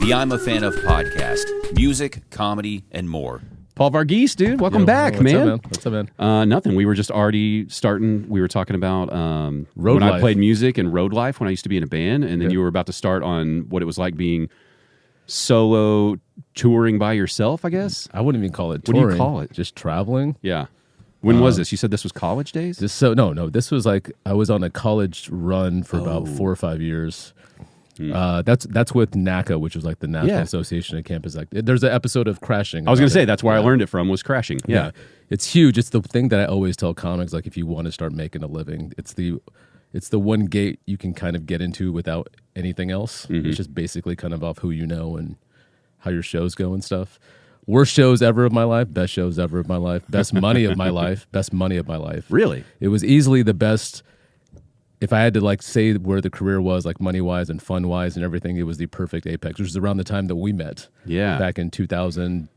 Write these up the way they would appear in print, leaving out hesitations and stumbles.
the I'm a Fan of podcast, music, comedy, and more. Paul Varghese, dude, welcome back, man. What's up, man? Nothing. We were just already starting. We were talking about Road when life. I played music and road life when I used to be in a band, and then you were about to start on what it was like being solo touring by yourself, I guess. I wouldn't even call it touring. What do you call it? Just traveling. Yeah. When was this? You said this was college days? No. This was like I was on a college run for about 4 or 5 years. That's with NACA, which was like the National Association of Campus. Like, there's an episode of Crashing. I was going to say that's where I learned it from, was Crashing. Yeah, it's huge. It's the thing that I always tell comics. Like, if you want to start making a living, it's the one gate you can kind of get into without anything else. Mm-hmm. It's just basically kind of off who you know and how your shows go and stuff. Worst shows ever of my life, best shows ever of my life, best money of my life, best money of my life. Really? It was easily the best. If I had to like say where the career was, like money wise and fun wise and everything, it was the perfect apex, which is around the time that we met. Yeah. Back in 2000,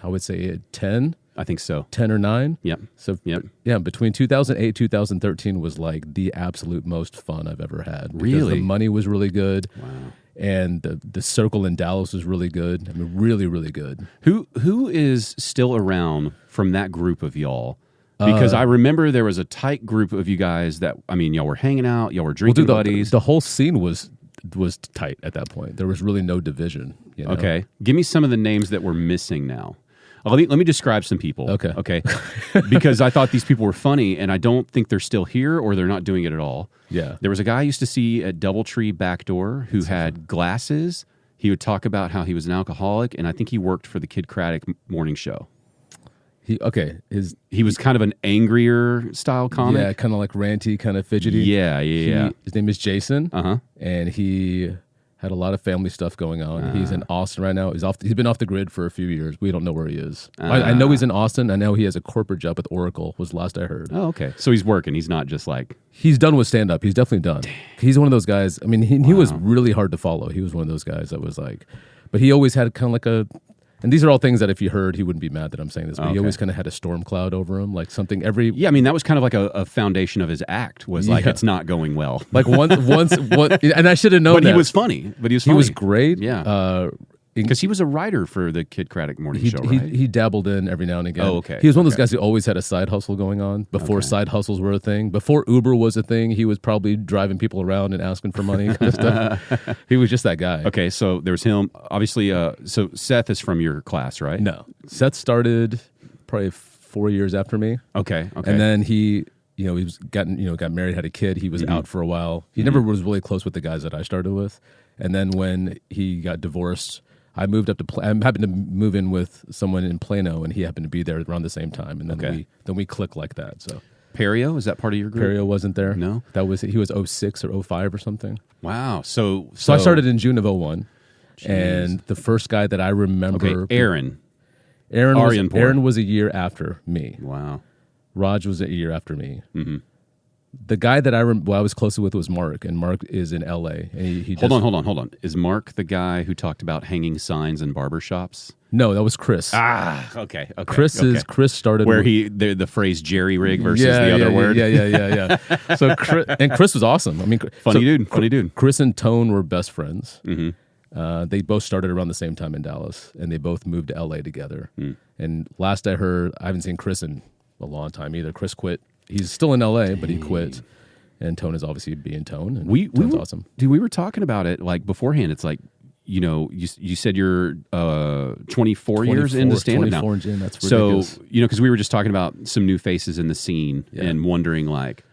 I would say 10. I think so. 10 or 9. Yep. So Yep. yeah, between 2008 2013 was like the absolute most fun I've ever had. Because Really? the money was really good. Wow. And the circle in Dallas was really good. I mean, really, really good. Who is still around from that group of y'all? Because I remember there was a tight group of you guys that, I mean, y'all were hanging out, y'all were drinking buddies. The whole scene was tight at that point. There was really no division. You know? Okay. Give me some of the names that we're missing now. Let me describe some people. Okay. Because I thought these people were funny, and I don't think they're still here or they're not doing it at all. Yeah. There was a guy I used to see at Doubletree Backdoor who had glasses. He would talk about how he was an alcoholic, and I think he worked for the Kid Craddock morning show. He was kind of an angrier style comic. Yeah, kind of like ranty, kind of fidgety. Yeah. His name is Jason. Uh-huh. And he had a lot of family stuff going on. He's in Austin right now. He's been off the grid for a few years. We don't know where he is. I know he's in Austin. I know he has a corporate job with Oracle, was the last I heard. Oh, okay. So he's working. He's not just like... He's done with stand-up. He's definitely done. Dang. He's one of those guys. I mean, he was really hard to follow. He was one of those guys that was like... But he always had kind of like a... And these are all things that if you heard, he wouldn't be mad that I'm saying this. But he always kind of had a storm cloud over him, like something every... Yeah, I mean, that was kind of like a foundation of his act, was like, it's not going well. Like once, and I should have known But that. he was funny. He was great. Yeah. Because he was a writer for the Kid Craddock morning show, right? He dabbled in every now and again. Oh, okay. He was one of those guys who always had a side hustle going on before side hustles were a thing. Before Uber was a thing, he was probably driving people around and asking for money kind of stuff. He was just that guy. Okay, so there was him. Obviously, so Seth is from your class, right? No. Seth started probably 4 years after me. Okay. And then he got married, had a kid. He was out for a while. He never was really close with the guys that I started with. And then when he got divorced, I moved up to. I happened to move in with someone in Plano, and he happened to be there around the same time. And then we clicked like that. So Perio, is that part of your group? Perio wasn't there. No, he was 06 or 05 or something. Wow. So I started in June of 01, and the first guy that I remember. Okay, Aaron was a year after me. Wow. Raj was a year after me. Mm-hmm. The guy that I was closer with was Mark, and Mark is in L.A. And he hold on. Is Mark the guy who talked about hanging signs in barbershops? No, that was Chris. Okay. Chris started where the phrase jerry rig versus the other word. Yeah. So Chris was awesome. I mean, funny dude. Chris and Tone were best friends. Mm-hmm. They both started around the same time in Dallas, and they both moved to L.A. together. And last I heard, I haven't seen Chris in a long time either. Chris quit. He's still in L.A., but he quit. And Tone is obviously being Tone. And Tone's awesome. Dude, we were talking about it like beforehand. It's like, you said you're 24 years into stand-up now. 24 in, that's ridiculous. So, because we were just talking about some new faces in the scene and wondering like,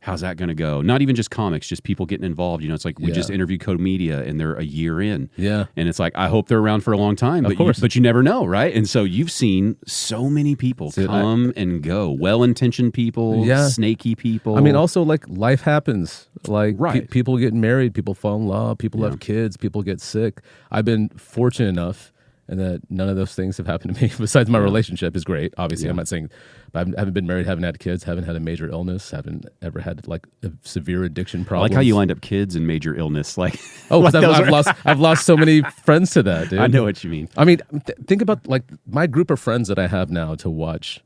how's that going to go? Not even just comics, just people getting involved. It's like we just interviewed Code Media and they're a year in. Yeah. And it's like, I hope they're around for a long time. But you never know, right? And so you've seen so many people come and go. Well-intentioned people, snaky people. I mean, also like life happens. Like people get married, people fall in love, people have kids, people get sick. I've been fortunate enough and that none of those things have happened to me. Besides my relationship is great. Obviously, I'm not saying, but I haven't been married, haven't had kids, haven't had a major illness, haven't ever had like a severe addiction problem. I like how you lined up kids and major illness. Like, I've lost so many friends to that, dude. I know what you mean. I mean, think about like my group of friends that I have now to watch,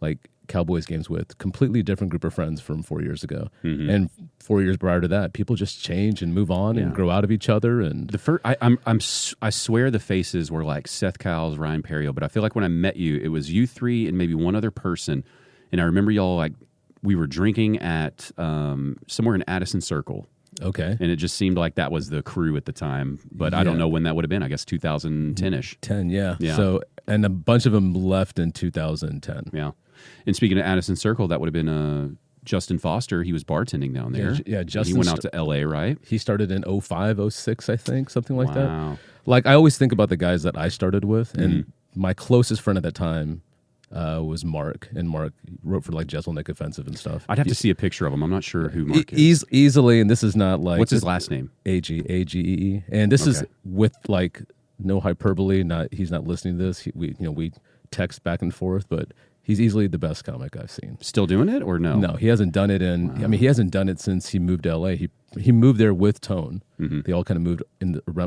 like Cowboys games with, completely different group of friends from 4 years ago. And 4 years prior to that, people just change and move on and grow out of each other. And the first, I swear the faces were like Seth Cowles, Ryan Perrio, but I feel like when I met you, it was you three and maybe one other person. And I remember y'all like we were drinking at somewhere in Addison Circle. Okay. And it just seemed like that was the crew at the time. But I don't know when that would have been. I guess 2010-ish. 10, yeah. Yeah. So, and a bunch of them left in 2010. Yeah. And speaking of Addison Circle, that would have been Justin Foster. He was bartending down there. Yeah, Justin. He went out to L.A., right? He started in 05, 06, I think, something like Wow. that. Like, I always think about the guys that I started with. And my closest friend at that time was Mark, and Mark wrote for like Jeselnik Offensive and stuff. I'd have to see a picture of him. I'm not sure who Mark is. Easily, and this is not like... What's his last name? Agee. And this is with like no hyperbole. He's not listening to this. We text back and forth, but he's easily the best comic I've seen. Still doing it or no? No, he hasn't done it in... Wow. I mean, he hasn't done it since he moved to LA. He moved there with Tone. They all kind of moved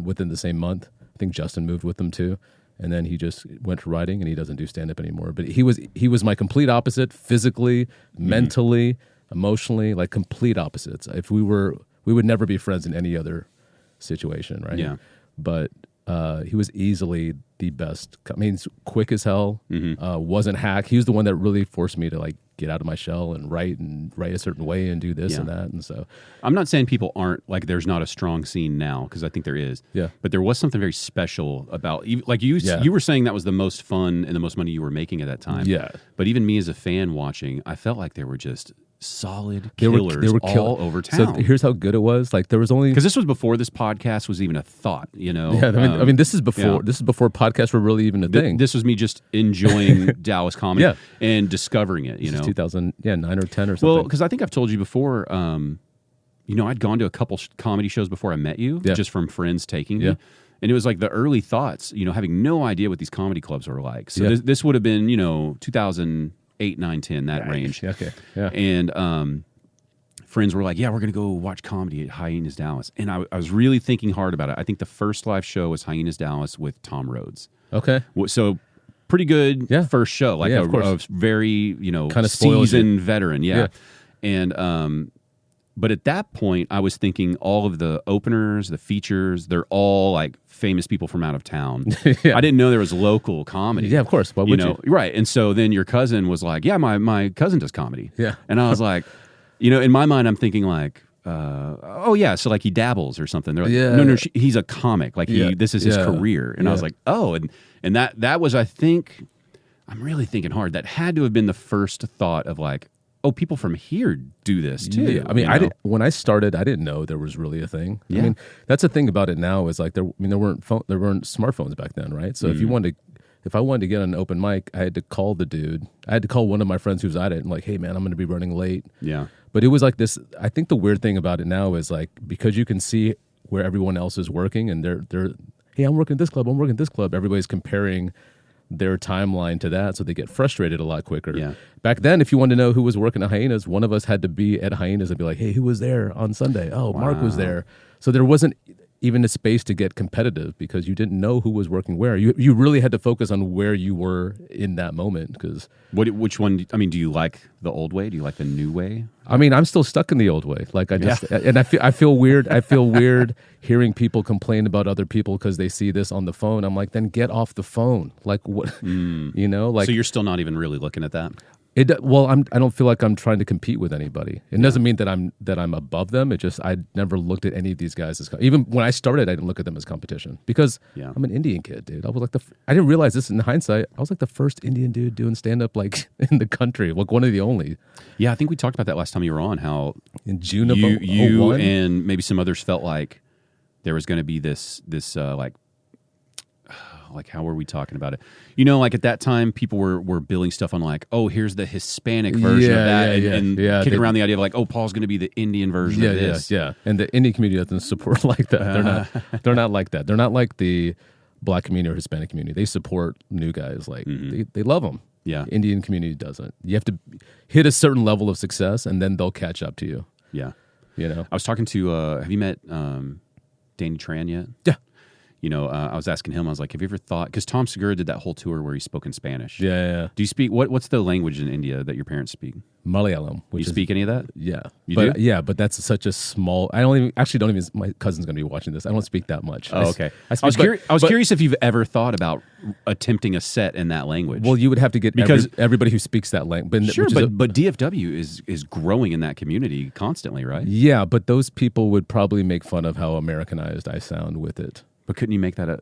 within the same month. I think Justin moved with them too. And then he just went to writing, and he doesn't do stand-up anymore. But he was my complete opposite, physically, mentally, emotionally, like complete opposites. If we would never be friends in any other situation, right? Yeah. But he was easily the best. I mean, he's quick as hell. Wasn't hack. He was the one that really forced me to like get out of my shell and write a certain way and do this and that. And so I'm not saying people aren't like there's not a strong scene now, because I think there is. Yeah. But there was something very special about like you were saying that was the most fun and the most money you were making at that time. Yeah. But even me as a fan watching, I felt like they were just solid killers they were all over town. So here's how good it was. Like there was only because this was before this podcast was even a thought. Yeah. I mean, this is before podcasts were really even a thing. This was me just enjoying Dallas comedy and discovering it. 2009 or 10 or something. Well, because I think I've told you before. I'd gone to a couple comedy shows before I met you, just from friends taking me. And it was like the early thoughts, having no idea what these comedy clubs were like. So this would have been, 2008, 9, 10, that range. Okay. Yeah. And friends were like, yeah, we're going to go watch comedy at Hyenas Dallas. And I was really thinking hard about it. I think the first live show was Hyenas Dallas with Tom Rhodes. Okay. So pretty good first show. Like a very, kind of seasoned veteran. Yeah. And but at that point, I was thinking all of the openers, the features, they're all like famous people from out of town. I didn't know there was local comedy. Yeah, of course. Why would you? Right. And so then your cousin was like, yeah, my cousin does comedy. Yeah. And I was like, in my mind, I'm thinking like, oh yeah, so like he dabbles or something. They're like, no, he's a comic. Like this is his career. And I was like, oh, and that was, I think, I'm really thinking hard. That had to have been the first thought of like, oh, people from here do this too. Yeah. I mean, when I started, I didn't know there was really a thing. Yeah. I mean, that's the thing about it now is like there weren't smartphones back then, right? So if I wanted to get on an open mic, I had to call the dude. I had to call one of my friends who's at it and like, hey man, I'm going to be running late. Yeah. But it was like this. I think the weird thing about it now is like because you can see where everyone else is working and they're hey, I'm working at this club. I'm working at this club. Everybody's comparing their timeline to that, so they get frustrated a lot quicker. Yeah. Back then, if you wanted to know who was working at Hyenas, one of us had to be at Hyenas and be like, hey, who was there on Sunday? Oh, wow. Mark was there. So there wasn't even a space to get competitive because you didn't know who was working where. You really had to focus on where you were in that moment. Because which one? I mean, do you like the old way? Do you like the new way? I mean, I'm still stuck in the old way. Like and I feel weird. I feel weird hearing people complain about other people because they see this on the phone. I'm like, then get off the phone. Like what? Like so you're still not even really looking at that. I don't feel like I'm trying to compete with anybody. It doesn't mean that I'm above them. It just I never looked at any of these guys as even when I started. I didn't look at them as competition because I'm an Indian kid, dude. I was like I didn't realize this in hindsight. I was like the first Indian dude doing stand up like in the country, like one of the only. Yeah, I think we talked about that last time you were on. How in June of you and maybe some others felt like there was going to be this like how were we talking about it? Like at that time, people were building stuff on like, oh, here's the Hispanic version of that, and kicking around the idea of like, oh, Paul's going to be the Indian version of this. Yeah. And the Indian community doesn't support like that. They're not like that. They're not like the Black community or Hispanic community. They support new guys. Like they love them. Yeah. The Indian community doesn't. You have to hit a certain level of success, and then they'll catch up to you. Yeah. I was talking to. Have you met Danny Tran yet? Yeah. I was asking him, I was like, have you ever thought, because Tom Segura did that whole tour where he spoke in Spanish. Yeah. Do you speak, what's the language in India that your parents speak? Malayalam. You speak any of that? Yeah. You do? Yeah, but that's such a small, my cousin's going to be watching this. I don't speak that much. Oh, okay. I was curious if you've ever thought about attempting a set in that language. Well, you would have to get because everybody who speaks that language. Sure, but DFW is growing in that community constantly, right? Yeah, but those people would probably make fun of how Americanized I sound with it. But couldn't you make that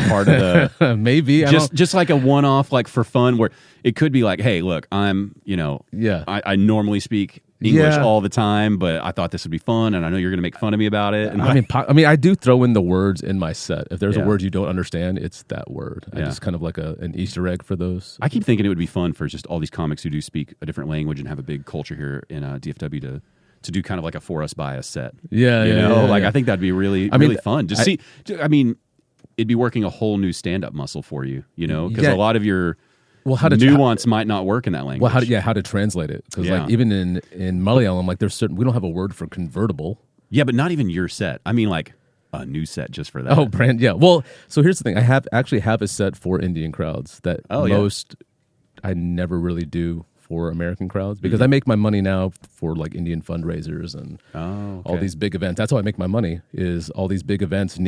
part of the maybe just like a one-off, like for fun, where it could be like, hey, look, I'm I normally speak English all the time, but I thought this would be fun, and I know you're going to make fun of me about it. And I do throw in the words in my set. If there's a word you don't understand, it's that word. I just kind of like an Easter egg for those. I keep thinking it would be fun for just all these comics who do speak a different language and have a big culture here in DFW to do kind of like a For Us By Us set. I think that'd be really fun. It'd be working a whole new stand-up muscle for you, because a lot of your nuance might not work in that language. Well, how to translate it? Because even in Malayalam, like there's certain, we don't have a word for convertible. Yeah, but not even your set. I mean, like a new set just for that. Oh, brand. Yeah. Well, so here's the thing. I actually have a set for Indian crowds that I never really do for American crowds, because I make my money now for like Indian fundraisers and all these big events. That's how I make my money, is all these big events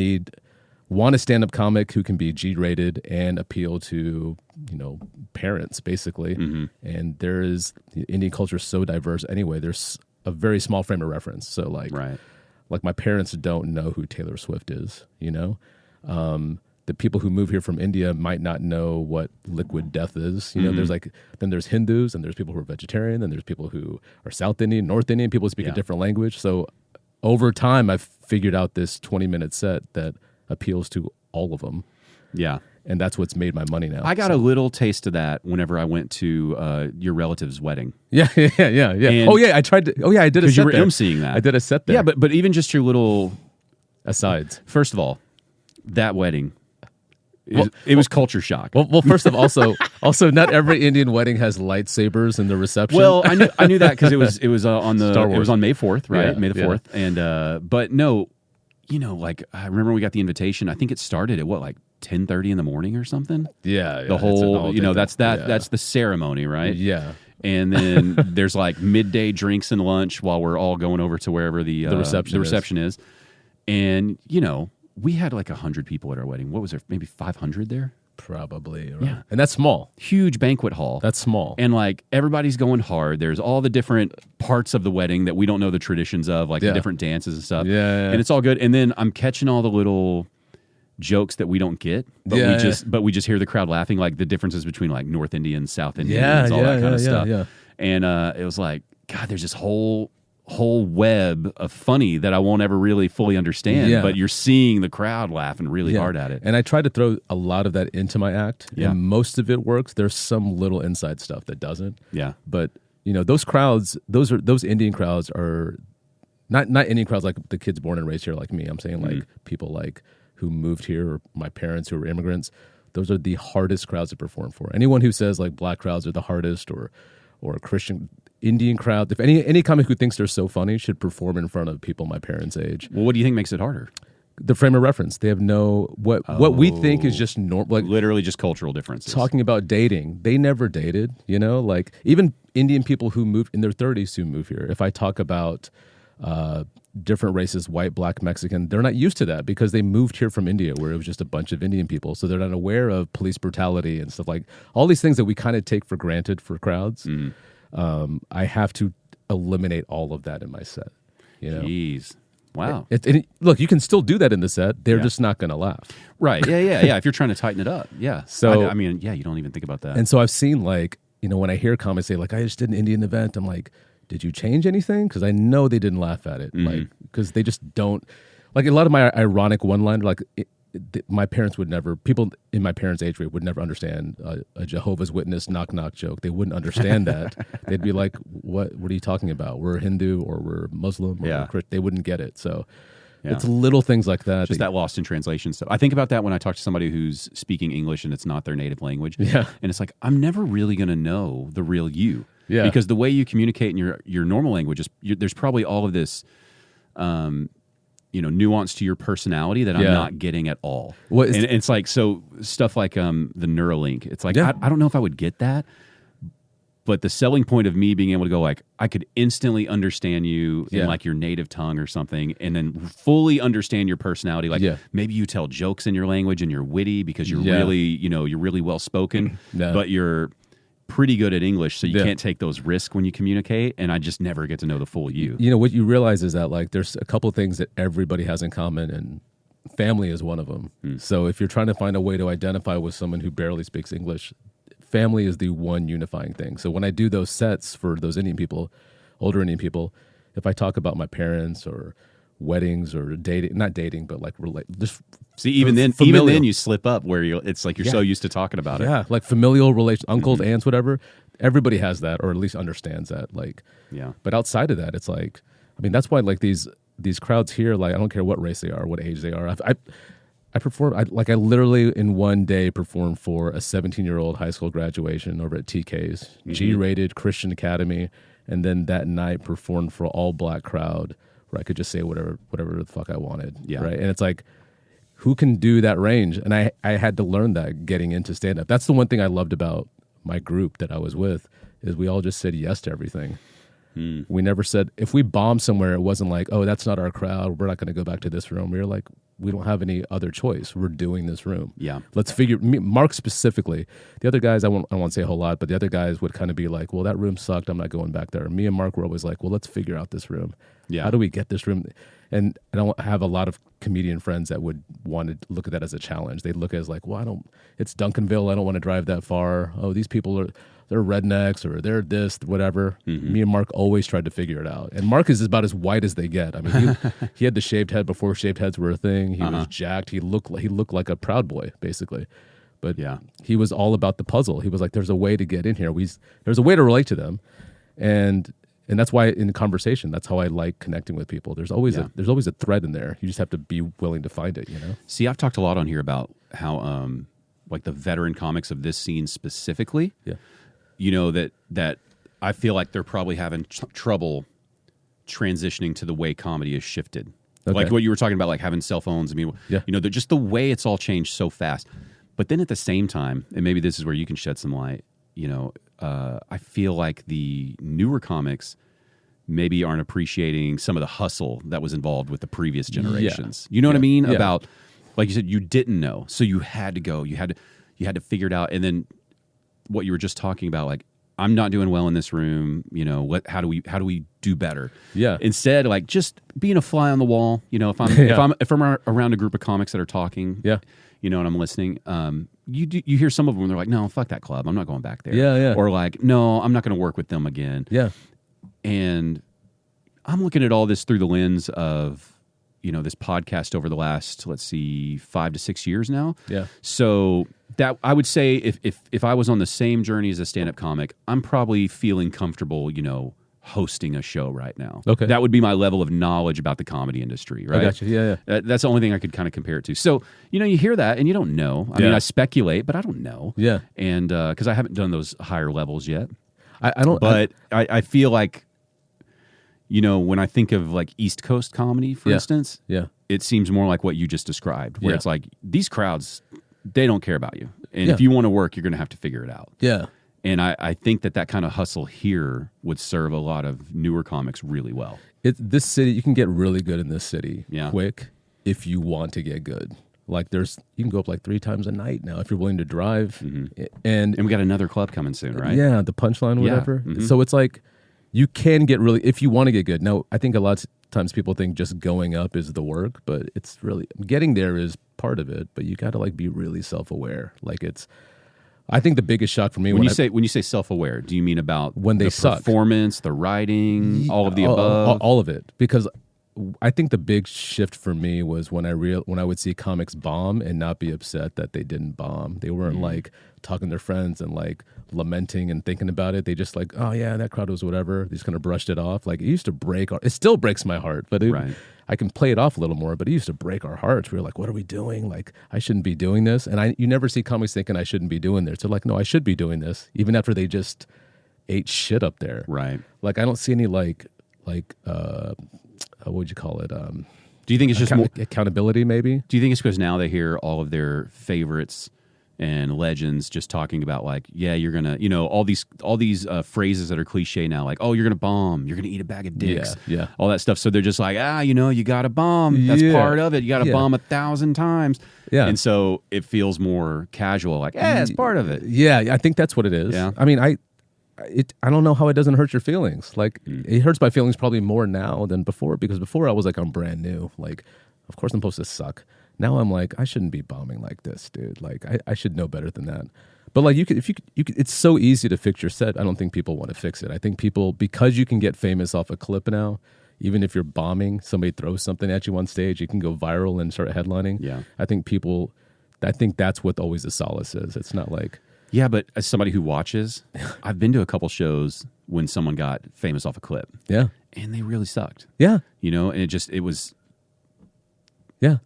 want a stand-up comic who can be G-rated and appeal to, parents, basically. And Indian culture is so diverse anyway. There's a very small frame of reference. So like my parents don't know who Taylor Swift is, the people who move here from India might not know what liquid death is. There's Hindus, and there's people who are vegetarian, and there's people who are South Indian, North Indian, people who speak a different language. So over time, I've figured out this 20-minute set that appeals to all of them. Yeah. And that's what's made my money now. I got a little taste of that whenever I went to your relative's wedding. Yeah. And I tried to. Oh yeah, I did a set you were there. emceeing that. I did a set there. Yeah, but even just your little asides. First of all, that wedding. It was culture shock. Well, first of all, also not every Indian wedding has lightsabers in the reception. Well, I knew that because it was on May 4th, right? Yeah, May the 4th, and but no, I remember we got the invitation. I think it started at 10:30 in the morning or something. Yeah. The whole that's the ceremony, right? Yeah. And then there's like midday drinks and lunch while we're all going over to wherever the reception is, and we had like 100 people at our wedding. What was there? Maybe 500 there? Probably. Right? Yeah. And that's small. Huge banquet hall. That's small. And like everybody's going hard. There's all the different parts of the wedding that we don't know the traditions of, like the different dances and stuff. Yeah. And it's all good. And then I'm catching all the little jokes that we don't get, but we just hear the crowd laughing, like the differences between like North Indians, South Indians, all that kind of stuff. Yeah. And it was like, God, there's this whole web of funny that I won't ever really fully understand, but you're seeing the crowd laughing really hard at it. And I try to throw a lot of that into my act, and most of it works. There's some little inside stuff that doesn't. Yeah. But those crowds, those Indian crowds are not Indian crowds like the kids born and raised here like me. I'm saying like people like who moved here, or my parents who were immigrants. Those are the hardest crowds to perform for. Anyone who says like black crowds are the hardest, or Christian Indian crowd, if any comic who thinks they're so funny should perform in front of people my parents' age. Well, what do you think makes it harder? The frame of reference. They have what we think is just normal, like literally just cultural differences. Talking about dating, they never dated. Like even Indian people who moved in their 30s who move here. If I talk about different races, white, black, Mexican, they're not used to that because they moved here from India where it was just a bunch of Indian people. So they're not aware of police brutality and stuff, like all these things that we kind of take for granted for crowds. I have to eliminate all of that in my set. Jeez. Wow. Look, you can still do that in the set. They're just not going to laugh. Right. Yeah. If you're trying to tighten it up. Yeah. So, you don't even think about that. And so I've seen when I hear comics say like, I just did an Indian event, I'm like, did you change anything? Because I know they didn't laugh at it. Because they just don't. Like a lot of my ironic one-liner, like my parents would never, people in my parents' age group would never understand a Jehovah's Witness knock-knock joke. They wouldn't understand that. They'd be like, what are you talking about? We're Hindu or we're Muslim or we're Christian. They wouldn't get it. So it's little things like that. Just that lost in translation stuff. I think about that when I talk to somebody who's speaking English and it's not their native language. Yeah. And it's like, I'm never really going to know the real you. Yeah. Because the way you communicate in your normal language is there's probably all of this, nuance to your personality that I'm not getting at all. What is and it's like, so stuff like the Neuralink, it's like, Yeah. I don't know if I would get that, but the selling point of me being able to go like, I could instantly understand you in like your native tongue or something, and then fully understand your personality. Like maybe you tell jokes in your language and you're witty because you're really, you're really well spoken, but you're pretty good at English, so you can't take those risks when you communicate, and I just never get to know the full you. What you realize is that like there's a couple of things that everybody has in common, and family is one of them. So if you're trying to find a way to identify with someone who barely speaks English, family is the one unifying thing. So when I do those sets for those Indian people, older Indian people, if I talk about my parents or weddings or dating, not dating, but like just see, even then you slip up where it's like you're so used to talking about it. Yeah, like familial relations, uncles, aunts, whatever. Everybody has that, or at least understands that. Like, but outside of that, it's like, I mean, that's why like these crowds here, like I don't care what race they are, what age they are. I perform. I literally in one day performed for a 17-year-old high school graduation over at TK's, G-rated Christian Academy, and then that night performed for an all-black crowd where I could just say whatever the fuck I wanted. Right. And it's like, who can do that range? And I had to learn that getting into stand-up. That's the one thing I loved about my group that I was with, is we all just said yes to everything. We never said, if we bombed somewhere, it wasn't like, oh, that's not our crowd, we're not going to go back to this room. We were like, we don't have any other choice. We're doing this room. Yeah. Let's figure, Mark specifically. The other guys, I won't say a whole lot, but the other guys would kind of be like, well, that room sucked, I'm not going back there. Me and Mark were always like, well, let's figure out this room. Yeah. How do we get this room? And I don't have a lot of comedian friends that would want to look at that as a challenge. They'd look at it as like, well, it's Duncanville, I don't want to drive that far. Oh, these people they're rednecks or they're this, whatever. Me and Mark always tried to figure it out. And Mark is about as white as they get. I mean, he had the shaved head before shaved heads were a thing. He was jacked. He looked like a Proud Boy, basically. But he was all about the puzzle. He was like, there's a way to get in here. There's a way to relate to them. And that's why in conversation, that's how I like connecting with people. There's always a thread in there. You just have to be willing to find it, See, I've talked a lot on here about how like the veteran comics of this scene specifically, that I feel like they're probably having trouble transitioning to the way comedy has shifted. Okay. Like what you were talking about, like having cell phones. I mean, just the way it's all changed so fast. But then at the same time, and maybe this is where you can shed some light, I feel like the newer comics maybe aren't appreciating some of the hustle that was involved with the previous generations. You know what I mean? About, like you said, you didn't know, so you had to go. You had to figure it out. And then what you were just talking about, like, I'm not doing well in this room. How do we do better? Yeah. Instead, like, just being a fly on the wall. If I'm around a group of comics that are talking. Yeah. And I'm listening. You hear some of them, they're like, no, fuck that club, I'm not going back there. Yeah. Or like, no, I'm not going to work with them again. Yeah. And I'm looking at all this through the lens of, this podcast over the last, let's see, 5 to 6 years now. Yeah. So that I would say if I was on the same journey as a stand-up comic, I'm probably feeling comfortable, hosting a show right now. Okay. That would be my level of knowledge about the comedy industry, right? I got you. Yeah. That's the only thing I could kind of compare it to. So, you hear that and you don't know. I mean, I speculate, but I don't know. Yeah. And because I haven't done those higher levels yet. I don't. But I feel like, when I think of like East Coast comedy, for instance, it seems more like what you just described, where it's like these crowds, they don't care about you. And if you want to work, you're going to have to figure it out. Yeah. And I think that kind of hustle here would serve a lot of newer comics really well. This city, you can get really good in this city quick if you want to get good. Like you can go up like 3 times a night now if you're willing to drive. Mm-hmm. And we got another club coming soon, right? Yeah, the Punchline, whatever. Yeah. Mm-hmm. So it's like you can get really, if you want to get good. Now, I think a lot of times people think just going up is the work, but it's really, getting there is part of it, but you got to like be really self-aware. Like I think the biggest shock for me when you say self-aware, do you mean about when they suck? Performance, the writing, all of the above, all of it? Because I think the big shift for me was when I would see comics bomb and not be upset that they didn't bomb. They weren't like talking to their friends and like lamenting and thinking about it. They just like, oh yeah, that crowd was whatever. They just kind of brushed it off. Like it used to break. It still breaks my heart, but I can play it off a little more. But it used to break our hearts. We were like, what are we doing? Like I shouldn't be doing this. And you never see comics thinking I shouldn't be doing this. They're like, no, I should be doing this, even after they just ate shit up there. Right. Like I don't see any like what would you call it? Do you think it's just more accountability? Maybe. Do you think it's because now they hear all of their favorites and legends just talking about like, yeah, you're gonna, all these phrases that are cliche now, like, oh, you're gonna bomb, you're gonna eat a bag of dicks, all that stuff. So they're just like, you gotta bomb. That's part of it. You gotta bomb 1,000 times. Yeah. And so it feels more casual, like, it's part of it. Yeah, I think that's what it is. Yeah. I mean, I don't know how it doesn't hurt your feelings. Like, it hurts my feelings probably more now than before, because before I was like, I'm brand new. Like, of course I'm supposed to suck. Now I'm like, I shouldn't be bombing like this, dude. Like, I should know better than that. But like, if you could, it's so easy to fix your set. I don't think people want to fix it. I think people, because you can get famous off a clip now, even if you're bombing, somebody throws something at you on stage, you can go viral and start headlining. Yeah. I think that's what always the solace is. It's not like. Yeah, but as somebody who watches, I've been to a couple shows when someone got famous off a clip. Yeah. And they really sucked. Yeah. And it was. Yeah.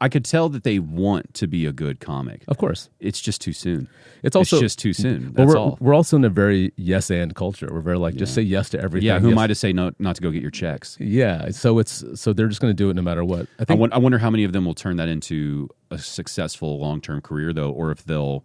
I could tell that they want to be a good comic. Of course. It's just too soon. It's just too soon. That's all. We're also in a very yes and culture. We're very like, just say yes to everything. Yeah, who am I to say no, not to go get your checks? Yeah, so they're just going to do it no matter what. I wonder how many of them will turn that into a successful long-term career, though, or if they'll,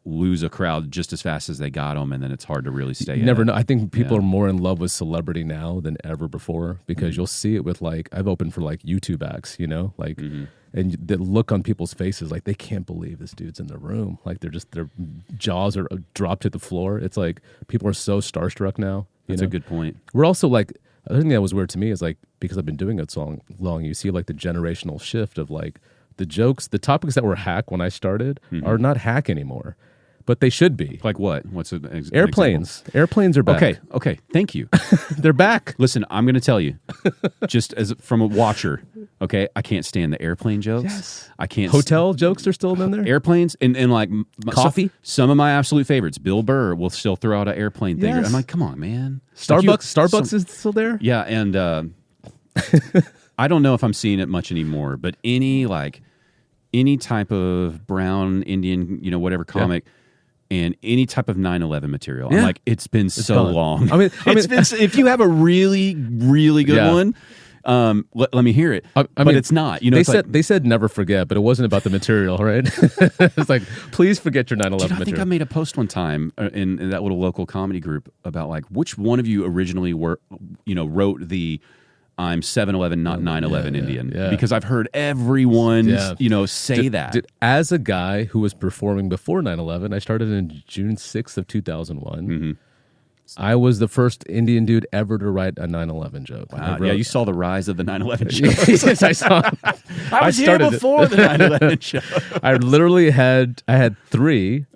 lose a crowd just as fast as they got them, and then it's hard to really stay. You never know. I think people are more in love with celebrity now than ever before, because you'll see it with like, I've opened for like YouTube acts, like, and the look on people's faces, like they can't believe this dude's in the room. Like their jaws are dropped to the floor. It's like people are so starstruck now. That's a good point. We're also like, the other thing that was weird to me is like, because I've been doing it so long, you see like the generational shift of like the jokes, the topics that were hack when I started are not hack anymore. But they should be. Like what? What's an airplanes? Example? Airplanes are back. Okay. Thank you. They're back. Listen, I'm going to tell you, just as from a watcher, okay, I can't stand the airplane jokes. Yes. I can't. Hotel jokes are still in there? Airplanes and like coffee. Some of my absolute favorites. Bill Burr will still throw out an airplane thing. Yes. I'm like, come on, man. Starbucks is still there? Yeah, and I don't know if I'm seeing it much anymore, but any type of brown Indian, whatever comic. Yeah. And any type of 9/11 material. I'm like, it's been so long. I mean, if you have a really, really good one, let me hear it. But it's not. They said never forget, but it wasn't about the material, right? It's like, please forget your 9/11 material. I think I made a post one time in that little local comedy group about like which one of you originally wrote the I'm 7/11, not 9/11 Indian. Yeah. Because I've heard everyone, say that. As a guy who was performing before 9/11, I started in June 6th of 2001. Mm-hmm. I was the first Indian dude ever to write a 9/11 joke. Wow. Yeah, you saw the rise of the 9/11 show. Yes, I saw. I was here before the 9/11 show. I literally had 3.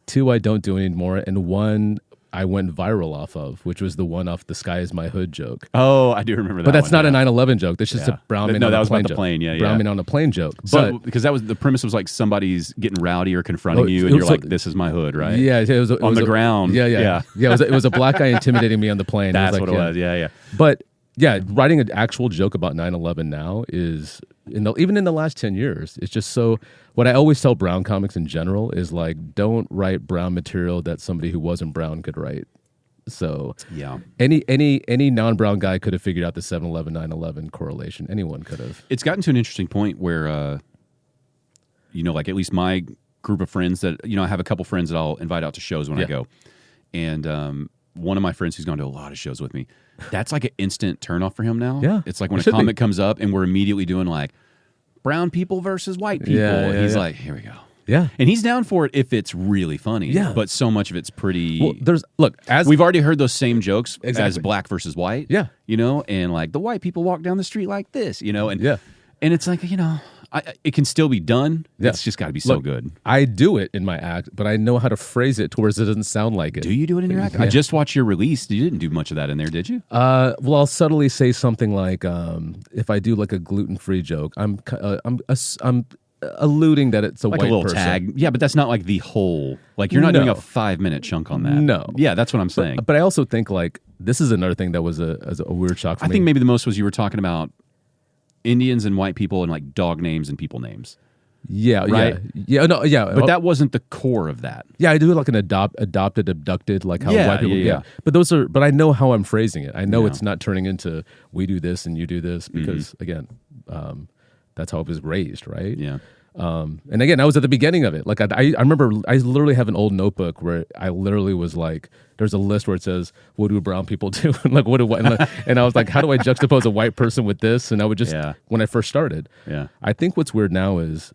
Two I don't do anymore, and one I went viral off of, which was the one off "The Sky Is My Hood" joke. Oh, I do remember that. But that's not a 9/11 joke. That's just a brown man. No, on that a was plane about the joke. plane. Yeah, brown man on a plane joke. So, because that was the premise was like somebody's getting rowdy or confronting you, and you're like, "This is my hood," right? Yeah, it was on the ground. Yeah. It was a black guy intimidating me on the plane. That's what it was. Yeah. But yeah, writing an actual joke about 9/11 now is even in the last 10 years, it's just so. What I always tell brown comics in general is like, don't write brown material that somebody who wasn't brown could write. So yeah, any non-brown guy could have figured out the 7/11 9/11 correlation. Anyone could have. It's gotten to an interesting point where, like at least my group of friends that I have a couple friends that I'll invite out to shows when I go, and one of my friends who's gone to a lot of shows with me, that's like an instant turnoff for him now. Yeah, it's like when a comic comes up and we're immediately doing like brown people versus white people. Yeah, he's like, here we go. Yeah, and he's down for it if it's really funny. Yeah, but so much of it's pretty. Well, as we've already heard those same jokes as black versus white. Yeah, and like the white people walk down the street like this, and yeah, and it's like it can still be done. Yeah. It's just got to be so good. I do it in my act, but I know how to phrase it towards it doesn't sound like it. Do you do it in your act? Yeah. I just watched your release. You didn't do much of that in there, did you? Well, I'll subtly say something like, if I do like a gluten-free joke, I'm alluding that it's like white a little person. Tag. Yeah, but that's not like the whole. Like you're not doing a 5-minute chunk on that. No. Yeah, that's what I'm saying. But I also think like this is another thing that was a weird shock for me. I think maybe the most was you were talking about Indians and white people and like dog names and people names. Yeah, right? Yeah, no, yeah. But that wasn't the core of that. Yeah, I do like an adopted, abducted, like how Yeah, white people. yeah. But I know how I'm phrasing it. I know Yeah. it's not turning into we do this and you do this because again, that's how it was raised, right? Yeah. And again, I was at the beginning of it. Like I remember, I literally have an old notebook where I literally was like, there's a list where it says, "What do brown people do?" Like what do white? And I was like, how do I juxtapose a white person with this? And I would just when I first started. Yeah. I think what's weird now is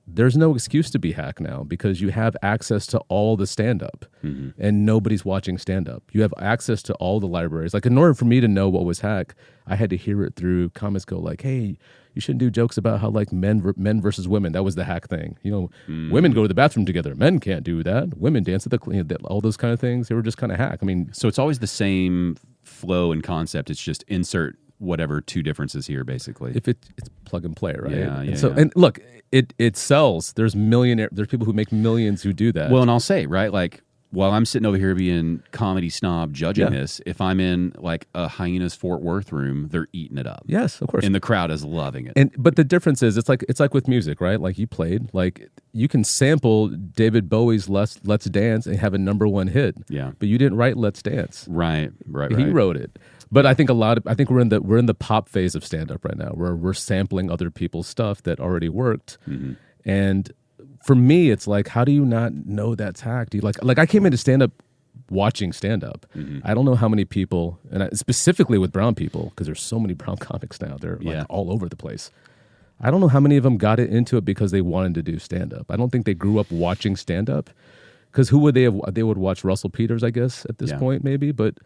there's no excuse to be hack now because you have access to all the stand-up and nobody's watching stand-up. You have access to all the libraries. Like in order for me to know what was hack, I had to hear it through comments go like, hey, you shouldn't do jokes about how like men versus women. That was the hack thing. You know, women go to the bathroom together. Men can't do that. Women dance at the clean. All those kind of things. They were just kind of hack. I mean, So it's always the same flow and concept. It's just insert whatever two differences here, basically. if it's plug and play, right? Yeah, and and look, it sells. There's people who make millions who do that. Well, and I'll say, right, like, while I'm sitting over here being comedy snob judging this, if I'm in like a Hyenas Fort Worth room, they're eating it up. Yes, of course. And the crowd is loving it. But the difference is it's like with music, right? Like you played, like you can sample David Bowie's Let's Dance and have a #1 hit. Yeah. But you didn't write Let's Dance. Right. He wrote it. But I think we're in the pop phase of stand up right now where we're sampling other people's stuff that already worked. And for me, it's like, how do you not know that's hack? Do you like I came into stand up watching stand up. I don't know how many people, and specifically with brown people, because there's so many brown comics now, they're like all over the place. I don't know how many of them got into it because they wanted to do stand up. I don't think they grew up watching stand up. Because who would they have? They would watch Russell Peters, I guess, at this point, maybe. But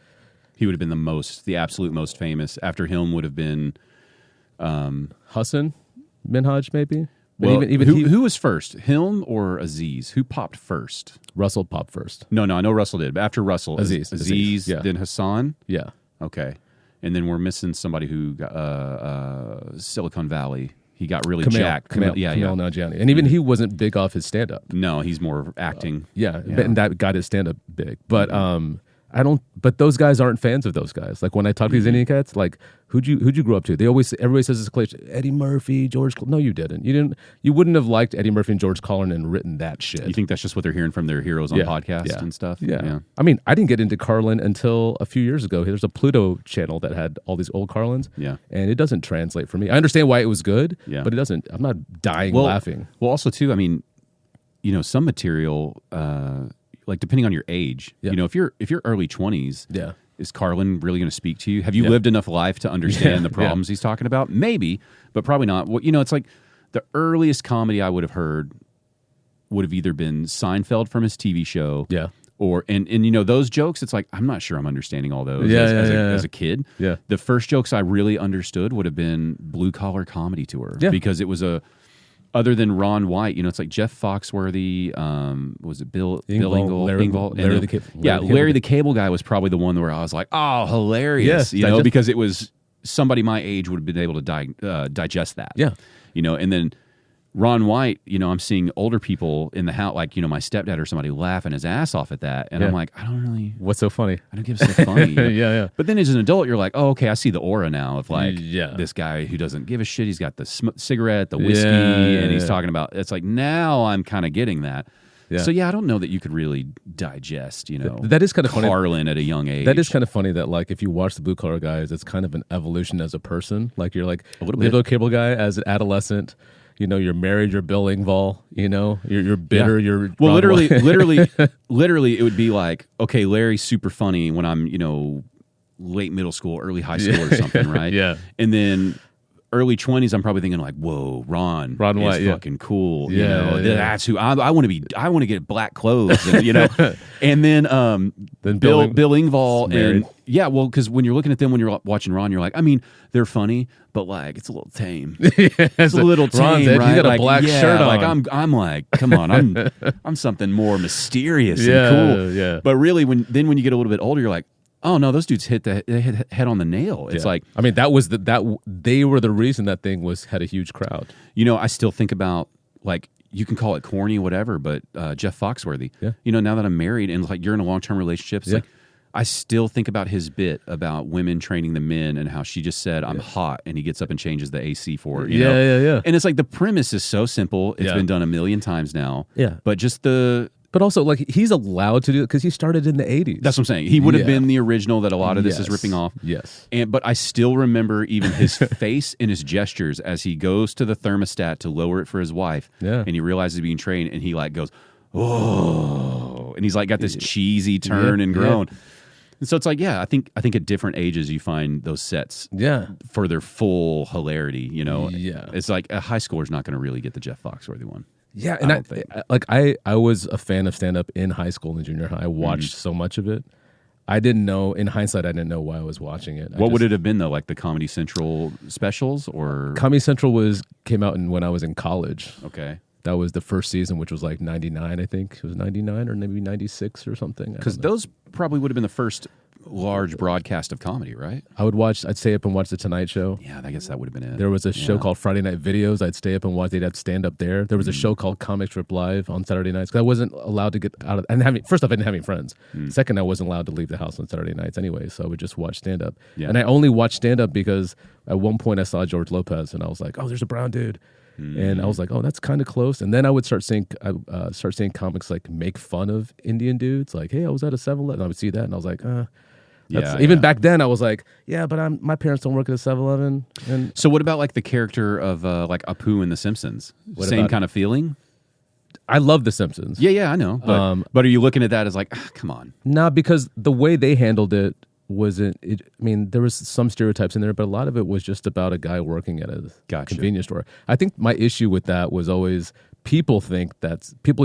he would have been the absolute most famous. After him would have been Hassan Minhaj, maybe. But well, who was first, Hilm or Aziz? Who popped first? Russell popped first. No, I know Russell did. But after Russell, Aziz, then Hassan. Yeah. Okay. And then we're missing somebody who got Silicon Valley. He got really Kumail, jacked. Kumail Nanjiani. And even he wasn't big off his stand-up. No, he's more acting. And that got his stand-up big. But but those guys aren't fans of those guys. Like when I talk to these Indian cats, like who'd you grow up to? Everybody says it's a cliche. Eddie Murphy, George. No, you didn't. You wouldn't have liked Eddie Murphy and George Carlin and written that shit. You think that's just what they're hearing from their heroes on podcasts and stuff? Yeah. I mean, I didn't get into Carlin until a few years ago. There's a Pluto channel that had all these old Carlins. Yeah. And it doesn't translate for me. I understand why it was good, but it doesn't. I'm not dying laughing. Well, also too, I mean, some material, like depending on your age, if you're early 20s, is Carlin really going to speak to you? Have you lived enough life to understand the problems he's talking about? Maybe, but probably not. Well, it's like the earliest comedy I would have heard would have either been Seinfeld from his TV show, or and those jokes. It's like I'm not sure I'm understanding all those as a kid. Yeah, the first jokes I really understood would have been Blue Collar Comedy Tour because it was other than Ron White, it's like Jeff Foxworthy, was it Bill Engvall? Larry the Cable Guy was probably the one where I was like, oh, hilarious, because it was somebody my age would have been able to digest that. Yeah. And then Ron White, I'm seeing older people in the house, like, my stepdad or somebody laughing his ass off at that. And I'm like, I don't really. What's so funny? I don't get so funny. But then as an adult, you're like, oh, okay, I see the aura now of like this guy who doesn't give a shit. He's got the cigarette, the whiskey, and he's talking about, it's like, now I'm kind of getting that. Yeah. So, I don't know that you could really digest, that is kind of Carlin at a young age. That is kind of funny that, like, if you watch the Blue Collar Guys, it's kind of an evolution as a person. Like, you're like a little Cable Guy as an adolescent. You're married, you're Bill Engvall, you're bitter, you're... Well, literally, it would be like, okay, Larry's super funny when I'm, late middle school, early high school or something, right? Yeah. And then early 20s, I'm probably thinking like, whoa, Ron White is fucking cool. That's who I want to be. I want to get black clothes, and, and then Bill Engvall and because when you're looking at them when you're watching Ron, you're like, I mean, they're funny, but like it's a little tame. It's a little tame, right? He's got a black shirt on. Like I'm like, come on, I'm something more mysterious and cool. Yeah. But really, when you get a little bit older, you're like, oh no, those dudes hit head on the nail. It's like, I mean, they were the reason that thing had a huge crowd. I still think about, like, you can call it corny, whatever, but Jeff Foxworthy. Yeah. Now that I'm married and like you're in a long-term relationship, it's like I still think about his bit about women training the men and how she just said, I'm hot, and he gets up and changes the AC for her. You know? Yeah. And it's like the premise is so simple. It's Yeah. been done a million times now. Yeah. But just the... But also, like, he's allowed to do it because he started in the 80s. That's what I'm saying. He would have been the original that a lot of this is ripping off. Yes. But I still remember even his face and his gestures as he goes to the thermostat to lower it for his wife. Yeah. And he realizes he's being trained, and he like goes, oh, and he's like got this cheesy turn and groan. And so it's like, I think at different ages you find those sets for their full hilarity. You know, it's like a high schooler's not going to really get the Jeff Foxworthy one. Yeah, and I was a fan of stand-up in high school and junior high. I watched so much of it. I didn't know, in hindsight, I didn't know why I was watching it. What would it have been, though? Like the Comedy Central specials? Or Comedy Central came out when I was in college. Okay. That was the first season, which was like 99, I think. It was 99 or maybe 96 or something. Because those probably would have been the first large broadcast of comedy, right? I'd stay up and watch The Tonight Show. Yeah, I guess that would have been it. There was a show called Friday Night Videos. I'd stay up and watch. They'd have stand up there. There was a show called Comic Strip Live on Saturday nights because I wasn't allowed to get out of. And first off, I didn't have any friends. Second, I wasn't allowed to leave the house on Saturday nights anyway, so I would just watch stand up. Yeah. And I only watched stand up because at one point I saw George Lopez and I was like, oh, there's a brown dude. And I was like, oh, that's kind of close. And then I would start seeing comics like make fun of Indian dudes. Like, hey, I was at a 7-Eleven. I would see that, and I was like, even back then, I was like, but my parents don't work at a 7-Eleven. And so, what about like the character of like Apu in The Simpsons? Same kind of feeling. I love The Simpsons. Yeah, I know. But are you looking at that as like, come on? Nah, because the way they handled it wasn't. I mean, there was some stereotypes in there, but a lot of it was just about a guy working at a convenience store. I think my issue with that was always people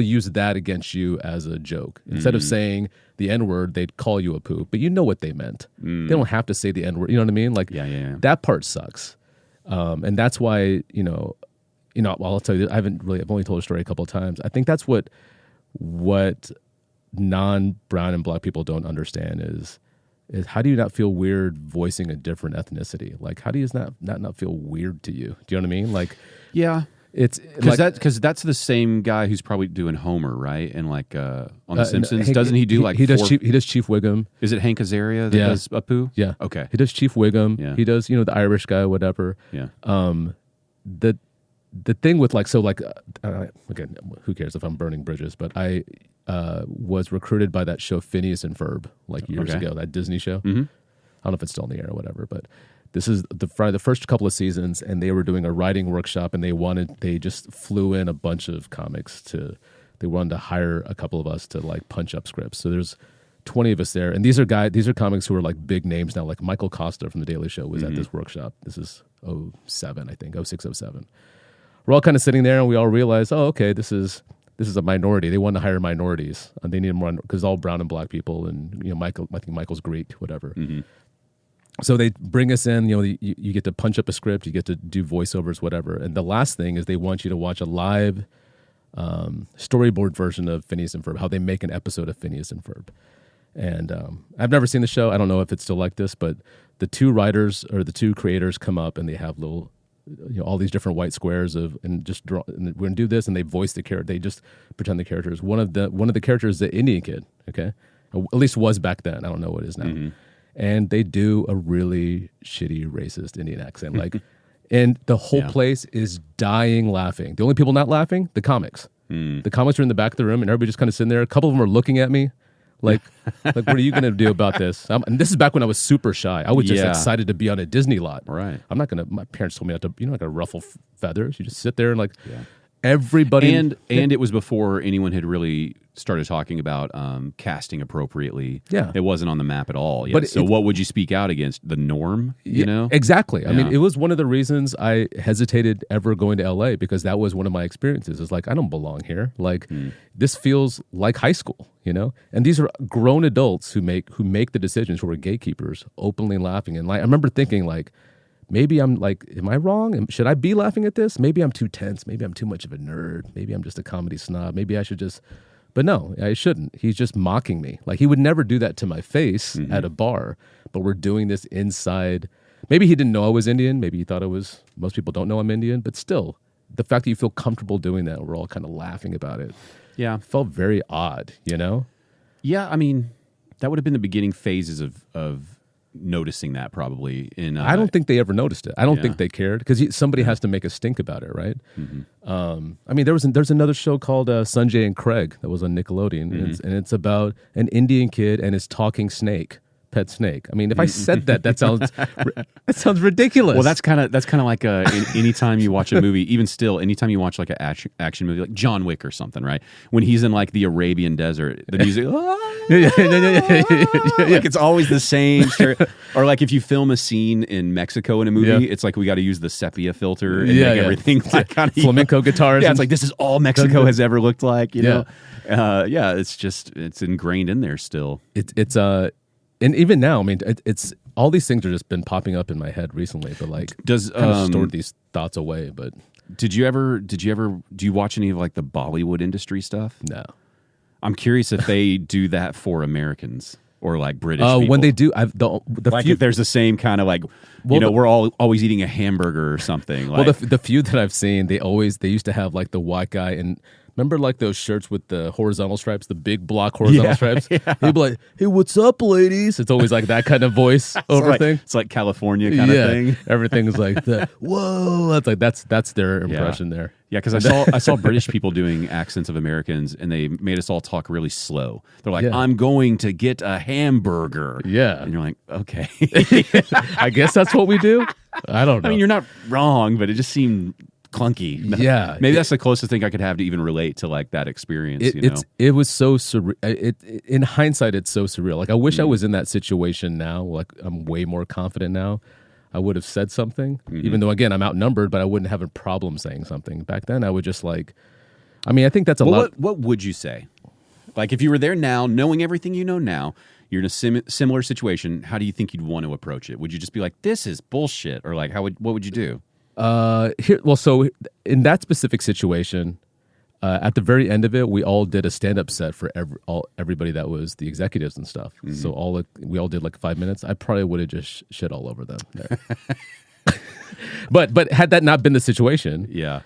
use that against you as a joke. Instead of saying the N-word, they'd call you a poop, but you know what they meant. They don't have to say the N-word. You know what I mean? Like, that part sucks. And that's why, I'll tell you, I've only told a story a couple of times. I think that's what non-brown and black people don't understand is how do you not feel weird voicing a different ethnicity? Like, how do you not feel weird to you? Do you know what I mean? Like, yeah. It's because that's the same guy who's probably doing Homer, right? And like on The Simpsons, doesn't he do like he does Chief Wiggum? Is it Hank Azaria that does Apu? Yeah, okay. He does Chief Wiggum. Yeah. He does the Irish guy, whatever. Yeah. The thing with again, who cares if I'm burning bridges? But I was recruited by that show Phineas and Ferb years ago, that Disney show. I don't know if it's still in the air or whatever, but. This is the first couple of seasons, and they were doing a writing workshop, and they just flew in a bunch of comics they wanted to hire a couple of us to like punch up scripts. So there's 20 of us there, and these are comics who are like big names now. Like Michael Costa from The Daily Show was at this workshop. This is 07, I think, 06, 07. We're all kind of sitting there, and we all realize, oh, okay, this is a minority. They want to hire minorities, and they need more because all brown and black people, and I think Michael's Greek, whatever. So they bring us in, you get to punch up a script, you get to do voiceovers, whatever. And the last thing is they want you to watch a live storyboard version of Phineas and Ferb, how they make an episode of Phineas and Ferb. And I've never seen the show. I don't know if it's still like this, but the two writers or the two creators come up and they have little, all these different white squares and just draw. And we're gonna do this, and they voice the character. They just pretend the characters. One of the characters is the Indian kid. Okay, at least was back then. I don't know what it is now. And they do a really shitty racist Indian accent. And the whole place is dying laughing. The only people not laughing, the comics. The comics are in the back of the room, and everybody just kind of sitting there. A couple of them are looking at me like what are you going to do about this? And this is back when I was super shy. I was just excited to be on a Disney lot. Right. My parents told me not to, not going to ruffle feathers. You just sit there and everybody. And it was before anyone had really started talking about casting appropriately. Yeah. It wasn't on the map at all yet. But so what would you speak out against? The norm, Exactly. Yeah. I mean, it was one of the reasons I hesitated ever going to LA, because that was one of my experiences. It's like, I don't belong here. Like, this feels like high school, And these are grown adults who make the decisions, who are gatekeepers, openly laughing. And I remember thinking maybe I'm am I wrong? Should I be laughing at this? Maybe I'm too tense. Maybe I'm too much of a nerd. Maybe I'm just a comedy snob. Maybe I should just... But no, I shouldn't. He's just mocking me. He would never do that to my face at a bar, but we're doing this inside. Maybe he didn't know I was Indian. Maybe he thought I was. Most people don't know I'm Indian, but still, the fact that you feel comfortable doing that, we're all kind of laughing about it. Yeah. Felt very odd, Yeah, I mean, that would have been the beginning phases of noticing that probably. I don't think they ever noticed it. I don't Yeah. think they cared because somebody has to make a stink about it, right? I mean, there's another show called Sanjay and Craig that was on Nickelodeon, and it's about an Indian kid and his talking snake. Pet snake. I mean, if I said that sounds ridiculous. Well, that's kind of like anytime you watch a movie, even still, anytime you watch like an action movie, like John Wick or something, right? When he's in like the Arabian desert, the music, like it's always the same. Or like if you film a scene in Mexico in a movie, it's like we got to use the sepia filter and make everything like kind of flamenco guitars. Yeah, it's like this is all Mexico has ever looked like. You know, it's ingrained in there still. And even now, I mean, it's all these things are just been popping up in my head recently. But like, kind of stored these thoughts away. But do you watch any of like the Bollywood industry stuff? No. I'm curious if they do that for Americans or like British people. When they do, if there's the same kind of like, we're all always eating a hamburger or something. Like, well, the few that I've seen, they used to have like the white guy and. Remember like those shirts with the horizontal stripes, the big block horizontal stripes? Yeah. He'd be like, hey, what's up, ladies? It's always like that kind of voice over thing. It's like California kind of thing. Everything's like that. Whoa. That's their impression there. Yeah, because I saw British people doing accents of Americans, and they made us all talk really slow. They're like, I'm going to get a hamburger. Yeah. And you're like, okay. I guess that's what we do. I don't know. I mean, you're not wrong, but it just seemed clunky. Yeah, maybe that's the closest thing I could have to even relate to like that experience. It was so surreal. In hindsight, it's so surreal. Like I wish I was in that situation now. Like I'm way more confident now. I would have said something, even though again I'm outnumbered, but I wouldn't have a problem saying something. Back then, I would just like. I mean, I think that's a lot. What would you say? Like if you were there now, knowing everything you know now, you're in a similar situation. How do you think you'd want to approach it? Would you just be like, "This is bullshit," or like, what would you do? So in that specific situation, at the very end of it, we all did a stand-up set for everybody that was the executives and stuff. So we all did like 5 minutes. I probably would have just shit all over them. But had that not been the situation, I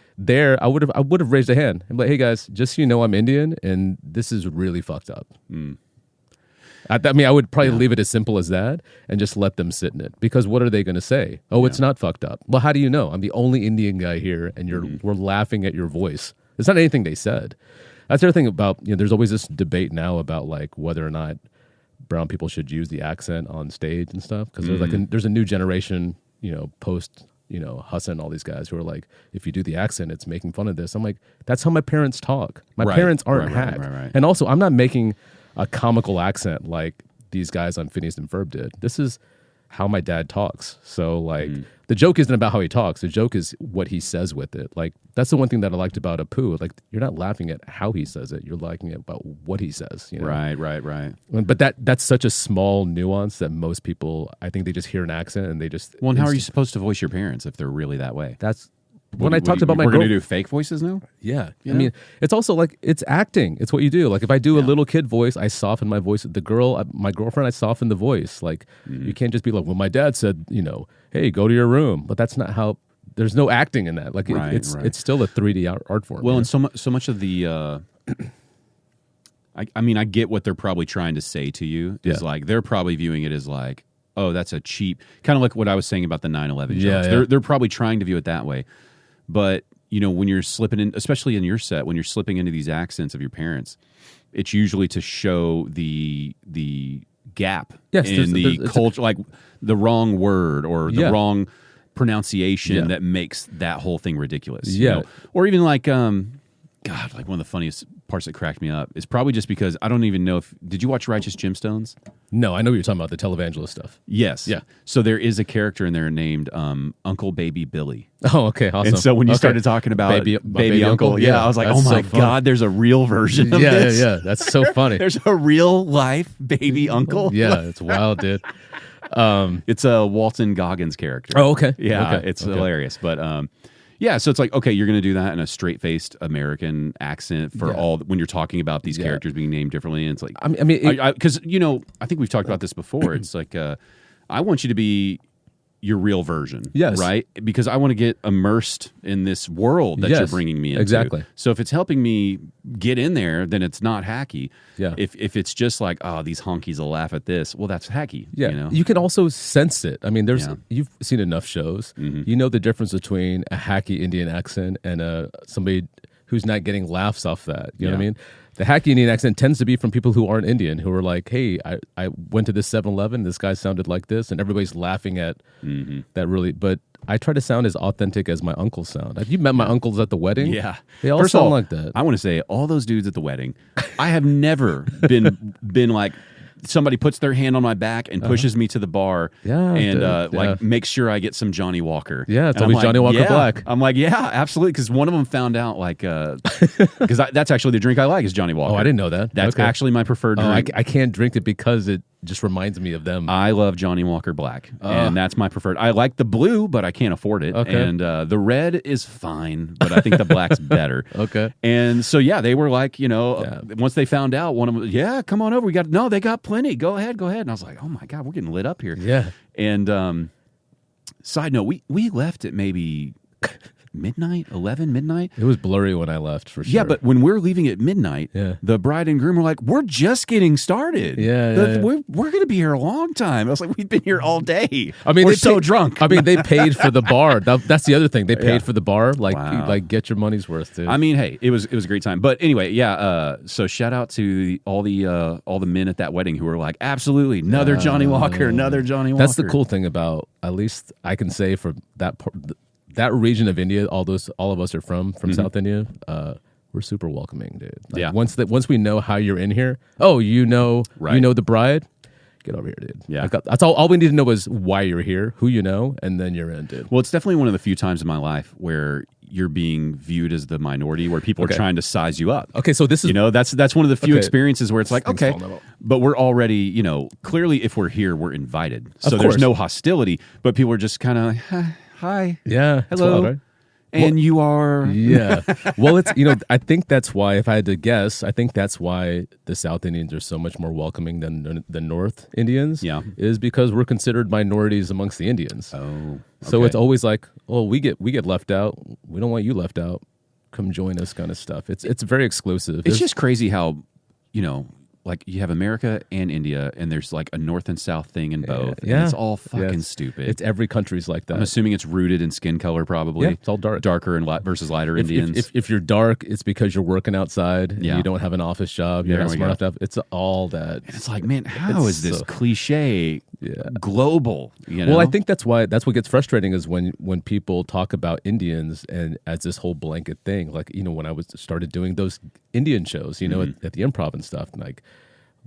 would have raised a hand. I'm like, hey guys, just so you know, I'm Indian, and this is really fucked up. I mean, I would probably leave it as simple as that and just let them sit in it. Because what are they going to say? Oh, it's not fucked up. Well, how do you know? I'm the only Indian guy here, and we're laughing at your voice. It's not anything they said. That's the other thing about, there's always this debate now about like whether or not brown people should use the accent on stage and stuff. Because there's a new generation, post, Hassan and all these guys who are like, if you do the accent, it's making fun of this. I'm like, that's how my parents talk. My parents aren't hacked. Right. And also, I'm not making a comical accent like these guys on Phineas and Ferb did. This is how my dad talks. So like the joke isn't about how he talks. The joke is what he says with it. Like that's the one thing that I liked about Apu. Like you're not laughing at how he says it. You're laughing about what he says. Right. But that's such a small nuance that most people, I think they just hear an accent and they just. Well, and how are you supposed to voice your parents if they're really that way? That's. When I talked about my we're going to do fake voices now? Yeah. I mean, it's also like, it's acting. It's what you do. Like if I do a little kid voice, I soften my voice. My girlfriend, I soften the voice. Like you can't just be like, well, my dad said, hey, go to your room. But that's not how, there's no acting in that. Like it's still a 3D art form. Well, and so much of the, I mean, I get what they're probably trying to say to you. Is like, they're probably viewing it as like, oh, that's a cheap, kind of like what I was saying about the 9/11 jokes. They're probably trying to view it that way. But, when you're slipping in, especially in your set, when you're slipping into these accents of your parents, it's usually to show the gap in the culture, like the wrong word or the wrong pronunciation that makes that whole thing ridiculous. Or even like, God, like one of the funniest parts that cracked me up is probably just because I don't even know did you watch Righteous Gemstones? No, I know what you're talking about, the televangelist stuff. Yes. Yeah. So there is a character in there named Uncle Baby Billy. Oh, okay, awesome. And so when you started talking about baby uncle, I was like, oh my God, there's a real version of this. Yeah, that's so funny. There's a real life baby uncle. Yeah, it's wild, dude. It's a Walton Goggins character. Oh, okay. Yeah, it's hilarious. But yeah, so it's like, okay, you're going to do that in a straight-faced American accent for all when you're talking about these characters being named differently. And it's like, I mean, because I think we've talked about this before. It's like, I want you to be your real version. Yes. Right? Because I want to get immersed in this world that you're bringing me into. Exactly. So if it's helping me get in there, then it's not hacky. Yeah. If it's just like, oh, these honkies will laugh at this, well, that's hacky. Yeah. You know? You can also sense it. I mean, you've seen enough shows. You know the difference between a hacky Indian accent and somebody who's not getting laughs off that. You know what I mean? The hacky Indian accent tends to be from people who aren't Indian, who are like, hey, I went to this 7-Eleven, this guy sounded like this, and everybody's laughing at that really. But I try to sound as authentic as my uncles sound. Have you met my uncles at the wedding? Yeah. They all First of sound all, like that. I want to say, all those dudes at the wedding, I have never been like, somebody puts their hand on my back and pushes me to the bar and like makes sure I get some Johnny Walker. Yeah, it's and always Johnny Walker Black. I'm like, yeah, absolutely. Because one of them found out like, because that's actually the drink I like is Johnny Walker. Oh, I didn't know that. That's actually my preferred drink. I can't drink it because it just reminds me of them. I love Johnny Walker Black, and that's my preferred. I like the blue, but I can't afford it. Okay. And the red is fine, but I think the black's better. Okay. And so, yeah, they were like, once they found out, one of them, come on over. They got plenty. Go ahead. And I was like, oh my God, we're getting lit up here. Yeah. And side note, we left at maybe midnight. It was blurry when I left, for sure. Yeah, but when we're leaving at midnight, the bride and groom were like, we're just getting started. Yeah. We're going to be here a long time. I was like, we've been here all day. I mean, we're so drunk. I mean, they paid for the bar. That's the other thing. They paid for the bar. Like, Wow. like get your money's worth, dude. I mean, hey, it was a great time. But anyway, so shout out to all the men at that wedding who were like, absolutely, another Johnny Walker. That's the cool thing about, at least I can say, for that part, that region of India, all of us are from South India. We're super welcoming, dude. Like, once we know how you're in here, you know the bride, get over here, dude. Yeah, that's all we need to know is why you're here, who you know, and then you're in, dude. Well, it's definitely one of the few times in my life where you're being viewed as the minority, where people are trying to size you up. Okay, so this is that's one of the few experiences where it's like, Things okay, falling out. but we're already clearly if we're here, we're invited. So Of there's course. no hostility, but people are just kind of like, hi, Yeah, it's hello, wild, right? and you are. Yeah. Well, it's I think that's why, if I had to guess, I think that's why the South Indians are so much more welcoming than the North Indians. Yeah. Is because we're considered minorities amongst the Indians. Oh, So okay. it's always like, we get left out. We don't want you left out. Come join us, kind of stuff. It's very exclusive. It's just crazy how like you have America and India, and there's like a North and South thing in both. Yeah. And it's all Yeah, fucking it's- stupid. It's every country's like that. I'm assuming it's rooted in skin color, probably. Yeah, it's all dark. Darker and versus lighter Indians. If you're dark, it's because you're working outside. And Yeah. you don't have an office job. You're There not we smart go. enough. It's all that. And it's like, man, how is this so- cliche global? Well, I think that's what gets frustrating is when people talk about Indians and as this whole blanket thing. Like, when I started doing those Indian shows, at the Improv and stuff, like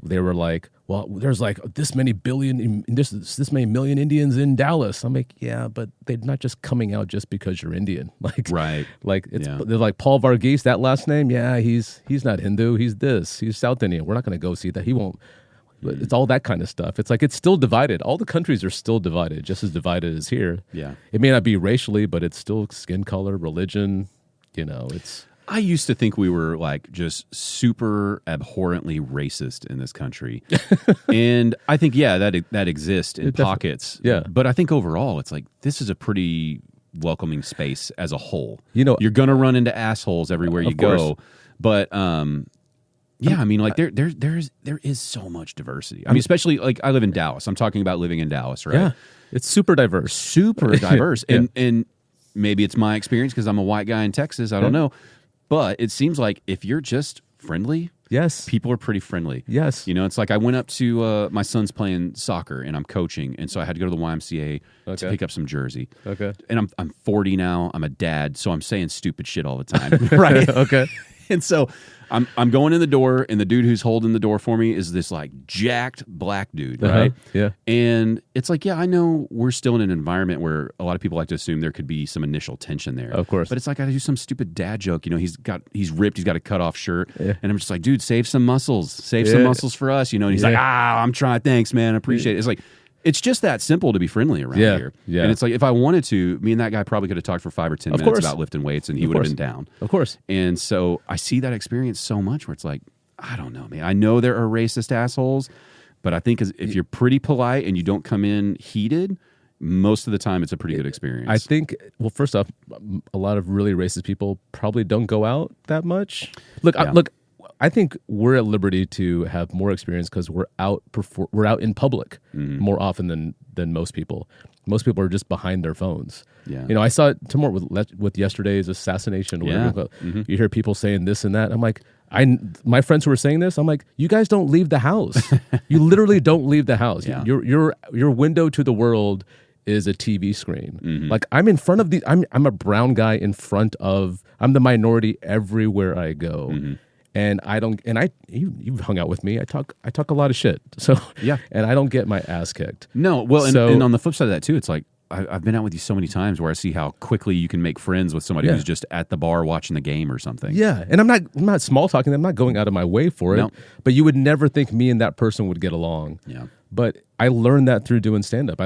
they were like, well, there's like this many million Indians in Dallas. I'm like, yeah, but they're not just coming out just because you're Indian. Like, Right. Like they're like Paul Varghese, that last name. Yeah, he's not Hindu. He's South Indian. We're not going to go see that. He won't. But it's all that kind of stuff. It's like it's still divided. All the countries are still divided, just as divided as here. Yeah. It may not be racially, but it's still skin color, religion. It's. I used to think we were like just super abhorrently racist in this country. And I think, that exists in pockets. Yeah. But I think overall, it's like this is a pretty welcoming space as a whole. You're going to run into assholes everywhere you go. But, I mean, like there is so much diversity. I mean, especially like I live in Dallas. I'm talking about living in Dallas, right? Yeah. It's super diverse. Super diverse. Yeah. And maybe it's my experience because I'm a white guy in Texas. I don't know. But it seems like if you're just friendly, Yes. people are pretty friendly. Yes. It's like I went up to my son's playing soccer and I'm coaching, and so I had to go to the YMCA to pick up some jersey. Okay. And I'm 40 now. I'm a dad, so I'm saying stupid shit all the time. Right. Okay. And so I'm going in the door, and the dude who's holding the door for me is this like jacked black dude, right? Yeah. And it's like, I know we're still in an environment where a lot of people like to assume there could be some initial tension there. Of course. But it's like I do some stupid dad joke. He's ripped, he's got a cut off shirt. Yeah. And I'm just like, dude, save some muscles. Save some muscles for us. And he's like, I'm trying. Thanks, man. I appreciate it. It's like, it's just that simple to be friendly around here. Yeah. And it's like, if I wanted to, me and that guy probably could have talked for 5 or 10 minutes course. about lifting weights, and he would have been down. Of course. And so I see that experience so much where it's like, I don't know, man. I know there are racist assholes, but I think if you're pretty polite and you don't come in heated, most of the time it's a pretty good experience. I think, well, first off, a lot of really racist people probably don't go out that much. Look, I think we're at liberty to have more experience because we're out in public more often than most people. Most people are just behind their phones. Yeah. I saw it tomorrow with yesterday's assassination. Yeah. You hear people saying this and that. I'm like, my friends who were saying this, I'm like, you guys don't leave the house. You literally don't leave the house. Yeah. Your window to the world is a TV screen. Like I'm in front of I'm a brown guy in front of. I'm the minority everywhere I go. And you've hung out with me. I talk a lot of shit. So yeah, and I don't get my ass kicked. No, well, and on the flip side of that too, it's like I've been out with you so many times where I see how quickly you can make friends with somebody who's just at the bar watching the game or something. Yeah, and I'm not small talking. I'm not going out of my way for it. No. But you would never think me and that person would get along. Yeah. But I learned that through doing stand up.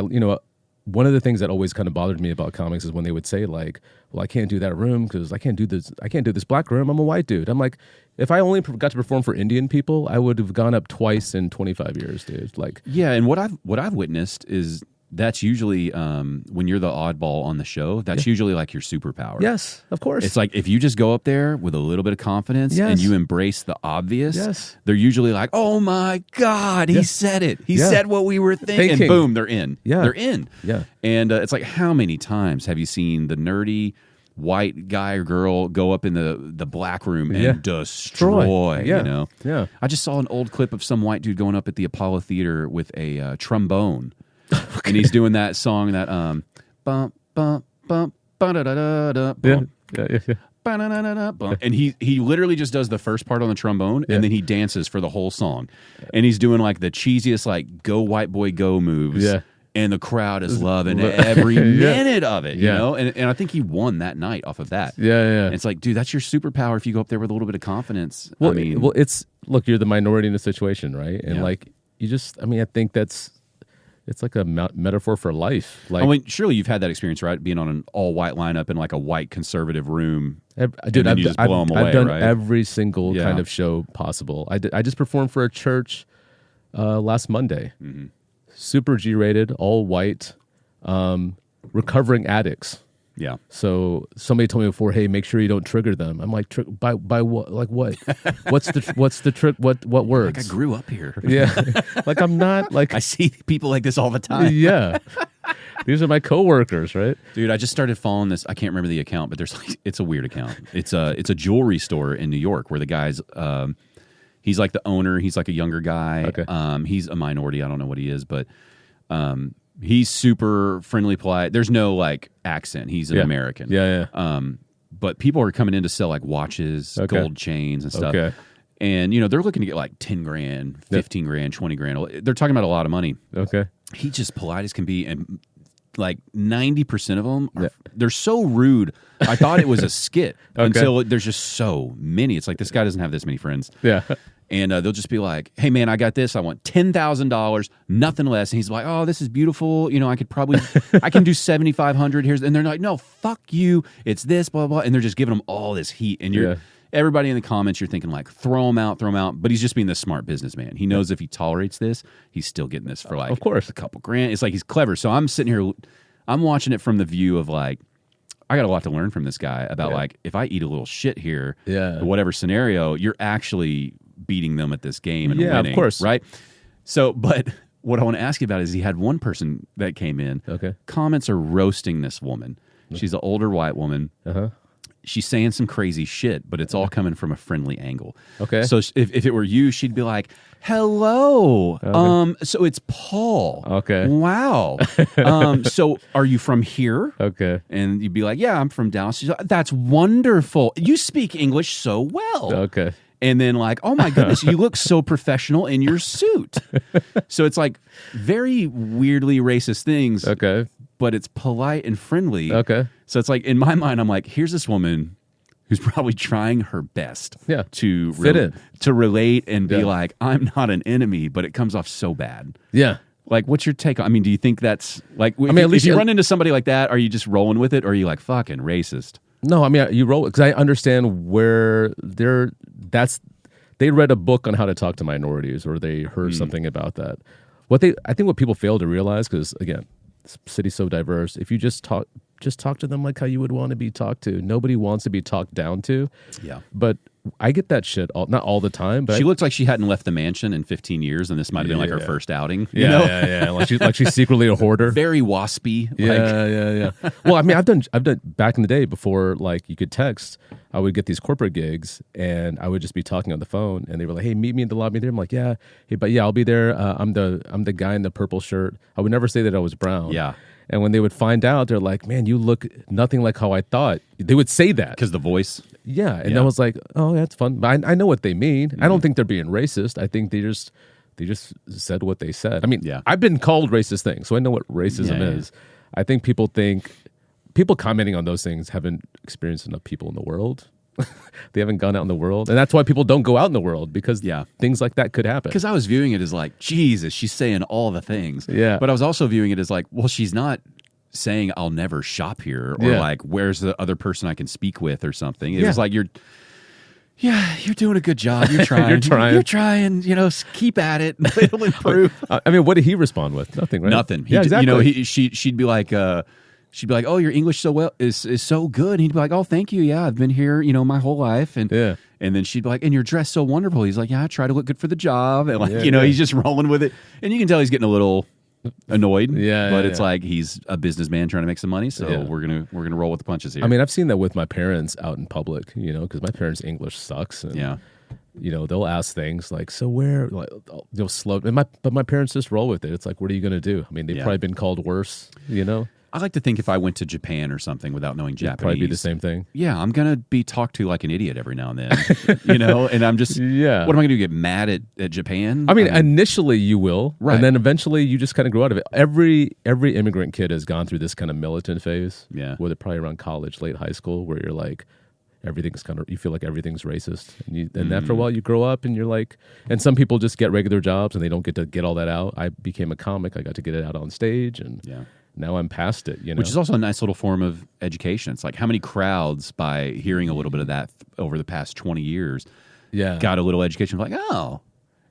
One of the things that always kind of bothered me about comics is when they would say like, well, I can't do that room because I can't do this black room. I'm a white dude. I'm like, if I only got to perform for Indian people, I would have gone up twice in 25 years, dude. Like, yeah. And what I've witnessed is that's usually when you're the oddball on the show, that's usually like your superpower. Yes, of course. It's like if you just go up there with a little bit of confidence and you embrace the obvious, they're usually like, oh my God, he said it. He said what we were thinking. And boom, they're in. Yeah. They're in. Yeah. And it's like, how many times have you seen the nerdy white guy or girl go up in the black room and destroy, Yeah. I just saw an old clip of some white dude going up at the Apollo Theater with a trombone. And he's doing that song that bump bump bump ba-da-da-da-da, bump. Yeah. And he literally just does the first part on the trombone and then he dances for the whole song. And he's doing like the cheesiest like go white boy go moves. Yeah. And the crowd is loving every minute of it, you know? And I think he won that night off of that. Yeah. And it's like, dude, that's your superpower if you go up there with a little bit of confidence. Well, look, you're the minority in the situation, right? And like, I think it's like a metaphor for life. Like, I mean, surely you've had that experience, right? Being on an all-white lineup in like a white conservative room. Dude, I've done every single kind of show possible. I just performed for a church last Monday. Mm-hmm. Super G-rated, all white, recovering addicts. Yeah. So somebody told me before, hey, make sure you don't trigger them. I'm like, by what? Like what? What's the trick? What words? Like I grew up here. Yeah. Like I'm not like I see people like this all the time. Yeah. These are my coworkers, right? Dude, I just started following this. I can't remember the account, but it's a weird account. It's a jewelry store in New York where the guy's he's like the owner. He's like a younger guy. Okay. He's a minority. I don't know what he is, but he's super friendly, polite. There's no like accent. He's an American. Yeah. But people are coming in to sell like watches, gold chains and stuff. Okay. And they're looking to get like 10 grand, 15 grand, 20 grand. They're talking about a lot of money. Okay. He's just polite as can be, and like 90% of them they're so rude. I thought it was a skit until there's just so many. It's like this guy doesn't have this many friends. Yeah. And they'll just be like, hey, man, I got this. I want $10,000, nothing less. And he's like, oh, this is beautiful. I could probably, I can do $7,500. And they're like, no, fuck you. It's this, blah, blah. And they're just giving them all this heat. And everybody in the comments, you're thinking like, throw him out. But he's just being this smart businessman. He knows if he tolerates this, he's still getting this for like of course. A couple grand. It's like he's clever. So I'm sitting here, I'm watching it from the view of like, I got a lot to learn from this guy about like, if I eat a little shit here, whatever scenario, you're actually beating them at this game and winning, of course, right? So, but what I want to ask you about is he had one person that came in. Okay, comments are roasting this woman. She's an older white woman. She's saying some crazy shit, but it's all coming from a friendly angle. Okay, so if it were you, she'd be like, "Hello, so it's Paul. Okay, wow. So are you from here? Okay, and you'd be like, yeah, I'm from Dallas. She's like, that's wonderful. You speak English so well. Okay." And then like, oh my goodness, you look so professional in your suit. So it's like very weirdly racist things. Okay. But it's polite and friendly. Okay. So it's like, in my mind, I'm like, here's this woman who's probably trying her best to fit in, to relate and be like, I'm not an enemy, but it comes off so bad. Yeah. Like, what's your take on, do you think that's like, if you run into somebody like that, are you just rolling with it? Or are you like, fucking racist? No, you roll because I understand where they read a book on how to talk to minorities or they heard something about that. I think what people fail to realize, because again, This city's so diverse. If you just talk to them like how you would want to be talked to. Nobody wants to be talked down to. Yeah. But I get that shit not all the time. But she looked like she hadn't left the mansion in 15 years, and this might have been like her first outing. Yeah, you know? yeah. Like she's secretly a hoarder. Very waspy. Yeah. Well, I mean, I've done back in the day before, like you could text. I would get these corporate gigs, and I would just be talking on the phone, and they were like, "Hey, meet me in the lobby there." I'm like, "Yeah, hey, but yeah, I'll be there. I'm the guy in the purple shirt." I would never say that I was brown. Yeah. And when they would find out, they're like, "Man, you look nothing like how I thought." They would say that Because the voice. Yeah, and I was like, "Oh, that's fun." But I know what they mean. I don't think they're being racist. I think they just said what they said. I mean, I've been called racist things, so I know what racism is. I think people commenting on those things haven't experienced enough people in the world. They haven't gone out in the world, and that's why people don't go out in the world, because things like that could happen. Because I was viewing it as like, Jesus, she's saying all the things. Yeah. But I was also viewing it as like, well, she's not saying I'll never shop here, or like, where's the other person I can speak with or something. It was like, you're doing a good job. You're trying. You're trying. You know, keep at it. It'll improve. I mean, what did he respond with? Nothing, right? Nothing. Exactly. You know, she'd be like, "Oh, your English is so good." And he'd be like, "Oh, thank you. Yeah, I've been here, you know, my whole life." And then she'd be like, "And you're dressed so wonderful." He's like, "Yeah, I try to look good for the job." And like, he's just rolling with it. And you can tell he's getting a little annoyed. But it's like he's a businessman trying to make some money. So we're gonna roll with the punches here. I mean, I've seen that with my parents out in public, you know, because my parents' English sucks. And, you know, they'll ask things like, "So where?" Like, they'll slow. But my parents just roll with it. It's like, what are you gonna do? I mean, they've probably been called worse, you know. I like to think if I went to Japan or something without knowing Japanese, it'd probably be the same thing. Yeah, I'm gonna be talked to like an idiot every now and then, you know. And I'm just, what am I gonna do? Get mad at Japan? I mean, initially you will, right? And then eventually you just kind of grow out of it. Every immigrant kid has gone through this kind of militant phase. Yeah, whether probably around college, late high school, where you're like, you feel like everything's racist, and after a while you grow up and you're like, and some people just get regular jobs and they don't get to get all that out. I became a comic. I got to get it out on stage, and now I'm past it, you know. Which is also a nice little form of education. It's like how many crowds, by hearing a little bit of that over the past 20 years, got a little education. Like, oh.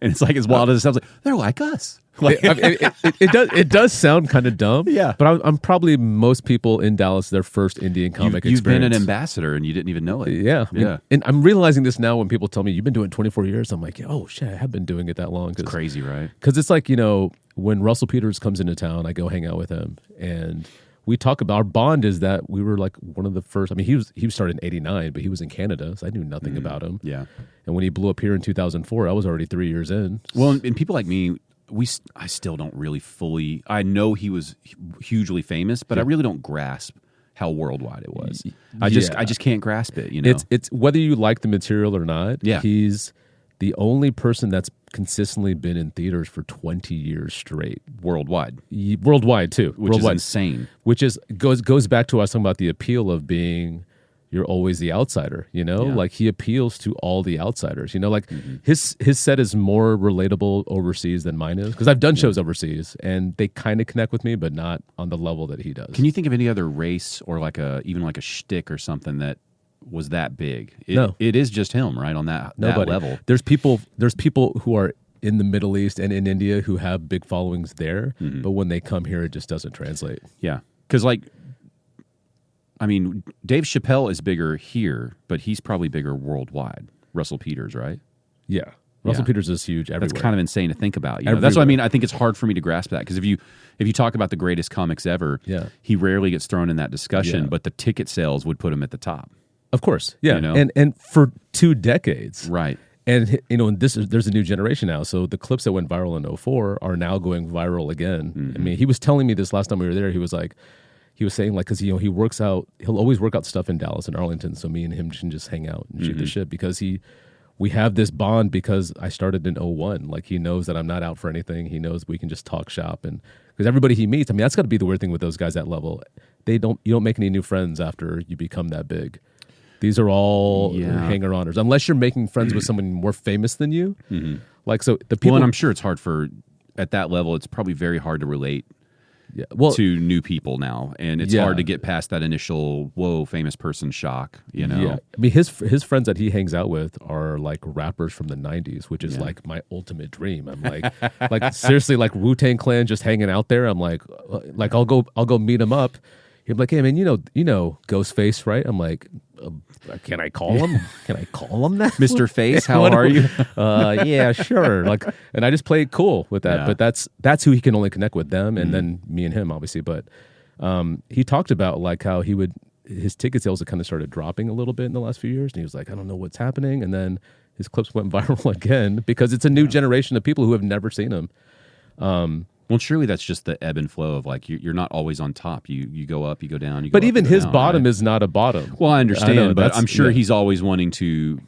And it's like, as wild as it sounds, like, they're like us. Like, it does sound kind of dumb. Yeah. But I'm probably most people in Dallas, their first Indian comic experience. You've been an ambassador and you didn't even know it. Yeah. And I'm realizing this now when people tell me, you've been doing it 24 years. I'm like, oh, shit, I have been doing it that long. It's crazy, right? Because it's like, you know, when Russell Peters comes into town, I go hang out with him, and we talk about our bond is that we were like one of the first. I mean, he started in '89, but he was in Canada, so I knew nothing about him. Yeah. And when he blew up here in 2004, I was already 3 years in. Well, and people like me, I still don't really fully. I know he was hugely famous, but I really don't grasp how worldwide it was. I just can't grasp it. You know, it's whether you like the material or not. Yeah. He's the only person that's consistently been in theaters for 20 years straight. Worldwide too. Which is insane. Which is goes back to us talking about the appeal of being, you're always the outsider, you know? Like, he appeals to all the outsiders, you know? Like, his set is more relatable overseas than mine is, because I've done shows overseas and they kind of connect with me, but not on the level that he does. Can you think of any other race or like even a shtick or something that was that big? No. It is just him, right, on that level. There's people who are in the Middle East and in India who have big followings there, but when they come here, it just doesn't translate. Yeah, because like, I mean, Dave Chappelle is bigger here, but he's probably bigger worldwide. Russell Peters, right? Yeah. Russell Peters is huge everywhere. That's kind of insane to think about. You know? That's what I mean. I think it's hard for me to grasp that, because if you talk about the greatest comics ever, he rarely gets thrown in that discussion, but the ticket sales would put him at the top. Of course, yeah, you know? and for 2 decades, right? And you know, there's a new generation now. So the clips that went viral in '04 are now going viral again. I mean, he was telling me this last time we were there. He was saying, like, because he'll always work out stuff in Dallas and Arlington. So me and him can just hang out and shoot the shit, because we have this bond, because I started in '01. Like, he knows that I'm not out for anything. He knows we can just talk shop, and because everybody he meets, I mean, that's got to be the weird thing with those guys at level. You don't make any new friends after you become that big. These are all hanger-oners, unless you're making friends with someone more famous than you. Like, so the people. Well, and I'm sure it's hard at that level. It's probably very hard to relate to new people now, and it's hard to get past that initial "whoa, famous person" shock. You know, I mean his friends that he hangs out with are like rappers from the '90s, which is like my ultimate dream. I'm like seriously, like Wu-Tang Clan just hanging out there. I'm like I'll go meet him up. He'd be like, hey man, you know Ghostface, right? I'm like, can I call him? Can I call him that? Mr. Face, how are you? Yeah, sure. Like, and I just play it cool with that. Yeah. But that's who he can only connect with, them, and then me and him, obviously. But he talked about like how his ticket sales had kind of started dropping a little bit in the last few years, and he was like, I don't know what's happening. And then his clips went viral again because it's a new generation of people who have never seen him. Well, surely that's just the ebb and flow of like you're not always on top. You go up, you go down. But even his bottom is not a bottom. Well, I understand, but I'm sure he's always wanting to.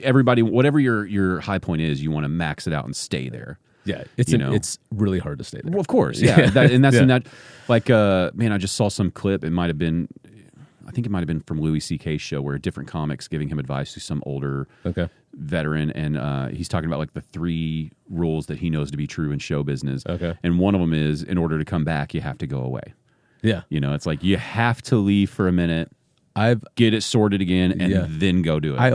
Everybody, whatever your high point is, you want to max it out and stay there. Yeah, it's really hard to stay there. Well, of course, yeah. That, like, man, I just saw some clip. It might have been, I think it might have been from Louis C.K.'s show where different comics giving him advice to some older veteran, and he's talking about like the 3 rules that he knows to be true in show business. Okay. And one of them is, in order to come back, you have to go away. Yeah. You know, it's like you have to leave for a minute, get it sorted again, and then go do it. I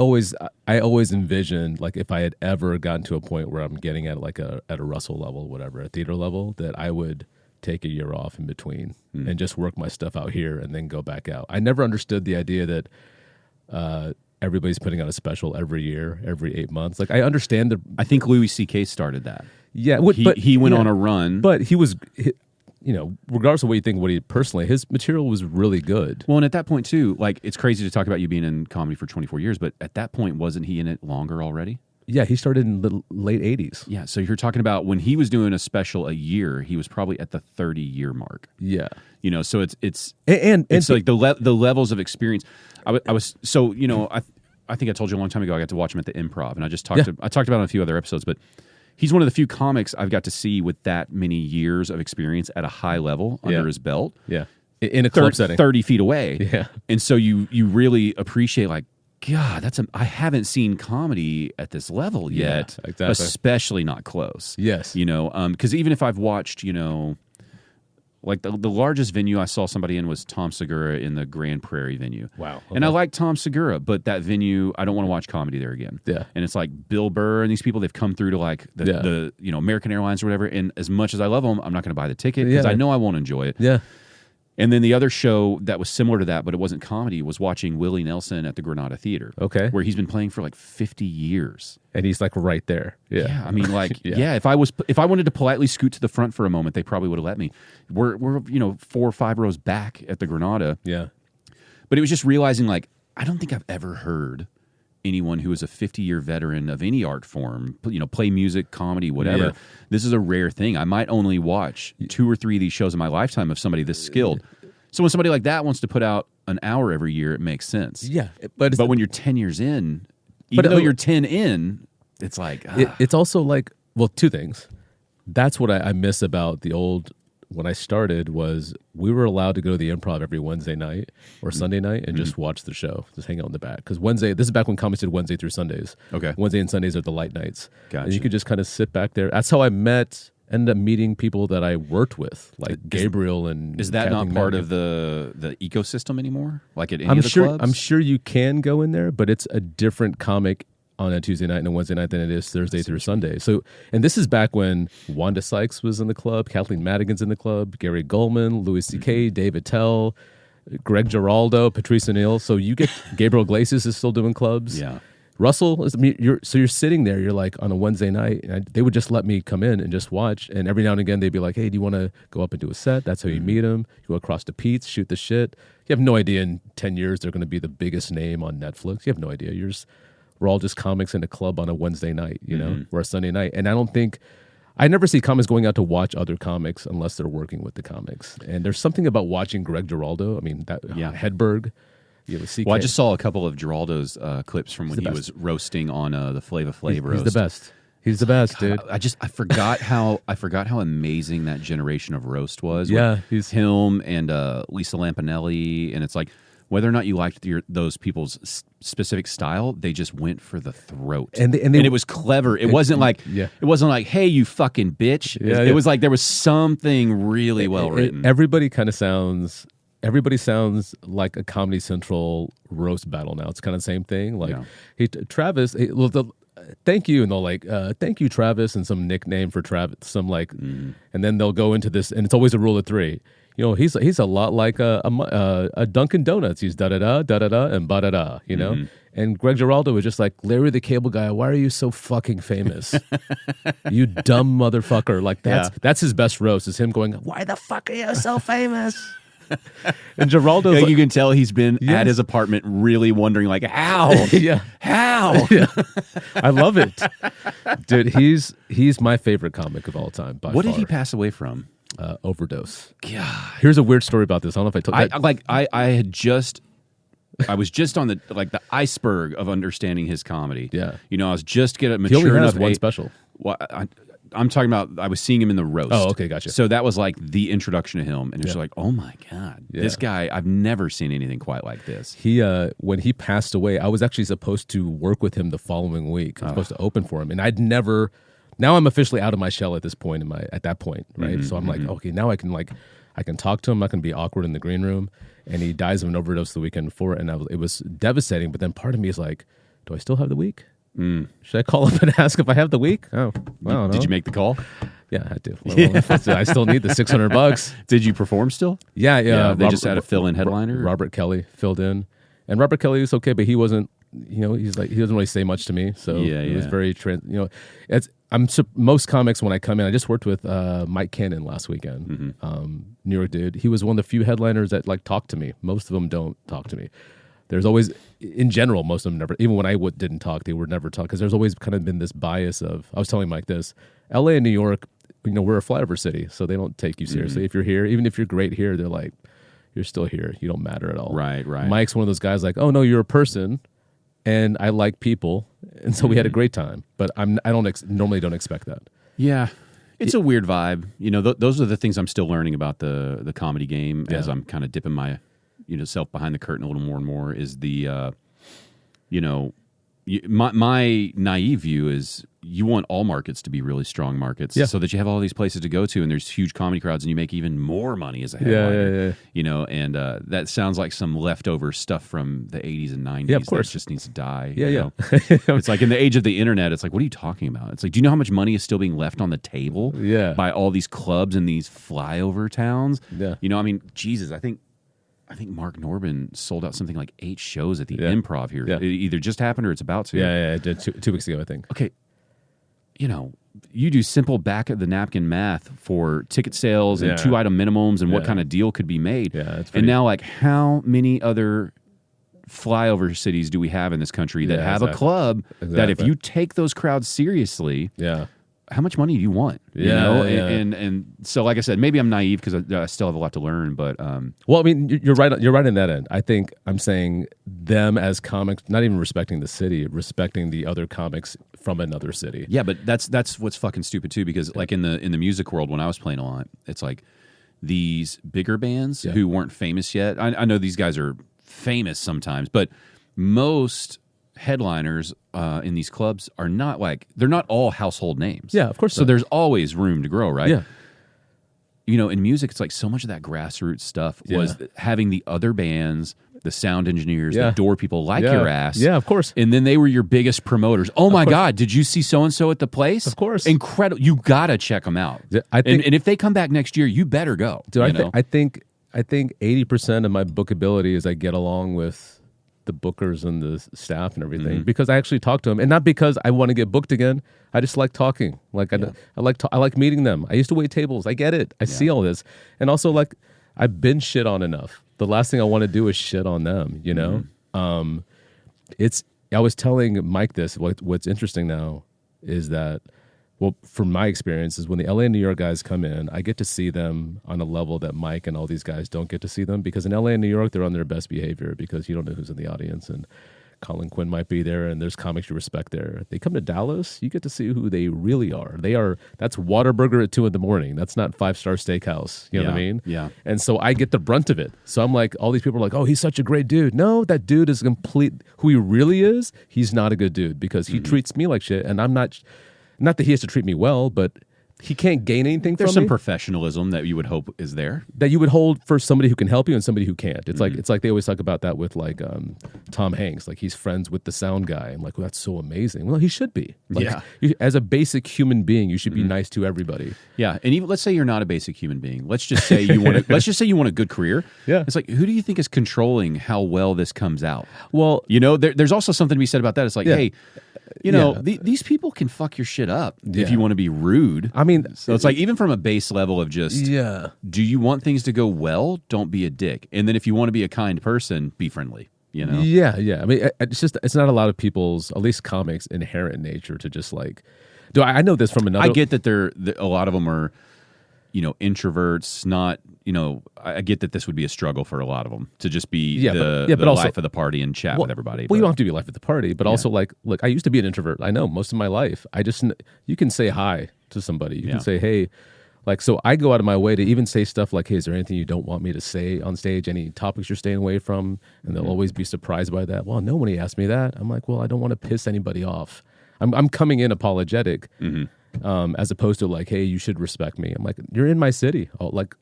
always envisioned, like, if I had ever gotten to a point where I'm getting at like at a Russell level, whatever, a theater level, that I would take a year off in between and just work my stuff out here and then go back out. I never understood the idea that everybody's putting out a special every year, every 8 months. Like, I understand I think Louis C.K. started that. Yeah, but he went on a run. But he was, you know, regardless of what you think, personally, his material was really good. Well, and at that point too, like, it's crazy to talk about you being in comedy for 24 years, but at that point, wasn't he in it longer already? Yeah, he started in the late 80s. Yeah, so you're talking about when he was doing a special a year, he was probably at the 30-year mark. Yeah. You know, so it's like the levels of experience. I was so, you know, I think I told you a long time ago I got to watch him at the Improv, and I talked about it on a few other episodes, but he's one of the few comics I've got to see with that many years of experience at a high level under his belt. Yeah. In a club setting. 30 feet away. Yeah. And so you really appreciate, like, God, I haven't seen comedy at this level yet, exactly. Especially not close. Yes. You know, because even if I've watched, you know, like the largest venue I saw somebody in was Tom Segura in the Grand Prairie venue. Wow. Okay. And I like Tom Segura, but that venue, I don't want to watch comedy there again. Yeah. And it's like Bill Burr and these people, they've come through to like the you know, American Airlines or whatever. And as much as I love them, I'm not going to buy the ticket because I know I won't enjoy it. Yeah. And then the other show that was similar to that, but it wasn't comedy, was watching Willie Nelson at the Granada Theater. Okay. Where he's been playing for like 50 years. And he's like right there. Yeah. Yeah. I mean, like, if I wanted to politely scoot to the front for a moment, they probably would have let me. We're you know, 4 or 5 rows back at the Granada. Yeah. But it was just realizing, like, I don't think I've ever heard anyone who is a 50-year veteran of any art form, you know, play music, comedy, whatever. Yeah. This is a rare thing. I might only watch 2 or 3 of these shows in my lifetime of somebody this skilled. So when somebody like that wants to put out an hour every year, it makes sense. Yeah. But when you're 10 years in, even though you're 10 in, it's like... It's also like, well, 2 things. That's what I miss about the old... When I started was we were allowed to go to the Improv every Wednesday night or Sunday night and just watch the show, just hang out in the back. Because Wednesday, this is back when comics did Wednesday through Sundays. Okay. Wednesday and Sundays are the light nights. Gotcha. And you could just kind of sit back there. That's how I ended up meeting people that I worked with, like Gabriel and Is that Kathleen not part Madigan. of the ecosystem anymore? Like at any of the clubs? I'm sure you can go in there, but it's a different comic on a Tuesday night and a Wednesday night than it is Thursday through Sunday. So, and this is back when Wanda Sykes was in the club, Kathleen Madigan's in the club, Gary Goldman, Louis C.K., David Tell, Greg Giraldo, Patrice O'Neill. So you get Gabriel Iglesias is still doing clubs. Yeah. Russell is. You're sitting there. You're like on a Wednesday night, and they would just let me come in and just watch. And every now and again, they'd be like, "Hey, do you want to go up and do a set?" That's how you meet them. You go across to Pete's, shoot the shit. You have no idea in 10 years they're going to be the biggest name on Netflix. You have no idea. We're all just comics in a club on a Wednesday night, you know, or a Sunday night. And I never see comics going out to watch other comics unless they're working with the comics. And there's something about watching Greg Giraldo. I mean, Hedberg. You know, CK. Well, I just saw a couple of Giraldo's clips from when he was roasting on the Flava Flav roast. He's the best. He's the best, dude. I forgot how amazing that generation of roast was. Yeah, he's him and Lisa Lampanelli, and it's like whether or not you liked those people's specific style, they just went for the throat, and it was clever. It wasn't like hey, you fucking bitch. It was like there was something really well written. Everybody sounds like a Comedy Central roast battle now. It's kind of the same thing. Like, hey, Travis, thank you, and they'll like, thank you, Travis, and some nickname for Travis, some like, and then they'll go into this, and it's always a rule of three. You know, he's a lot like a Dunkin' Donuts. He's da da da da da da and ba da da. You know, and Greg Giraldo was just like, Larry the Cable Guy. Why are you so fucking famous? You dumb motherfucker. Like that's his best roast, is him going, why the fuck are you so famous? And Giraldo, you can tell he's been at his apartment, really wondering, like, how, how. I love it, dude. He's my favorite comic of all time. By what far. did he pass away from? Overdose. God, here's a weird story about this. I don't know if I told. I was just on the iceberg of understanding his comedy. Yeah, you know, I was just getting mature he only enough. Has one special. Well, I'm talking about, I was seeing him in the roast. Oh, okay, gotcha. So that was like the introduction to him, and it was like, oh my God, this guy, I've never seen anything quite like this. He, when he passed away, I was actually supposed to work with him the following week. I was supposed to open for him, and I'd never. Now I'm officially out of my shell at this point at that point, right? So I'm like, okay, now I can talk to him. I'm not going to be awkward in the green room. And he dies of an overdose the weekend before, and it was devastating. But then part of me is like, do I still have the week? Should I call up and ask if I have the week? Oh, I don't know. Did you make the call? Yeah, I had to. Well, I still need the $600. Did you perform still? Yeah. They just had a fill-in headliner. Robert Kelly filled in, and Robert Kelly was okay, but he wasn't. You know, he doesn't really say much to me. So it was very. Most comics when I come in. I just worked with Mike Cannon last weekend. New York dude. He was one of the few headliners that like talk to me. Most of them don't talk to me. There's always, in general, most of them never, even when I didn't talk, they were never talk, because there's always kind of been this bias of, I was telling Mike this, LA and New York, you know, we're a flyover city, so they don't take you seriously. If you're here, even if you're great here, they're like, you're still here, you don't matter at all. Right. Mike's one of those guys like, oh no, you're a person, and I like people, and so we had a great time, but I normally don't expect that. Yeah. It's a weird vibe. You know, those are the things I'm still learning about the comedy game as I'm kind of dipping my self behind the curtain a little more and more, is the, my naive view is you want all markets to be really strong markets so that you have all these places to go to, and there's huge comedy crowds, and you make even more money as a headliner. You know, and that sounds like some leftover stuff from the 80s and 90s. Yeah, of course. That just needs to die. Yeah. It's like in the age of the internet, it's like, what are you talking about? It's like, do you know how much money is still being left on the table by all these clubs in these flyover towns? Yeah. You know, I mean, Jesus, I think Mark Norbin sold out something like 8 shows at the Improv here. Yeah. It either just happened or it's about to. Yeah. It did 2 weeks ago, I think. Okay, you know, you do simple back of the napkin math for ticket sales and 2-item minimums and what kind of deal could be made. Yeah, and now, like, how many other flyover cities do we have in this country that have a club that if you take those crowds seriously, how much money do you want? You know? And so, like I said, maybe I'm naive because I still have a lot to learn. But well, I mean, you're right. You're right in that end. I think I'm saying them as comics, not even respecting the city, respecting the other comics from another city. Yeah, but that's what's fucking stupid too. Because like in the music world, when I was playing a lot, it's like these bigger bands who weren't famous yet. I know these guys are famous sometimes, but most headliners in these clubs are not like, they're not all household names. Yeah, of course. So there's always room to grow, right? Yeah. You know, in music, it's like so much of that grassroots stuff was having the other bands, the sound engineers, the door people like your ass. Yeah, of course. And then they were your biggest promoters. Oh my God, did you see so-and-so at the place? Of course. Incredible. You got to check them out. I think, and if they come back next year, you better go. Dude, I think 80% of my bookability is I get along with the bookers and the staff and everything because I actually talk to them, and not because I want to get booked again. I just like talking. Like I like meeting them. I used to wait tables. I get it. I see all this, and also like I've been shit on enough. The last thing I want to do is shit on them. You know, I was telling Mike this. What's interesting now is that, well, from my experience, is when the LA and New York guys come in, I get to see them on a level that Mike and all these guys don't get to see them, because in LA and New York, they're on their best behavior because you don't know who's in the audience. And Colin Quinn might be there, and there's comics you respect there. They come to Dallas, you get to see who they really are. That's Whataburger at 2 a.m. That's not 5-star steakhouse. You know what I mean? Yeah. And so I get the brunt of it. So I'm like, all these people are like, oh, he's such a great dude. No, that dude is who he really is. He's not a good dude because he treats me like shit, and I'm not that he has to treat me well, but he can't gain anything from me. There's some professionalism that you would hope is there. That you would hold for somebody who can help you and somebody who can't. It's like they always talk about that with like Tom Hanks. Like he's friends with the sound guy. I'm like, well, that's so amazing. Well, he should be. Like, as a basic human being, you should be nice to everybody. Yeah, and even let's say you're not a basic human being. Let's just say you want. Let's just say you want a good career. Yeah, it's like, who do you think is controlling how well this comes out? Well, there's also something to be said about that. It's like, hey. These people can fuck your shit up if you want to be rude. I mean, so it's like even from a base level of just, do you want things to go well? Don't be a dick. And then if you want to be a kind person, be friendly. Yeah. I mean, it's not a lot of people's, at least comics, inherent nature to just like. I know this from another. I get that a lot of them are, introverts. Not, I get that this would be a struggle for a lot of them to just be the also, life of the party and chat with everybody. Well, you don't have to be life of the party, but also like, look, I used to be an introvert. I know most of my life. You can say hi to somebody. You can say, hey, like, so I go out of my way to even say stuff like, hey, is there anything you don't want me to say on stage? Any topics you're staying away from? And they'll always be surprised by that. Well, nobody asked me that. I'm like, well, I don't want to piss anybody off. I'm coming in apologetic. As opposed to like, hey, you should respect me. I'm like, you're in my city. Oh, like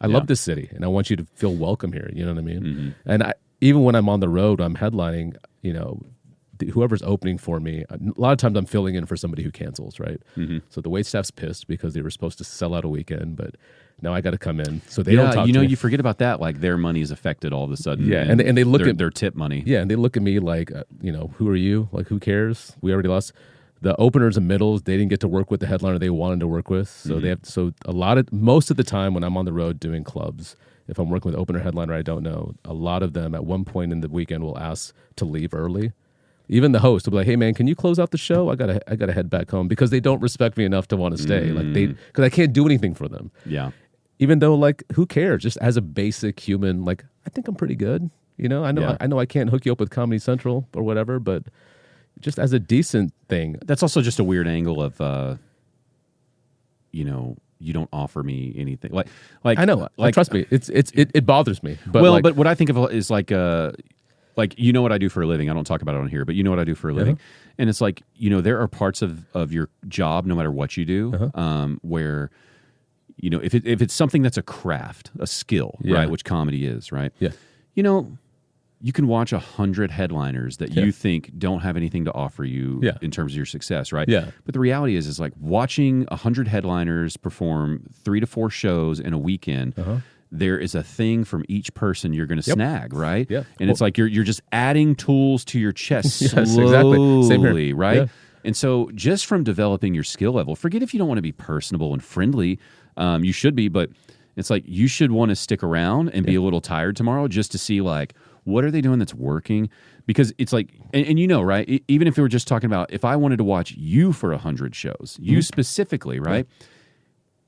I love this city, and I want you to feel welcome here. You know what I mean? And even when I'm on the road, I'm headlining. Whoever's opening for me, a lot of times I'm filling in for somebody who cancels, right? So the waitstaff's pissed because they were supposed to sell out a weekend, but now I got to come in. So they don't talk to me. You forget about that. Like their money is affected all of a sudden. Yeah, and they look at their tip money. Yeah, and they look at me like, who are you? Like, who cares? We already lost. The openers and middles, they didn't get to work with the headliner they wanted to work with. So most of the time when I'm on the road doing clubs, if I'm working with opener headliner I don't know, a lot of them at one point in the weekend will ask to leave early. Even the host will be like, hey man, can you close out the show? I gotta head back home, because they don't respect me enough to want to stay. Because I can't do anything for them. Yeah. Even though, like, who cares? Just as a basic human, like, I think I'm pretty good. I know I can't hook you up with Comedy Central or whatever, but just as a decent thing. That's also just a weird angle of, you don't offer me anything. Like I know. Like, trust me, it bothers me. But but what I think of is like what I do for a living. I don't talk about it on here, but you know what I do for a living, and it's like there are parts of your job, no matter what you do, where if it's something that's a craft, a skill, right, which comedy is, right, you can watch 100 headliners that you think don't have anything to offer you in terms of your success, right? Yeah. But the reality is like watching 100 headliners perform 3 to 4 shows in a weekend. There is a thing from each person you're going to snag, right? Yeah. And it's like you're just adding tools to your chest slowly, exactly. Same here. right? Yeah. And so just from developing your skill level, forget if you don't want to be personable and friendly. You should be, but it's like you should want to stick around and be a little tired tomorrow just to see like, what are they doing that's working? Because it's like, and right? Even if we were just talking about, if I wanted to watch you for 100 shows, you specifically, right?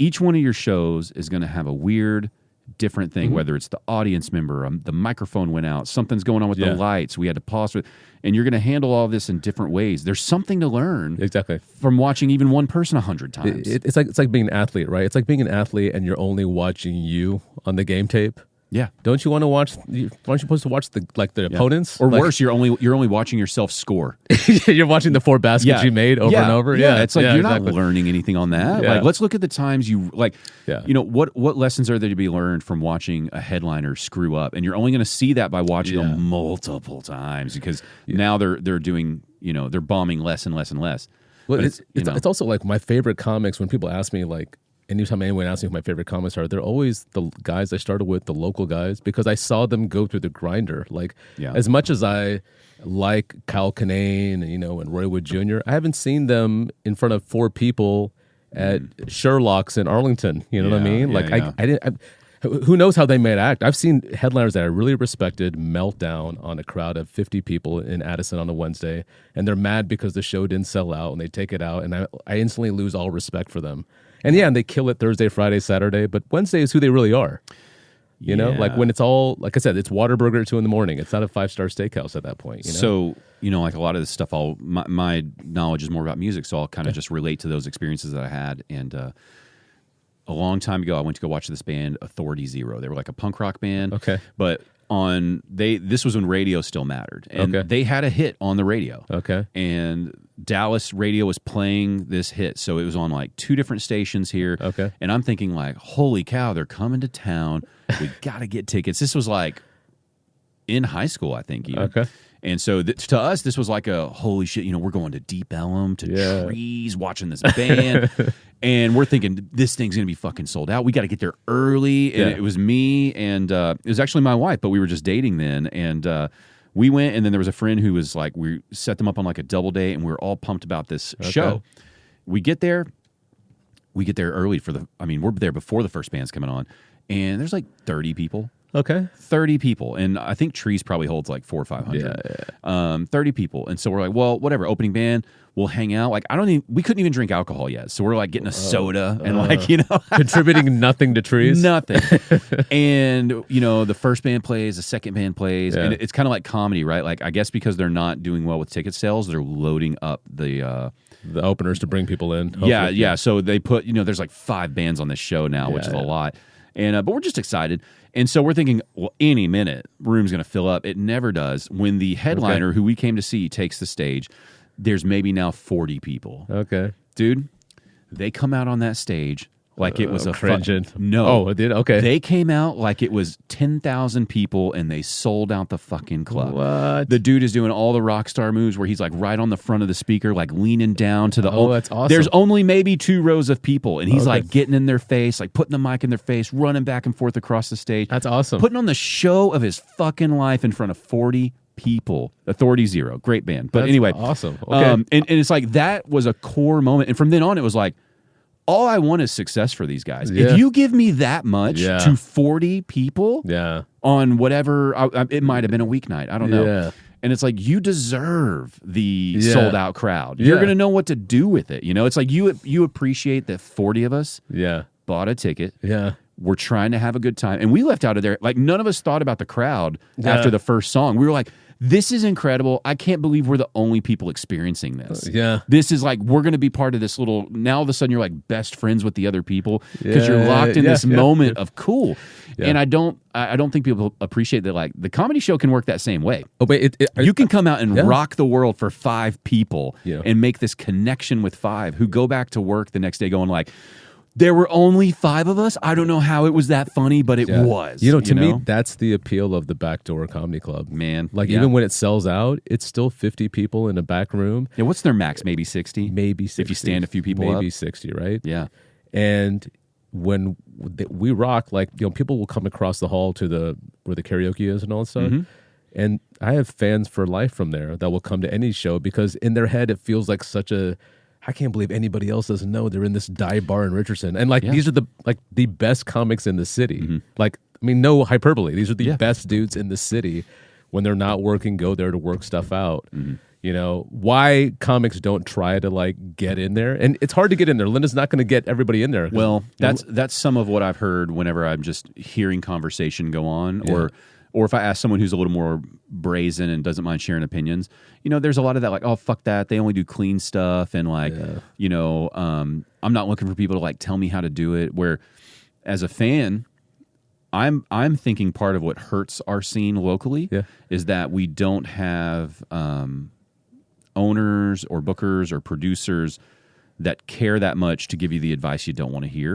Each one of your shows is going to have a weird, different thing, whether it's the audience member, the microphone went out, something's going on with the lights, we had to pause it, and you're going to handle all this in different ways. There's something to learn from watching even one person 100 times. It's like being an athlete, right? It's like being an athlete and you're only watching you on the game tape. Yeah. Don't you want to watch? Aren't you supposed to watch the opponents? Or worse, you're only watching yourself score. You're watching the 4 baskets you made over and over. Yeah, it's like you're not learning anything on that. Yeah. Like, let's look at the times you like. Yeah. What lessons are there to be learned from watching a headliner screw up? And you're only going to see that by watching them multiple times, because now they're doing they're bombing less and less and less. Well, it's also like my favorite comics. When people ask me like. Anytime anyone asks me who my favorite comics are, they're always the guys I started with, the local guys, because I saw them go through the grinder. Like, as much as I like Kyle Kinane, and Roy Wood Jr., I haven't seen them in front of 4 people at Sherlock's in Arlington. You know what I mean? Like, I didn't. Who knows how they might act? I've seen headliners that I really respected melt down on a crowd of 50 people in Addison on a Wednesday, and they're mad because the show didn't sell out, and they take it out, and I instantly lose all respect for them. And and they kill it Thursday, Friday, Saturday, but Wednesday is who they really are. You know, like when it's all, like I said, it's Whataburger at 2 a.m. It's not a 5-star steakhouse at that point. You know? So, you know, like a lot of this stuff, my knowledge is more about music, so I'll kind of just relate to those experiences that I had. And a long time ago, I went to go watch this band, Authority Zero. They were like a punk rock band. Okay. But this was when radio still mattered. And they had a hit on the radio. Okay. And Dallas radio was playing this hit. So it was on like 2 different stations here. Okay. And I'm thinking like, holy cow, they're coming to town. We got to get tickets. This was like in high school, I think. Even. Okay. And so to us, this was like a holy shit, you know, we're going to Deep Ellum, to Trees, watching this band. And we're thinking, this thing's going to be fucking sold out. We got to get there early. And it was me and it was actually my wife, but we were just dating then. And we went, and then there was a friend who was like, we set them up on like a double date, and we were all pumped about this show. We get there early we're there before the first band's coming on. And there's like 30 people. Okay. 30 people. And I think Trees probably holds like 400 or 500. 30 people. And so we're like, well, whatever, opening band, we'll hang out. Like, we couldn't even drink alcohol yet. So we're like getting a soda and like, you know. Contributing nothing to Trees? Nothing. And, you know, the first band plays, the second band plays. And it's kind of like comedy, right? Like, I guess because they're not doing well with ticket sales, they're loading up the openers to bring people in. Yeah. So they put, you know, there's like 5 bands on this show now, which is a lot. And but we're just excited. And so we're thinking, well, any minute, room's going to fill up. It never does. When the headliner, who we came to see, takes the stage, there's maybe now 40 people. Okay. Dude, they come out on that stage like it was a cringing. No. Oh, it did? Okay. They came out like it was 10,000 people, and they sold out the fucking club. What? The dude is doing all the rock star moves where he's like right on the front of the speaker, like leaning down to the... Oh, that's awesome. There's only maybe 2 rows of people, and he's like getting in their face, like putting the mic in their face, running back and forth across the stage. That's awesome. Putting on the show of his fucking life in front of 40 people. Authority Zero. Great band. But anyway. Awesome. Okay. And it's like that was a core moment. And from then on, it was like, all I want is success for these guys. Yeah. If you give me that much to 40 people on whatever, it might have been a weeknight. I don't know. Yeah. And it's like, you deserve the sold out crowd. You're going to know what to do with it. You know, it's like you appreciate that 40 of us bought a ticket. Yeah. We're trying to have a good time. And we left out of there, like none of us thought about the crowd after the first song. We were like, this is incredible. I can't believe we're the only people experiencing this. This is like, we're going to be part of this little, now all of a sudden you're like best friends with the other people because you're locked in this moment of cool. And I don't think people appreciate that. Like the comedy show can work that same way. Oh, but you can come out and rock the world for 5 people and make this connection with 5 who go back to work the next day going like, there were only 5 of us. I don't know how it was that funny, but it was. You know, to me, that's the appeal of the Backdoor Comedy Club. Man. Like, even when it sells out, it's still 50 people in a back room. Yeah, what's their max? Maybe 60? Maybe 60. If you stand a few people maybe up? 60, right? Yeah. And when we rock, like, you know, people will come across the hall to where the karaoke is and all that stuff. And I have fans for life from there that will come to any show because in their head, it feels like such a... I can't believe anybody else doesn't know they're in this dive bar in Richardson. And like these are the best comics in the city. Like, I mean, no hyperbole. These are the best dudes in the city. When they're not working, go there to work stuff out. You know, why comics don't try to like get in there. And it's hard to get in there. Linda's not going to get everybody in there. Well, that's some of what I've heard whenever I'm just hearing conversation go on or if I ask someone who's a little more brazen and doesn't mind sharing opinions, you know, there's a lot of that like, oh, fuck that. They only do clean stuff. And like, you know, I'm not looking for people to like tell me how to do it. Where as a fan, I'm thinking part of what hurts our scene locally is that we don't have owners or bookers or producers that care that much to give you the advice you don't want to hear.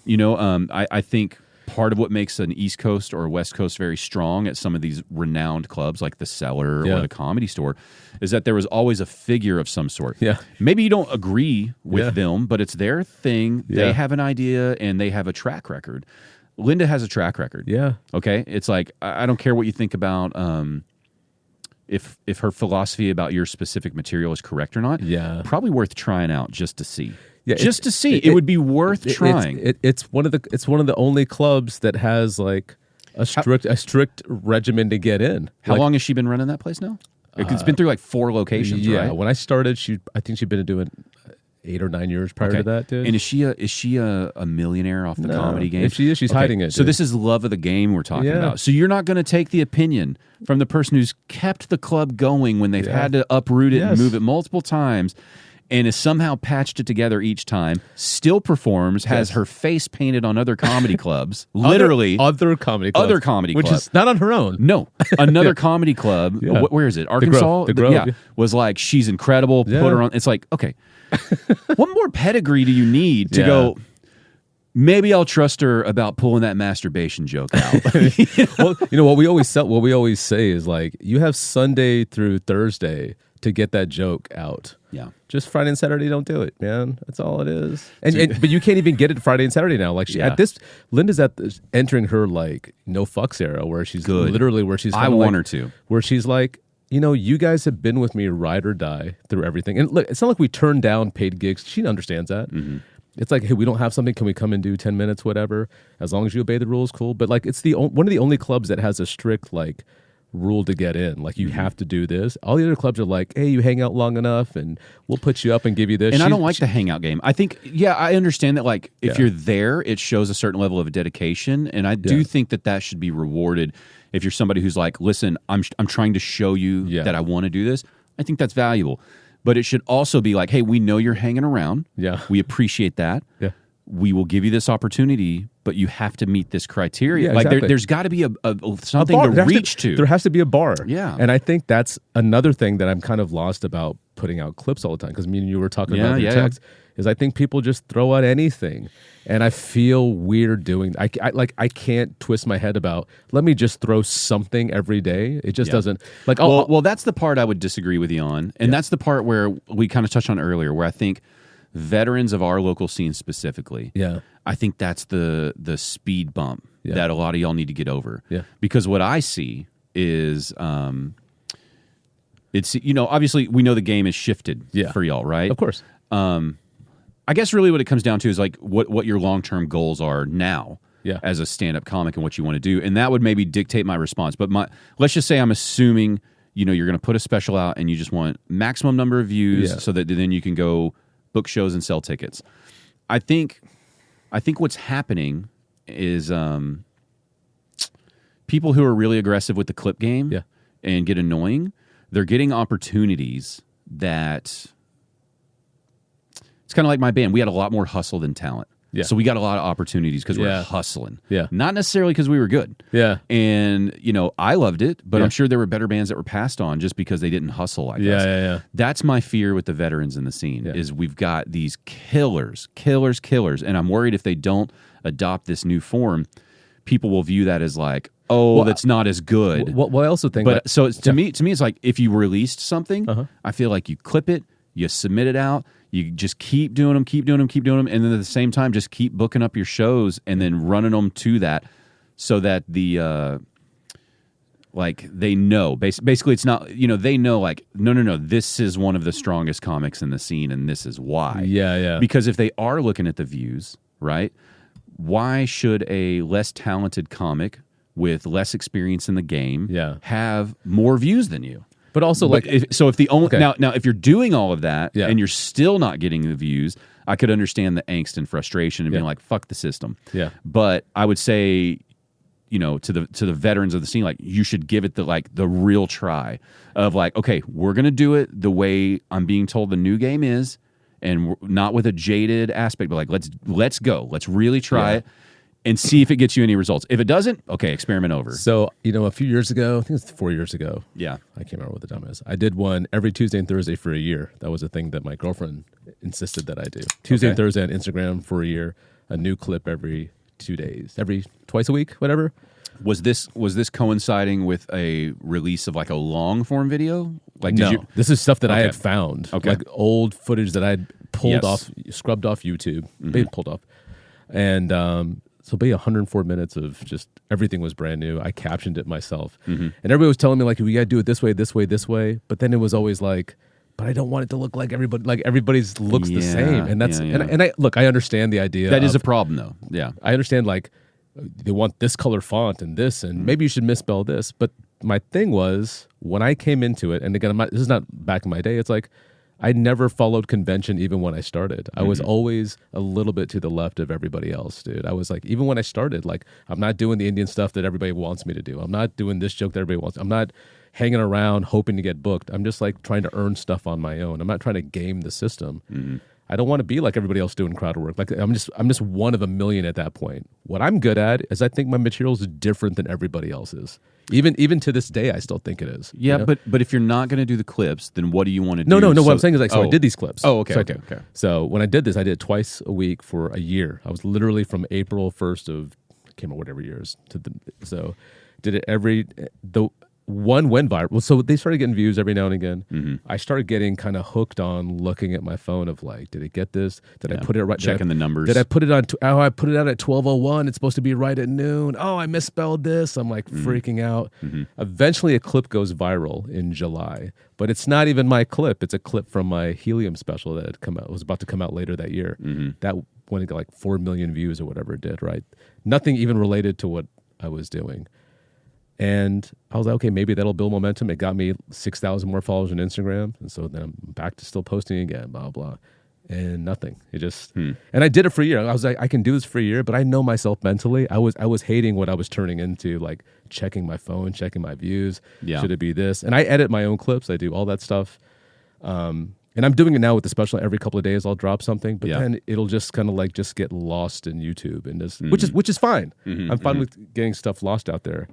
You know, I think part of what makes an East Coast or a West Coast very strong at some of these renowned clubs like the Cellar or the Comedy Store is that there was always a figure of some sort. Maybe you don't agree with them, but it's their thing. They have an idea and they have a track record. Linda has a track record. Okay? It's like, I don't care what you think about if her philosophy about your specific material is correct or not. Probably worth trying out just to see. Just to see, it would be worth trying. It's one of the only clubs that has like a strict regimen to get in. How long has she been running that place now? It's been through like 4 locations, right? When I started, I think she'd been doing 8 or 9 years prior to that, dude. And is she a millionaire off the comedy game? If she is, she's hiding it. So dude. this is love of the game we're talking about. So you're not going to take the opinion from the person who's kept the club going when they've had to uproot it and move it multiple times, and has somehow patched it together each time, still performs, has her face painted on other comedy clubs, literally. Other comedy clubs. Which is not on her own. No, another comedy club. Yeah. Where is it? Arkansas? The Grove. Yeah. Was like, she's incredible, put her on. It's like, okay, what more pedigree do you need to go, maybe I'll trust her about pulling that masturbation joke out? Well, what we always say is like, you have Sunday through Thursday to get that joke out. Yeah. Just Friday and Saturday, don't do it, man. That's all it is. But you can't even get it Friday and Saturday now. Like Linda's entering her like no fucks era where she's literally where she's. I want her to. Where she's like, you guys have been with me ride or die through everything. And look, it's not like we turn down paid gigs. She understands that. Mm-hmm. It's like, hey, we don't have something. Can we come and do 10 minutes, whatever? As long as you obey the rules, cool. But like, it's one of the only clubs that has a strict like rule to get in. Like, you have to do this. All the other clubs are like, hey, you hang out long enough and we'll put you up and give you this. And I don't like the hangout game. I think, I understand that, like, if you're there, it shows a certain level of dedication. And I do think that should be rewarded. If you're somebody who's like, listen, I'm trying to show you that I want to do this, I think that's valuable. But it should also be like, hey, we know you're hanging around. Yeah. We appreciate that. Yeah. We will give you this opportunity, but you have to meet this criteria. Yeah, like exactly. there's got to be something to reach to. There has to be a bar. Yeah. And I think that's another thing that I'm kind of lost about putting out clips all the time, because me and you were talking about in text, is I think people just throw out anything. And I feel weird doing I can't twist my head about, let me just throw something every day. It just doesn't. Like, well, that's the part I would disagree with you on. And that's the part where we kind of touched on earlier, where I think veterans of our local scene specifically, I think that's the speed bump that a lot of y'all need to get over. Yeah. Because what I see is it's, obviously we know the game is shifted for y'all, right? Of course. I guess really what it comes down to is like what your long-term goals are now as a stand-up comic and what you want to do. And that would maybe dictate my response. But let's just say I'm assuming, you're going to put a special out and you just want maximum number of views so that then you can go book shows and sell tickets. I think what's happening is people who are really aggressive with the clip game and get annoying, they're getting opportunities that... It's kind of like my band. We had a lot more hustle than talent. Yeah. So we got a lot of opportunities because we're hustling. Yeah. Not necessarily because we were good. Yeah. And, I loved it, but I'm sure there were better bands that were passed on just because they didn't hustle like us. Yeah. That's my fear with the veterans in the scene is we've got these killers. And I'm worried if they don't adopt this new form, people will view that as like, that's not as good. Well, I also think... But so to me, it's like if you released something, I feel like you clip it, you submit it out, you just keep doing them, and then at the same time, just keep booking up your shows and then running them to that, so that the they know. Basically, it's not they know like no, this is one of the strongest comics in the scene, and this is why. Yeah. Because if they are looking at the views, right? Why should a less talented comic with less experience in the game have more views than you? But also, if the only now if you're doing all of that and you're still not getting the views, I could understand the angst and frustration and being like, "Fuck the system." Yeah. But I would say, to the veterans of the scene, like, you should give it the real try of like, okay, we're gonna do it the way I'm being told the new game is, and not with a jaded aspect, but like let's go, let's really try it. And see if it gets you any results. If it doesn't, okay, experiment over. So, a few years ago, I think it's 4 years ago. Yeah. I can't remember what the time is. I did one every Tuesday and Thursday for a year. That was a thing that my girlfriend insisted that I do. Tuesday and Thursday on Instagram for a year. A new clip every 2 days. Twice a week, whatever. Was this coinciding with a release of like a long form video? Like, this is stuff that I had found. Okay. Like old footage that I had pulled off, scrubbed off YouTube. Pulled off. And, so maybe 104 minutes of just everything was brand new. I captioned it myself. And everybody was telling me, like, we got to do it this way, this way, this way. But then it was always like, but I don't want it to look like everybody's looks the same. And that's, and I understand the idea. That is a problem, though. Yeah. I understand, like, they want this color font and this, and maybe you should misspell this. But my thing was, when I came into it, and again, this is not back in my day, it's like, I never followed convention even when I started. I was always a little bit to the left of everybody else, dude. I was like, even when I started, like, I'm not doing the Indian stuff that everybody wants me to do. I'm not doing this joke that everybody wants. I'm not hanging around hoping to get booked. I'm just like trying to earn stuff on my own. I'm not trying to game the system. I don't want to be like everybody else doing crowd work. Like I'm just one of a million at that point. What I'm good at is I think my material is different than everybody else's. Even to this day, I still think it is. Yeah, you know? but if you're not going to do the clips, then what do you want to do? No. What I'm saying is like, so I did these clips. Oh, okay, so, okay. So when I did this, I did it twice a week for a year. I was literally from April 1st of, I can't remember whatever years so did it one went viral. So they started getting views every now and again. I started getting kind of hooked on looking at my phone of like, did it get this? Did I put it right? Checking the numbers. Did I put it on? I put it out at 12:01. It's supposed to be right at noon. Oh, I misspelled this. I'm like freaking out. Eventually, a clip goes viral in July, but it's not even my clip. It's a clip from my Helium special that was about to come out later that year. That when it got like 4 million views or whatever it did. Right? Nothing even related to what I was doing. And I was like, okay, maybe that'll build momentum. It got me 6,000 more followers on Instagram. And so then I'm back to still posting again, blah, blah. And nothing. It just, and I did it for a year. I was like, I can do this for a year, but I know myself mentally. I was hating what I was turning into, like checking my phone, checking my views. Yeah. Should it be this? And I edit my own clips. I do all that stuff. And I'm doing it now with the special. Every couple of days I'll drop something, but then it'll just kind of like just get lost in YouTube and just, which is fine. I'm fine with getting stuff lost out there.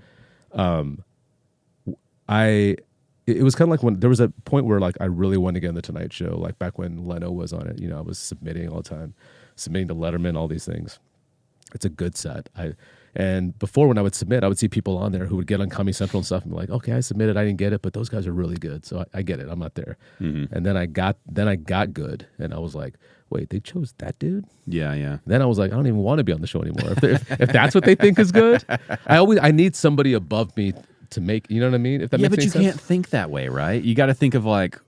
It was kind of like when there was a point where like I really wanted to get on the Tonight Show, like back when Leno was on it. You know, I was submitting all the time, submitting to Letterman, all these things. It's a good set. And before when I would submit, I would see people on there who would get on Comedy Central and stuff and be like, okay, I submitted, I didn't get it, but those guys are really good, so I get it. I'm not there. And then I got good, and I was like, wait, they chose that dude? Yeah. Then I was like, I don't even want to be on the show anymore. If that's what they think is good, I need somebody above me to make, you know what I mean? If that makes but any you sense. can't think that way, right? You got to think of like,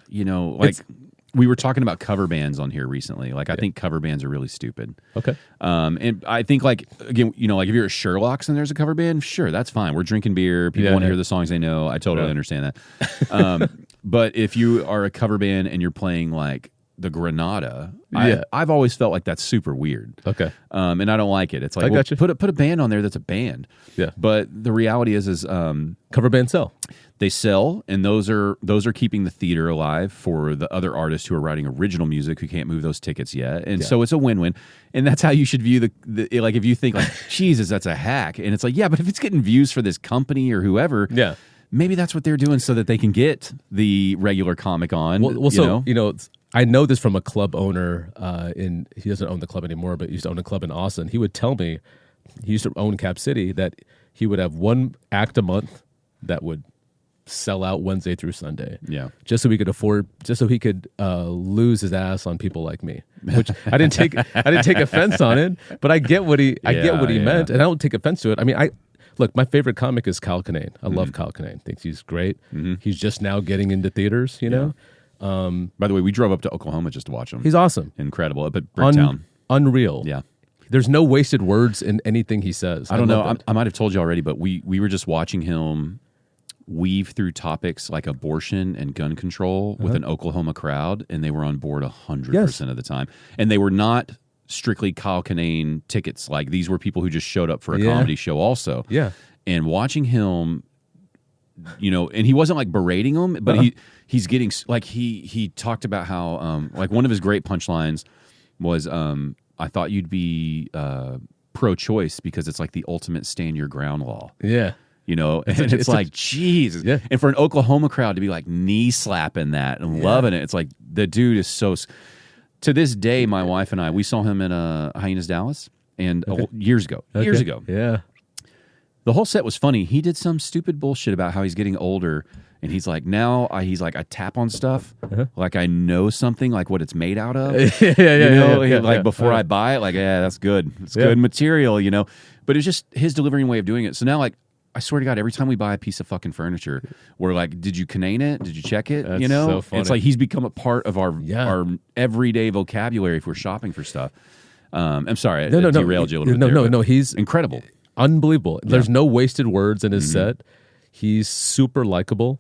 you know, like we were talking about cover bands on here recently. Like I think cover bands are really stupid. Okay. And I think like, again, you know, like if you're at Sherlock's and there's a cover band, sure, that's fine. We're drinking beer. People want to hear the songs they know. I totally understand that. But if you are a cover band and you're playing like the Granada, I've always felt like that's super weird. Okay. And I don't like it. It's like, I got you. put a band on there that's a band. Yeah. But the reality is Cover bands sell. they sell, and those are keeping the theater alive for the other artists who are writing original music who can't move those tickets yet. And so it's a win-win. And that's how you should view the like if you think like, Jesus, that's a hack. And it's like, yeah, but if it's getting views for this company or whoever, maybe that's what they're doing so that they can get the regular comic on. I know this from a club owner he doesn't own the club anymore, but he used to own a club in Austin. He would tell me, he used to own Cap City, that he would have one act a month that would sell out Wednesday through Sunday. Yeah. Just so he could lose his ass on people like me. Which I didn't take offense on it, but I get what he meant, and I don't take offense to it. I mean, look, my favorite comic is Kyle Kinane. I love Kyle Kinane. Thinks he's great. He's just now getting into theaters, you know. By the way, we drove up to Oklahoma just to watch him. He's awesome. Incredible. But Bricktown. Unreal. Yeah. There's no wasted words in anything he says. I don't know. I might have told you already, but we were just watching him weave through topics like abortion and gun control with an Oklahoma crowd, and they were on board 100% of the time. And they were not strictly Kyle Kinane tickets. Like these were people who just showed up for a comedy show also. Yeah. And watching him, you know, and he wasn't like berating them, but he's getting like he talked about how like one of his great punchlines was I thought you'd be pro-choice because it's like the ultimate stand your ground law. Yeah. You know, and it's like, Jesus. Yeah. And for an Oklahoma crowd to be like knee slapping that and loving it, it's like the dude is so. To this day, my wife and I, we saw him in Hyenas Dallas and years ago. Yeah. The whole set was funny. He did some stupid bullshit about how he's getting older, and he's like, I tap on stuff like I know something, like what it's made out of. Before I buy it, like, yeah, that's good. It's good material, you know. But it's just his delivering way of doing it. So now, like, I swear to God, every time we buy a piece of fucking furniture, we're like, did you Kinane it? Did you check it? That's you know, so funny. It's like he's become a part of our everyday vocabulary if we're shopping for stuff. I'm sorry, I derailed you a little bit. No, he's incredible. Unbelievable. There's no wasted words in his set. He's super likable.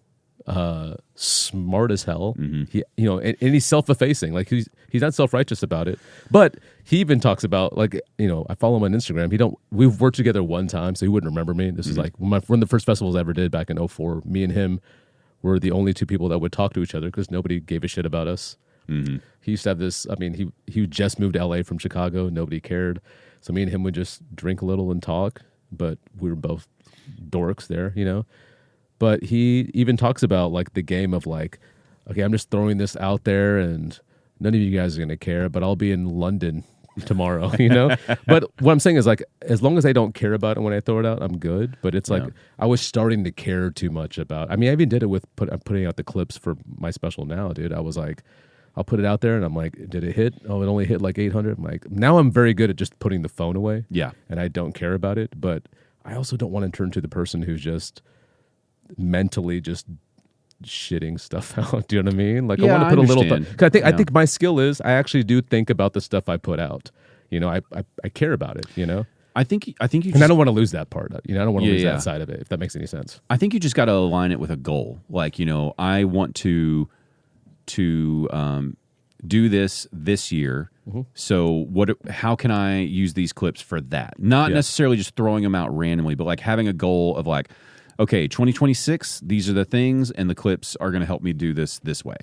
smart as hell. He, and he's self-effacing. Like he's not self-righteous about it. But he even talks about like, I follow him on Instagram. We've worked together one time, so he wouldn't remember me. This is like one of the first festivals I ever did back in 2004. Me and him were the only two people that would talk to each other because nobody gave a shit about us. He used to have this. I mean, he just moved to LA from Chicago. Nobody cared. So me and him would just drink a little and talk. But we were both dorks there, But he even talks about like the game of like, okay, I'm just throwing this out there and none of you guys are going to care, but I'll be in London tomorrow, But what I'm saying is like, as long as I don't care about it when I throw it out, I'm good. But it's like, I was starting to care too much about, I mean, I even did it with putting out the clips for my special now, dude. I was like, I'll put it out there and I'm like, did it hit? Oh, it only hit like 800. I'm like, now I'm very good at just putting the phone away. Yeah. And I don't care about it. But I also don't want to turn to the person who's just mentally just shitting stuff out. Do you know what I mean? Like I want to put a little. I think my skill is I actually do think about the stuff I put out. I care about it. I think you. And I don't want to lose that part. I don't want to lose that side of it. If that makes any sense. I think you just got to align it with a goal. Like I want to do this year. So how can I use these clips for that? Not necessarily just throwing them out randomly, but like having a goal of like, okay, 2026, these are the things, and the clips are going to help me do this way.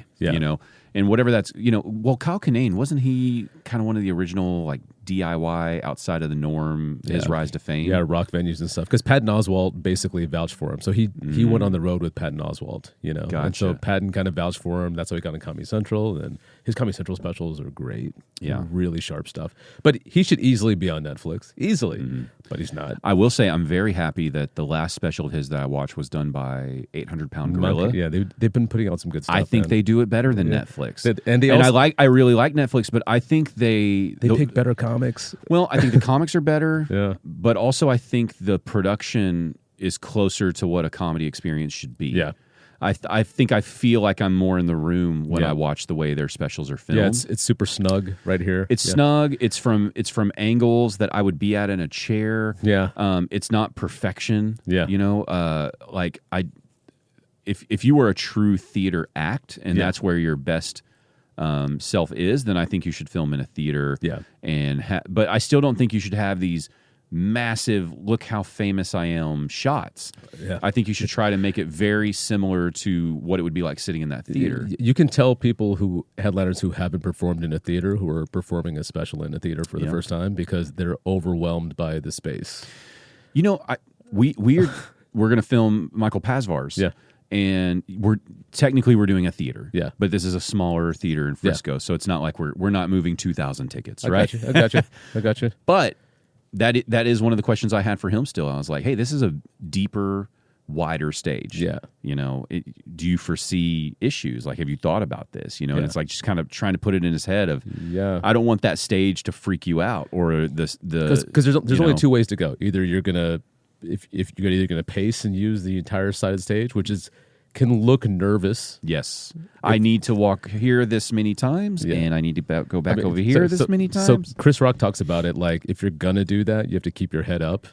And whatever that's, well, Kyle Kinane, wasn't he kind of one of the original like DIY outside of the norm, his rise to fame? Yeah, rock venues and stuff. Because Patton Oswalt basically vouched for him. So he went on the road with Patton Oswalt, Gotcha. And so Patton kind of vouched for him. That's how he got on Comedy Central. And his Comedy Central specials are great. Yeah. Really sharp stuff. But he should easily be on Netflix. Easily. But he's not. I will say I'm very happy that the last special of his that I watched was done by 800 Pound Gorilla. Yeah, they've been putting out some good stuff. I think they do it better than Netflix. I really like Netflix, but I think they pick better comics. Well, I think the comics are better. Yeah. But also I think the production is closer to what a comedy experience should be. Yeah. I think I feel like I'm more in the room when I watch the way their specials are filmed. Yeah, it's super snug right here. It's snug. It's from angles that I would be at in a chair. Yeah. It's not perfection. Yeah. If you were a true theater act and that's where your best self is, then I think you should film in a theater. Yeah. But I still don't think you should have these massive look how famous I am shots. Yeah. I think you should try to make it very similar to what it would be like sitting in that theater. You can tell people headliners who haven't performed in a theater who are performing a special in a theater for the first time because they're overwhelmed by the space. We're going to film Michael Pasvar's. Yeah. And we're doing a theater. Yeah. But this is a smaller theater in Frisco, so it's not like we're not moving 2,000 tickets, I right? I got you. But that is one of the questions I had for him still. I was like, hey, this is a deeper, wider stage. Yeah. Do you foresee issues? Like, have you thought about this? And it's like just kind of trying to put it in his head of, I don't want that stage to freak you out or because there's only two ways to go. Either you're gonna if you're either gonna pace and use the entire side of the stage, which can look nervous. Yes. I need to walk here this many times, and I need to go back over here this many times. So Chris Rock talks about it like if you're going to do that, you have to keep your head up.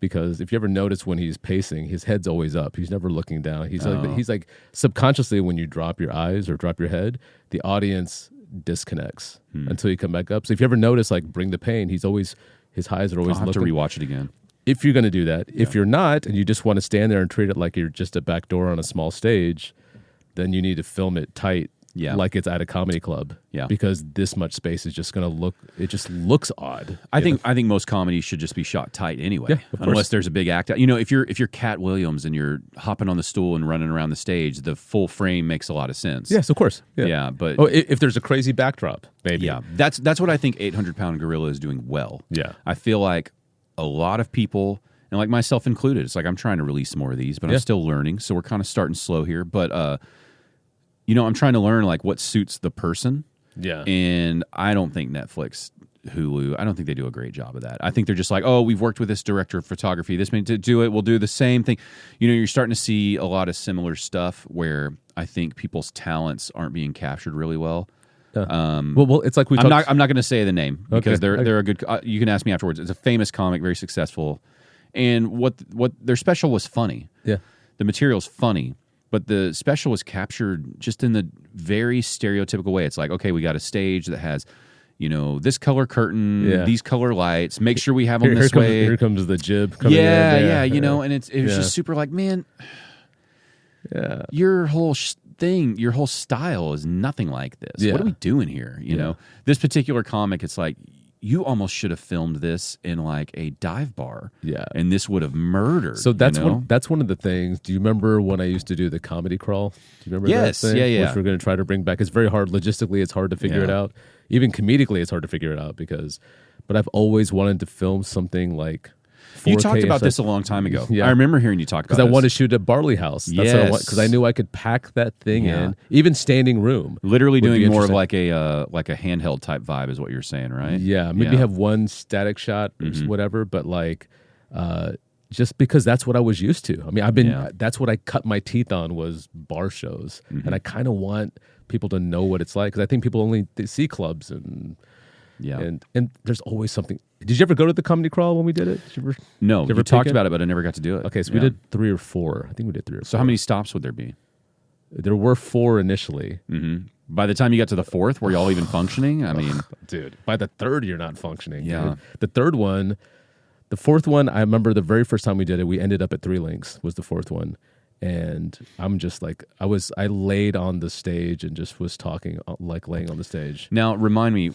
Because if you ever notice when he's pacing, his head's always up. He's never looking down. He's like subconsciously when you drop your eyes or drop your head, the audience disconnects until you come back up. So if you ever notice, like Bring the Pain, his eyes are always I'll have looking. to rewatch it again. If you're going to do that. If you're not, and you just want to stand there and treat it like you're just a back door on a small stage, then you need to film it tight, like it's at a comedy club. Yeah. Because this much space is just going to looks odd. I think most comedy should just be shot tight anyway, of unless there's a big act. If you're Cat Williams and you're hopping on the stool and running around the stage, the full frame makes a lot of sense. Yes, of course. Yeah, but if there's a crazy backdrop, maybe. Yeah, that's what I think 800 Pound Gorilla is doing well. Yeah. I feel like a lot of people, and like myself included, it's like I'm trying to release more of these, but I'm still learning. So we're kind of starting slow here. But, I'm trying to learn like what suits the person. Yeah. And I don't think Netflix, Hulu, I don't think they do a great job of that. I think they're just like, oh, we've worked with this director of photography. This means to do it. We'll do the same thing. You're starting to see a lot of similar stuff where I think people's talents aren't being captured really well. Well, it's like I'm not going to say the name because they're a good. You can ask me afterwards. It's a famous comic, very successful, and what their special was funny. Yeah, the material's funny, But the special was captured just in the very stereotypical way. It's like, okay, we got a stage that has, this color curtain, these color lights. Make sure we have them this way. Here comes the jib coming in. And it was just super like, man, your whole thing, your whole style is nothing like this. Yeah. What are we doing here? You know, this particular comic, it's like, you almost should have filmed this in like a dive bar. Yeah. And this would have murdered. So that's one of the things. Do you remember when I used to do the comedy crawl? Do you remember that thing? Yeah. Which we're going to try to bring back. It's very hard. Logistically, it's hard to figure it out. Even comedically, it's hard to figure it out but I've always wanted to film something like 4K. You talked about this a long time ago. I remember hearing you talk about this. Because I wanted to shoot at Barley House. That's what I want, because I knew I could pack that thing in, even standing room. Literally doing more of like a handheld type vibe is what you're saying, right? Yeah, maybe have one static shot or whatever, but like just because that's what I was used to. I mean, that's what I cut my teeth on was bar shows, and I kind of want people to know what it's like, because I think people only see clubs and there's always something. Did you ever go to the comedy crawl when we did it? No, you talked about it, but I never got to do it. Okay, so we did 3 or 4. I think we did 3 or 4. So how many stops would there be? There were 4 initially. By the time you got to the 4th, were y'all even functioning? I mean, dude, by the 3rd, you're not functioning. Yeah. Dude. The 4th one, I remember the very first time we did it, we ended up at 3 Links, was the 4th one. And I'm just like, I laid on the stage and just was talking, like laying on the stage. Now, remind me,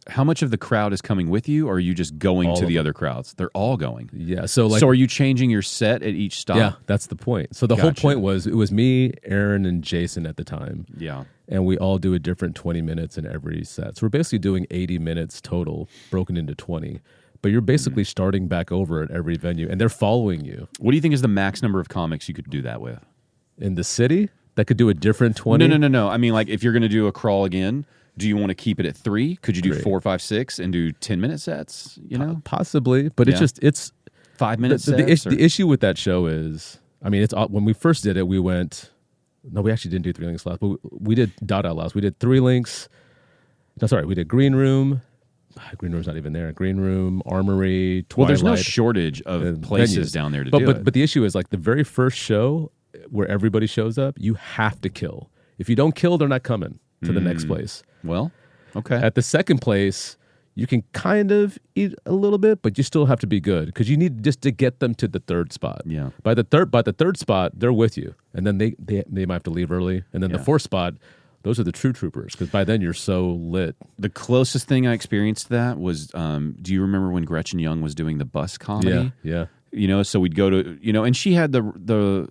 how much of the crowd is coming with you, or are you just going to the other crowds? They're all going. Yeah. So are you changing your set at each stop? Yeah, that's the point. So the whole point was, it was me, Aaron, and Jason at the time. Yeah. And we all do a different 20 minutes in every set. So we're basically doing 80 minutes total, broken into 20. But you're basically starting back over at every venue, and they're following you. What do you think is the max number of comics you could do that with? In the city? That could do a different 20? No. I mean, like, if you're going to do a crawl again, do you want to keep it at 3? Could you do 4, 5, 6 and do 10-minute sets? Possibly, but it's 5-minute sets. The issue with that show is, I mean, it's when we first did it, we went. No, we actually didn't do 3 Links last, but we did Dada last. We did 3 Links. No, sorry, we did Green Room. Green Room's not even there. Green Room, Armory, Twilight. Well, there's no shortage of places down there to do it. But the issue is, like, the very first show where everybody shows up, you have to kill. If you don't kill, they're not coming to the next place. Well, okay. At the second place, you can kind of eat a little bit, but you still have to be good, because you need just to get them to the 3rd spot. Yeah. By the third spot, they're with you, and then they might have to leave early, and then the 4th spot, those are the true troopers, because by then you're so lit. The closest thing I experienced to that was, do you remember when Gretchen Young was doing the bus comedy? Yeah. So we'd go to, and she had the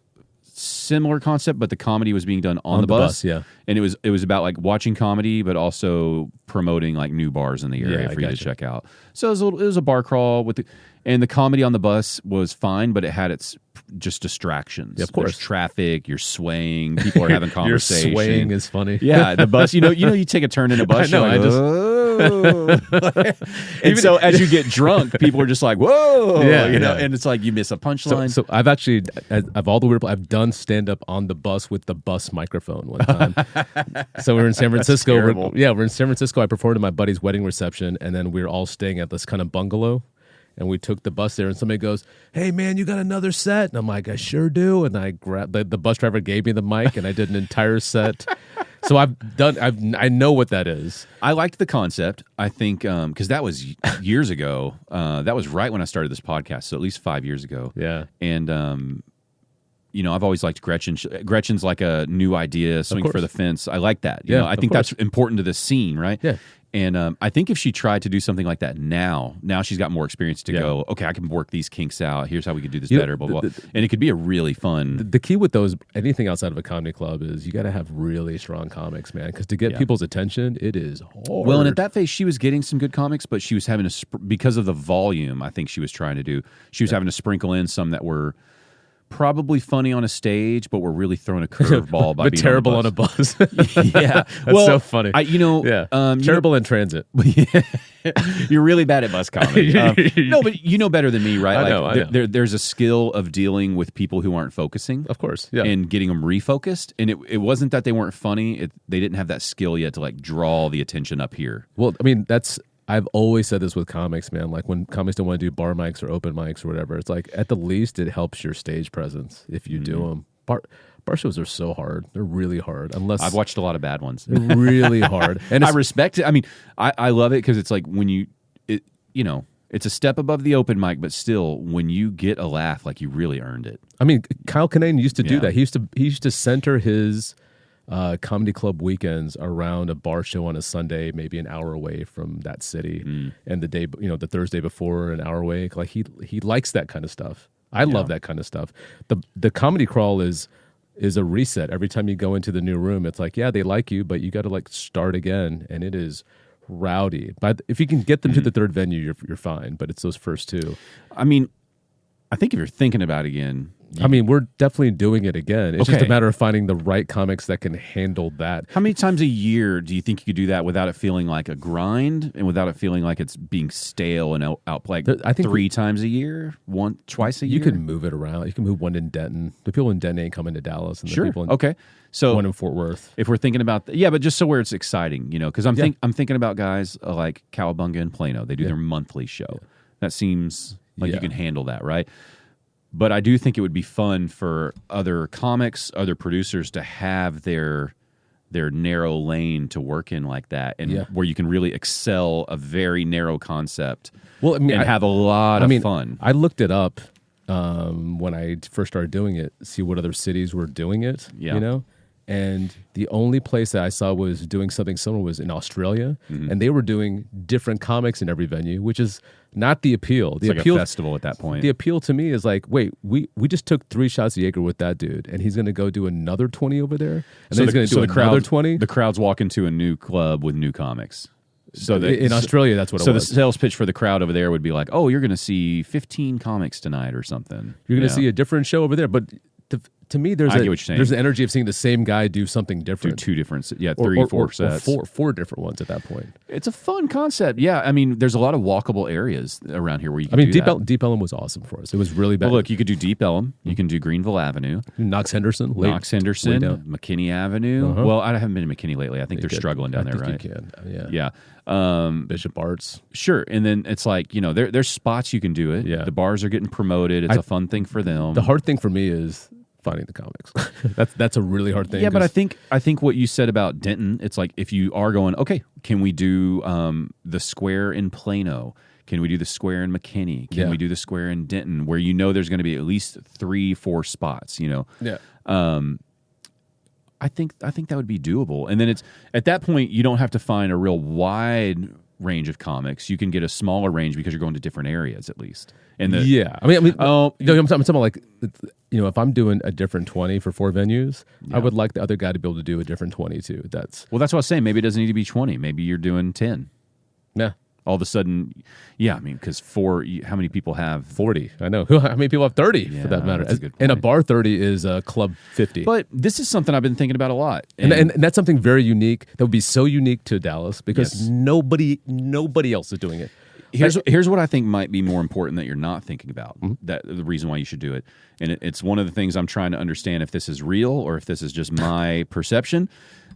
similar concept, but the comedy was being done on the bus. Yeah. And it was about like watching comedy, but also promoting like new bars in the area for you to check out. So it was a bar crawl and the comedy on the bus was fine, but it had its just distractions. Yeah, of course. There's traffic, you're swaying, people are having conversation. Your swaying is funny. Yeah, the bus, you take a turn in a bus, and so as you get drunk, people are just like, whoa, and it's like you miss a punchline. So I've actually, I've done stand up on the bus with the bus microphone one time. So we're in San Francisco. We're in San Francisco. I performed at my buddy's wedding reception, and then we were all staying at this kind of bungalow. And we took the bus there, and somebody goes, "Hey, man, you got another set?" And I'm like, "I sure do." And I grabbed the bus driver gave me the mic, and I did an entire set. So I know what that is. I liked the concept. I think because that was years ago. That was right when I started this podcast, so at least 5 years ago. Yeah. And I've always liked Gretchen. Gretchen's like a new idea, swing for the fence. I like that. I think that's important to the scene, right? Yeah. And I think if she tried to do something like that now she's got more experience to go, okay, I can work these kinks out. Here's how we could do this better, blah, blah. And it could be a really fun... The key with anything outside of a comedy club is you got to have really strong comics, man, because to get people's attention, it is hard. Well, and at that phase, she was getting some good comics, but she was having because of the volume, I think she was trying to do, she was having to sprinkle in some that were probably funny on a stage, but we're really throwing a curveball by being terrible on a bus. Yeah, that's so funny. Terrible in transit. You're really bad at bus comedy. No, but you know better than me, right? I know. There's a skill of dealing with people who aren't focusing, of course, yeah, and getting them refocused. And it wasn't that they weren't funny; they didn't have that skill yet to like draw the attention up here. Well, I mean, I've always said this with comics, man. Like when comics don't want to do bar mics or open mics or whatever, it's like at the least it helps your stage presence if you do them. Bar Bar shows are so hard. They're really hard. Unless I've watched a lot of bad ones. They're really hard. And I respect it. I mean, I love it because it's like when it's a step above the open mic, but still, when you get a laugh, like you really earned it. I mean, Kyle Kinane used to do that. He used to center his comedy club weekends around a bar show on a Sunday, maybe an hour away from that city, and the Thursday before, an hour away. Like he likes that kind of stuff. I love that kind of stuff. The comedy crawl is a reset. Every time you go into the new room, it's like, yeah, they like you, but you got to like start again, and it is rowdy. But if you can get them to the third venue, you're fine. But it's those first two. I mean, I think if you're thinking about it again, I mean, we're definitely doing it again. It's just a matter of finding the right comics that can handle that. How many times a year do you think you could do that without it feeling like a grind and without it feeling like it's being stale and outplayed? I think 3 times a year, twice a year. You can move it around. You can move one in Denton. The people in Denton ain't coming to Dallas, and the people in So one in Fort Worth. If we're thinking about but just so where it's exciting, because I'm thinking about guys like Cowabunga and Plano. They do their monthly show. That seems like you can handle that, right? But I do think it would be fun for other comics, other producers to have their narrow lane to work in like that, and where you can really excel a very narrow concept. Well, I mean, and have a lot of fun. I looked it up when I first started doing it, see what other cities were doing it. And the only place that I saw was doing something similar was in Australia, and they were doing different comics in every venue, which is not the appeal. It's like a festival at that point. The appeal to me is like, wait, we just took 3 shots of Jaeger with that dude, and he's going to go do another 20 over there, and then he's going to do another 20. The crowd's walking to a new club with new comics. So in Australia, that's what it was. So the sales pitch for the crowd over there would be like, oh, you're going to see 15 comics tonight or something. You're going to see a different show over there, but to me, there's an energy of seeing the same guy do something different. Do 2 different, 3, 4 sets. Or 4 different ones at that point. It's a fun concept. Yeah, I mean, there's a lot of walkable areas around here where you can do that. Deep Ellum was awesome for us. It was really bad. Well, look, you could do Deep Ellum. You can do Greenville Avenue. Knox Henderson. McKinney Avenue. Well, I haven't been to McKinney lately. I think they're struggling down there, right? You can. Yeah. Bishop Arts. Sure. And then it's like, there's spots you can do it. Yeah. The bars are getting promoted. It's a fun thing for them. The hard thing for me is finding the comics. that's a really hard thing. Yeah, but I think what you said about Denton, it's like if you are going, okay, can we do the square in Plano? Can we do the square in McKinney? Can we do the square in Denton, where there's going to be at least 3, 4 spots? Yeah. I think that would be doable. And then it's at that point you don't have to find a real wide range of comics. You can get a smaller range because you're going to different areas at least. And I'm talking about like, if I'm doing a different 20 for 4 venues, I would like the other guy to be able to do a different 20 too. That's what I was saying. Maybe it doesn't need to be 20. Maybe you're doing 10. Yeah. All of a sudden, I mean, because how many people have 40? I know. How many people have 30 for that matter? And a bar 30 is a club 50. But this is something I've been thinking about a lot. And that's something very unique that would be so unique to Dallas because nobody else is doing it. Here's what I think might be more important that you're not thinking about. That the reason why you should do it, and it's one of the things I'm trying to understand if this is real or if this is just my perception.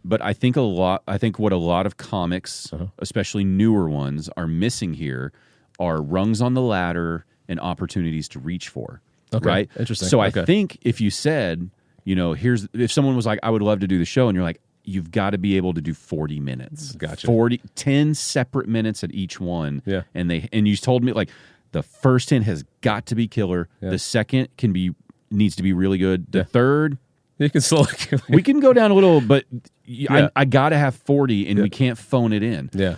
But I think what a lot of comics, especially newer ones, are missing here are rungs on the ladder and opportunities to reach for. Okay. Right? Interesting. So I think if you said, if someone was like, I would love to do the show, and you're like, you've got to be able to do 40 minutes. Gotcha. 10 separate minutes at each one. Yeah. And you told me like the first 10 has got to be killer. Yeah. The second needs to be really good. The third, you can slowly. We can go down a little, but I got to have 40, and we can't phone it in. Yeah.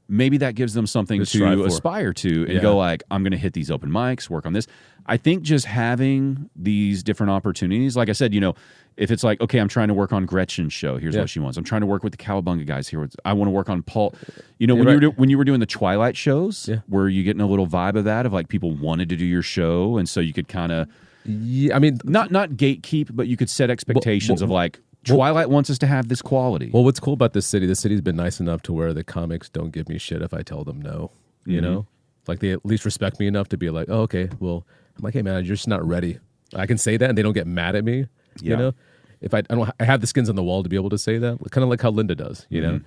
Maybe that gives them something to aspire to and go like, I'm going to hit these open mics, work on this. I think just having these different opportunities, like I said, if it's like, okay, I'm trying to work on Gretchen's show. Here's what she wants. I'm trying to work with the Cowabunga guys here. I want to work on Paul. When you were doing the Twilight shows, were you getting a little vibe of that, of like people wanted to do your show, and so you could kind of, I mean, not gatekeep, but you could set expectations of like, Twilight wants us to have this quality. Well, what's cool about this city, the city's been nice enough to where the comics don't give me shit if I tell them no. You know? Like they at least respect me enough to be like, oh, okay, well, I'm like, hey man, you're just not ready. I can say that and they don't get mad at me. You know? If I have the skins on the wall to be able to say that, kind of like how Linda does, you know?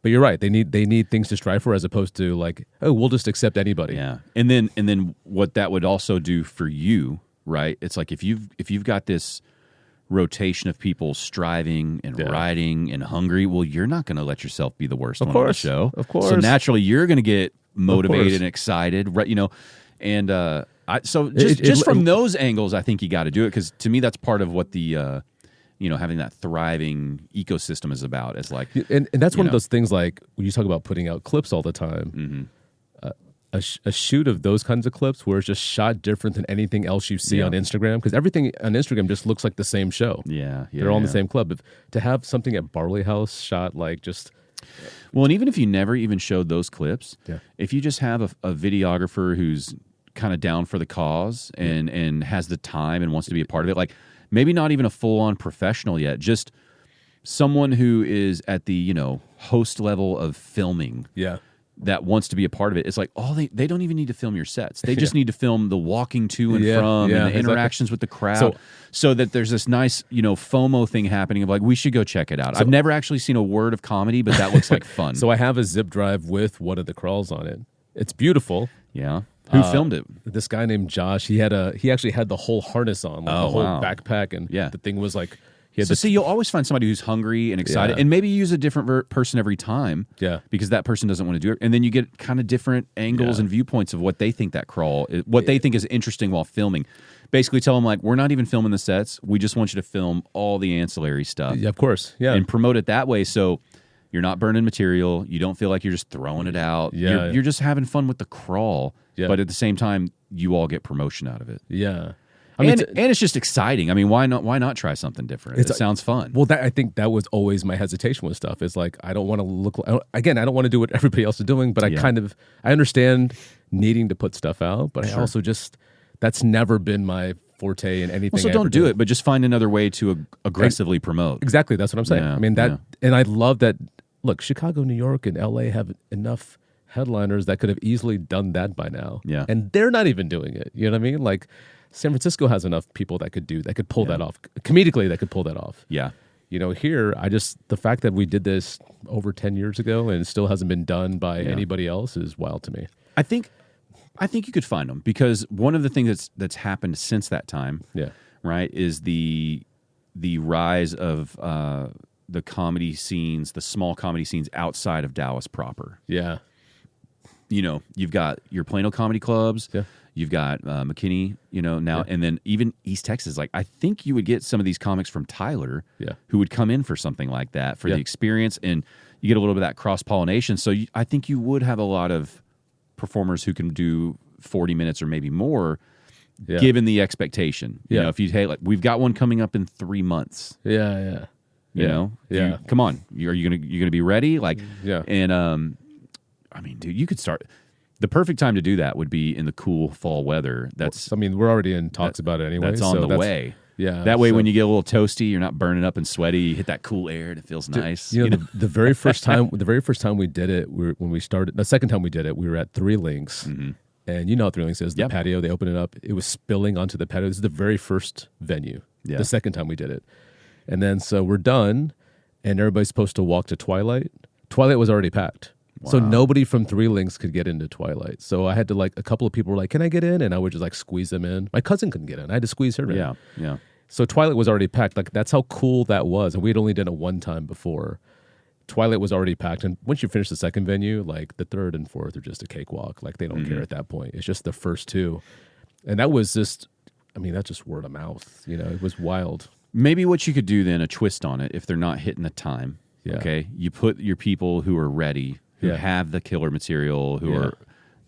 But you're right. They need things to strive for as opposed to like, oh, we'll just accept anybody. Yeah. And then what that would also do for you, right? It's like if you've got this rotation of people striving and riding and hungry, well, you're not going to let yourself be the worst one on the show. Of course. So naturally, you're going to get motivated and excited, right? You know, and just from those angles, I think you got to do it, because to me, that's part of what the having that thriving ecosystem is about. It's like, and that's one of those things, like when you talk about putting out clips all the time. A shoot of those kinds of clips where it's just shot different than anything else you see on Instagram, because everything on Instagram just looks like the same show. They're all in the same club. To have something at Barley House shot like just... Well, and even if you never even showed those clips, if you just have a videographer who's kind of down for the cause and has the time and wants to be a part of it, like maybe not even a full-on professional yet, just someone who is at the, host level of filming. That wants to be a part of it. It's like, they don't even need to film your sets. They just need to film the walking to and from and the interactions with the crowd, so that there's this nice, FOMO thing happening of like, we should go check it out. I've never actually seen a word of comedy, but that looks like fun. So I have a zip drive with one of the crawls on it. It's beautiful. Yeah. Who filmed it? This guy named Josh. He actually had the whole harness on, like the whole backpack, and the thing was like... See, you'll always find somebody who's hungry and excited, and maybe you use a different person every time, because that person doesn't want to do it, and then you get kind of different angles and viewpoints of what they think that crawl, what they think is interesting while filming. Basically, tell them like, we're not even filming the sets; we just want you to film all the ancillary stuff. Yeah, of course, and promote it that way, so you're not burning material. You don't feel like you're just throwing it out. You're just having fun with the crawl, but at the same time, you all get promotion out of it. And it's just exciting. I mean, why not try something different? It sounds fun. Well, I think that was always my hesitation with stuff. It's like, I don't want to look... Again, I don't want to do what everybody else is doing, but I understand needing to put stuff out, but I also just... That's never been my forte in anything. So don't do it, but just find another way to aggressively promote. Exactly, that's what I'm saying. I mean, and I love that... Look, Chicago, New York, and LA have enough headliners that could have easily done that by now. And they're not even doing it. You know what I mean? Like... San Francisco has enough people that could pull that off. Comedically, that could pull that off. Here, the fact that we did this over 10 years ago and it still hasn't been done by anybody else is wild to me. I think you could find them, because one of the things that's happened since that time, right, is the rise of the comedy scenes, the small comedy scenes outside of Dallas proper. You've got your Plano comedy clubs. You've got McKinney, now, and then even East Texas. Like, I think you would get some of these comics from Tyler who would come in for something like that, for the experience, and you get a little bit of that cross-pollination. So I think you would have a lot of performers who can do 40 minutes or maybe more, given the expectation. You know, if you, hey, like, we've got one coming up in 3 months. You know? Come on. Are you gonna be ready? Like, and I mean, dude, you could start... The perfect time to do that would be in the cool fall weather. We're already in talks about it anyway. That's on the way. That way, when you get a little toasty, you're not burning up and sweaty. You hit that cool air, and it feels nice. The very first time, we did it, when we started, the second time we did it, we were at Three Links, and you know how Three Links is, the patio. They open it up. It was spilling onto the patio. This is the very first venue. The second time we did it, and then so we're done, and everybody's supposed to walk to Twilight. Twilight was already packed. Wow. So nobody from Three Links could get into Twilight. So I had to, a couple of people were like, can I get in? And I would just squeeze them in. My cousin couldn't get in. I had to squeeze her in. So Twilight was already packed. That's how cool that was. And we had only done it one time before. Twilight was already packed. And once you finish the second venue, the third and fourth are just a cakewalk. They don't care at that point. It's just the first two. And that was just, that's just word of mouth. It was wild. Maybe what you could do then, a twist on it, if they're not hitting the time. Okay. You put your people who are ready, who have the killer material,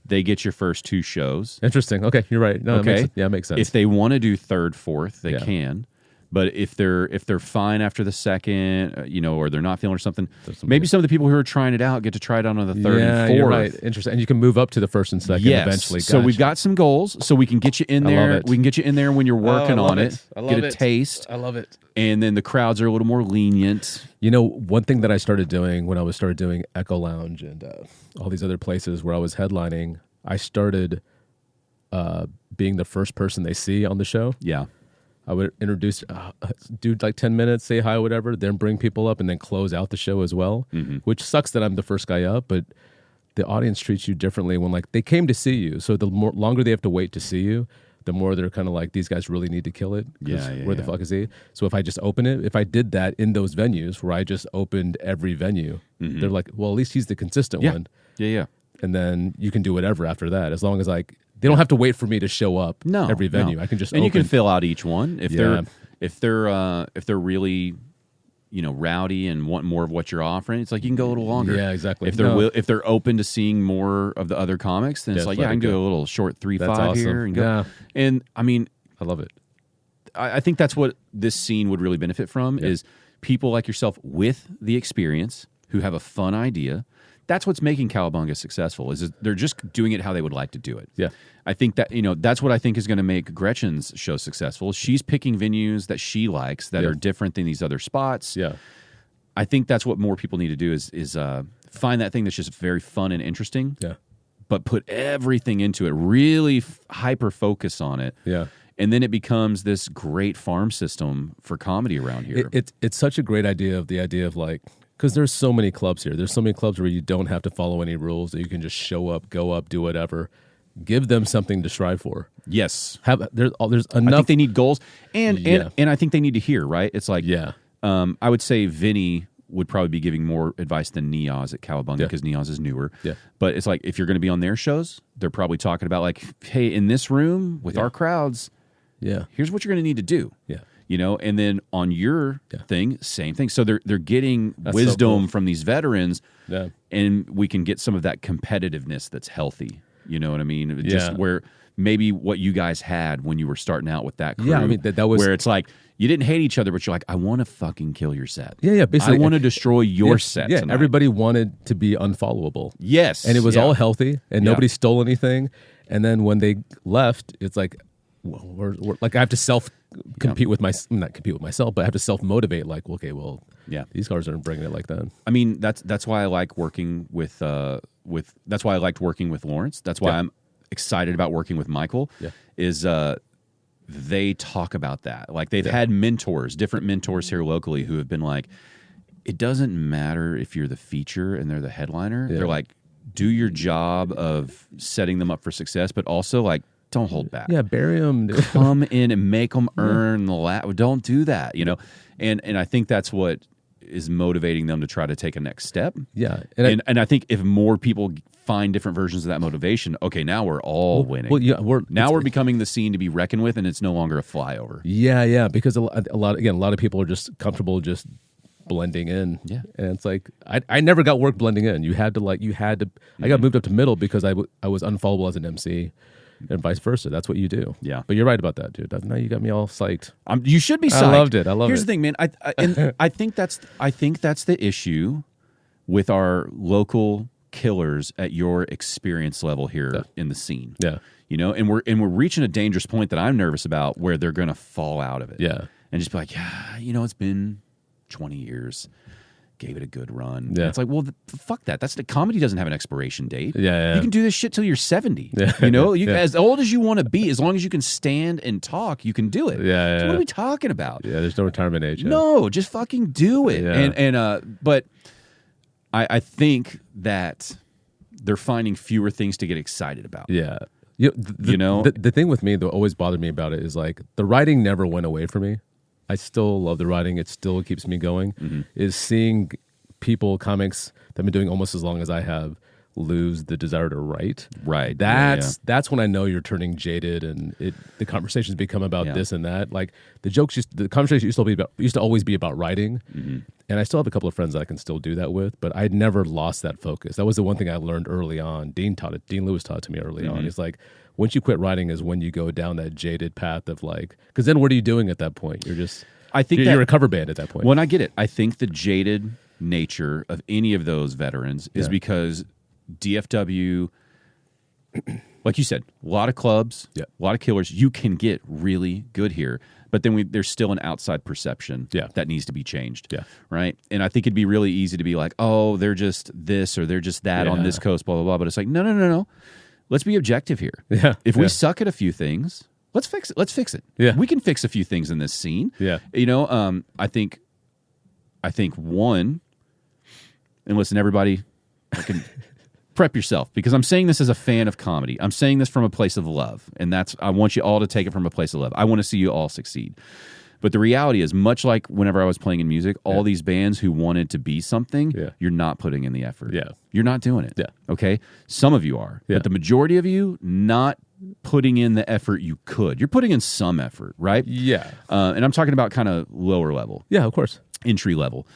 they get your first 2 shows. Interesting. Okay, you're right. No, it makes sense. If they want to do third, fourth, they can. But if they're fine after the second, or they're not feeling or something, maybe some of the people who are trying it out get to try it out on the third and fourth. You're right. Interesting. And you can move up to the first and second eventually. Gotcha. So we've got some goals. So we can get you in there. We can get you in there when you're working on it. Get a taste. I love it. And then the crowds are a little more lenient. One thing that I started doing when I started doing Echo Lounge and all these other places where I was headlining, I started being the first person they see on the show. I would introduce, do 10 minutes, say hi, whatever, then bring people up and then close out the show as well, which sucks that I'm the first guy up, but the audience treats you differently when they came to see you. So the longer they have to wait to see you, the more they're kind of like, these guys really need to kill it. Where the fuck is he? So if I just open it, if I did that in those venues where I just opened every venue, they're like, well, at least he's the consistent one. Yeah. And then you can do whatever after that, as long as like they don't have to wait for me to show up. Every venue, I can just and open. you can fill out each one if they're really, rowdy and want more of what you're offering. It's like you can go a little longer. Yeah, exactly. If they're open to seeing more of the other comics, then it's like, I can do a little short 3-5 awesome. here and go. Yeah. And I mean, I love it. I think that's what this scene would really benefit from is people like yourself with the experience who have a fun idea. That's what's making Cowabunga successful is they're just doing it how they would like to do it. Yeah. I think that, that's what I think is going to make Gretchen's show successful. She's picking venues that she likes that are different than these other spots. Yeah. I think that's what more people need to do is find that thing that's just very fun and interesting. Yeah. But put everything into it, really hyper focus on it. Yeah. And then it becomes this great farm system for comedy around here. It's such a great idea of like, because there's so many clubs here. There's so many clubs where you don't have to follow any rules. That you can just show up, go up, do whatever. Give them something to strive for. Yes. There's enough. I think they need goals, and I think they need to hear. Right? It's like I would say Vinny would probably be giving more advice than Niaz at Cowabunga because Niaz is newer. Yeah. But it's like if you're going to be on their shows, they're probably talking about like, hey, in this room with our crowds, here's what you're going to need to do. Yeah. And then on your thing, same thing. So they're getting wisdom from these veterans, and we can get some of that competitiveness that's healthy. You know what I mean? Just where maybe what you guys had when you were starting out with that crew. Yeah, I mean that was where it's like you didn't hate each other, but you're like, I want to fucking kill your set. Yeah. Basically, I want to destroy your set. Yeah, tonight. everybody wanted to be unfollowable. Yes, and it was all healthy, and nobody stole anything. And then when they left, it's like, we're like I have to compete with not compete with myself, but I have to self motivate. Like, okay, well, these guys aren't bringing it like that. I mean, that's why I like working with that's why I liked working with Lawrence. That's why I'm excited about working with Michael. Yeah. Is they talk about that. Like they've had different mentors here locally who have been like, it doesn't matter if you're the feature and they're the headliner. Yeah. They're like, do your job of setting them up for success, but also like, don't hold back. Yeah, bury them. Come in and make them earn the Don't do that, And I think that's what is motivating them to try to take a next step. Yeah. And I think if more people find different versions of that motivation, okay, now we're all winning. Well, yeah, we're becoming the scene to be reckoned with, and it's no longer a flyover. Yeah, because a lot of people are just comfortable just blending in. Yeah. And it's like I never got work blending in. You had to I got moved up to middle because I was unfollowable as an MC. And vice versa. That's what you do. Yeah. But you're right about that, dude. Now you got me all psyched. You should be psyched. I loved it. Here's the thing, man. I think that's the issue with our local killers at your experience level here in the scene. Yeah. And we're reaching a dangerous point that I'm nervous about where they're going to fall out of it. Yeah. And just be like, it's been 20 years. Gave it a good run. Yeah. It's like, well, fuck that. That's the comedy doesn't have an expiration date. Yeah. You can do this shit till you're 70. Yeah. As old as you want to be, as long as you can stand and talk, you can do it. Yeah. So what are we talking about? Yeah. There's no retirement age. No, just fucking do it. Yeah. But I think that they're finding fewer things to get excited about. Yeah. The thing with me that always bothered me about it is like the writing never went away from me. I still love the writing. It still keeps me going. Mm-hmm. Is seeing comics that have been doing almost as long as I have, lose the desire to write. Right. That's when I know you're turning jaded, and the conversations become about this and that. Like the conversation used to always be about writing. Mm-hmm. And I still have a couple of friends that I can still do that with, but I never lost that focus. That was the one thing I learned early on. Dean Lewis taught it to me early on. He's like, once you quit writing is when you go down that jaded path of like, because then what are you doing at that point? You're just, you're a cover band at that point. When I get it, I think the jaded nature of any of those veterans is because DFW, like you said, a lot of clubs, a lot of killers. You can get really good here, but then there's still an outside perception that needs to be changed. Yeah. Right. And I think it'd be really easy to be like, oh, they're just this or they're just that on this coast, blah, blah, blah. But it's like, no. Let's be objective here. Yeah. If we suck at a few things, let's fix it. Yeah. We can fix a few things in this scene. Yeah. I think one, and listen, everybody, prep yourself, because I'm saying this as a fan of comedy. I'm saying this from a place of love, and I want you all to take it from a place of love. I want to see you all succeed. But the reality is, much like whenever I was playing in music, all these bands who wanted to be something, you're not putting in the effort. Yeah. You're not doing it. Yeah. Okay? Some of you are. Yeah. But the majority of you, not putting in the effort you could. You're putting in some effort, right? Yeah. And I'm talking about kind of lower level. Yeah, of course. Entry level.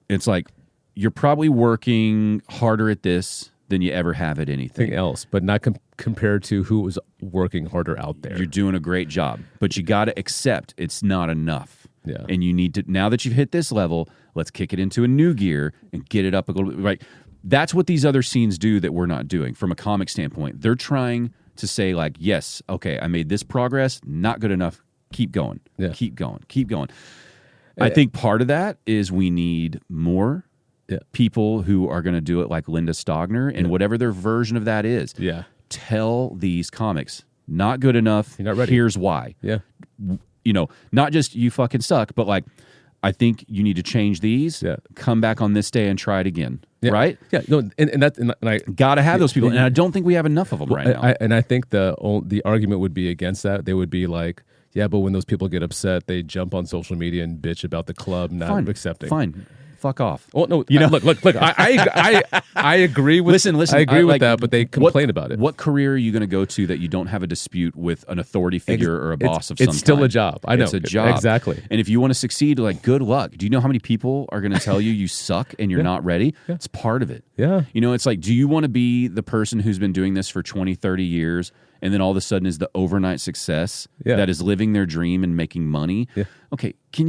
It's like you're probably working harder at this than you ever have at anything else, but not compared to who was working harder out there. You're doing a great job, but you got to accept it's not enough. Yeah. And you need to, now that you've hit this level, let's kick it into a new gear and get it up a little bit. Right. That's what these other scenes do that we're not doing from a comic standpoint. They're trying to say, like, yes, okay, I made this progress, not good enough. Keep going. Yeah. Keep going. Keep going. I think part of that is we need more people who are going to do it like Linda Stogner, and whatever their version of that is. Yeah. Tell these comics, not good enough. You're not ready. Here's why. Yeah. You know, not just you fucking suck, but like, I think you need to change these. Yeah. Come back on this day and try it again. Yeah. Right? Yeah. No, and I got to have those people, and I don't think we have enough of them right now. And I think the argument would be against that. They would be like, yeah, but when those people get upset, they jump on social media and bitch about the club not accepting. Fine. Fuck off. Well, no, you know, look. I agree with. Listen. I agree with like, that, but they complain about it. What career are you going to go to that you don't have a dispute with an authority figure or a boss of some kind? It's still a job. I know. It's a job. Exactly. And if you want to succeed, like, good luck. Do you know how many people are going to tell you suck and you're not ready? Yeah. It's part of it. Yeah. You know, it's like, do you want to be the person who's been doing this for 20, 30 years and then all of a sudden is the overnight success that is living their dream and making money? Yeah. Okay, can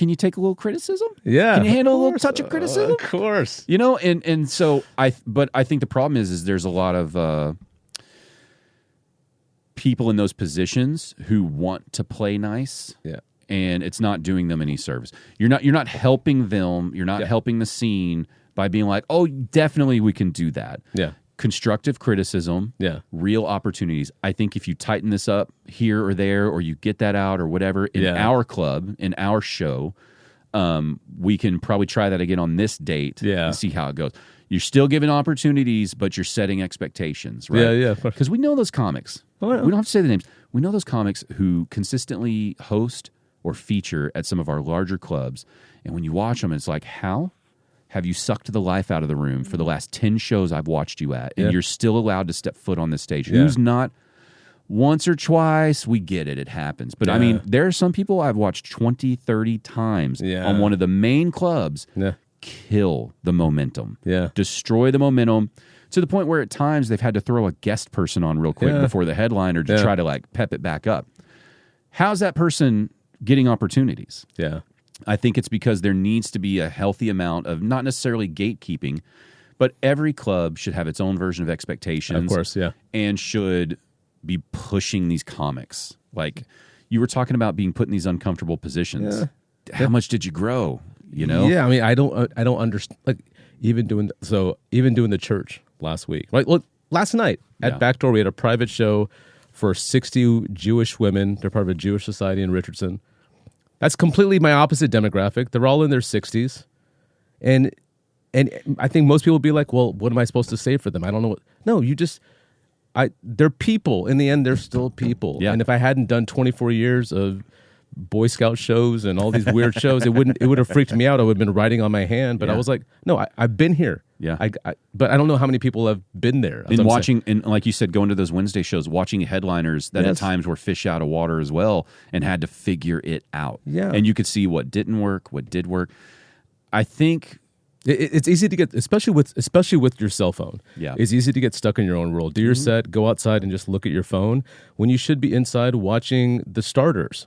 you take a little criticism? Yeah. Can you handle a little touch of criticism? Of course. You know, and so I think the problem is there's a lot of people in those positions who want to play nice. Yeah. And it's not doing them any service. You're not helping them, you're not helping the scene by being like, "Oh, definitely we can do that." Yeah. Constructive criticism, real opportunities. I think if you tighten this up here or there, or you get that out or whatever in our club, in our show, we can probably try that again on this date and see how it goes. You're still giving opportunities, but you're setting expectations, right? Yeah. Because we know those comics. We don't have to say the names. We know those comics who consistently host or feature at some of our larger clubs, and when you watch them, it's like, how have you sucked the life out of the room for the last 10 shows I've watched you at, and you're still allowed to step foot on this stage? Who's not once or twice? We get it. It happens. But I mean, there are some people I've watched 20, 30 times on one of the main clubs kill the momentum, destroy the momentum to the point where at times they've had to throw a guest person on real quick before the headliner to try to like pep it back up. How's that person getting opportunities? Yeah. I think it's because there needs to be a healthy amount of not necessarily gatekeeping, but every club should have its own version of expectations. Of course, and should be pushing these comics. Like you were talking about being put in these uncomfortable positions. How much did you grow? You know? Yeah, I mean, I don't understand. Like even doing the church last week. Right? Look, last night at Backdoor we had a private show for 60 Jewish women. They're part of a Jewish society in Richardson. That's completely my opposite demographic. They're all in their 60s. And I think most people will be like, well, what am I supposed to say for them? I don't know. No, they're people. In the end, they're still people. Yeah. And if I hadn't done 24 years of Boy Scout shows and all these weird shows, it would have freaked me out. I would have been writing on my hand. But I was like, no, I've been here. Yeah. But I don't know how many people have been there. And watching, and like you said, going to those Wednesday shows, watching headliners that at times were fish out of water as well and had to figure it out. Yeah. And you could see what didn't work, what did work. I think it's easy to get, especially with your cell phone. Yeah. It's easy to get stuck in your own world. Do your set, go outside and just look at your phone when you should be inside watching the starters.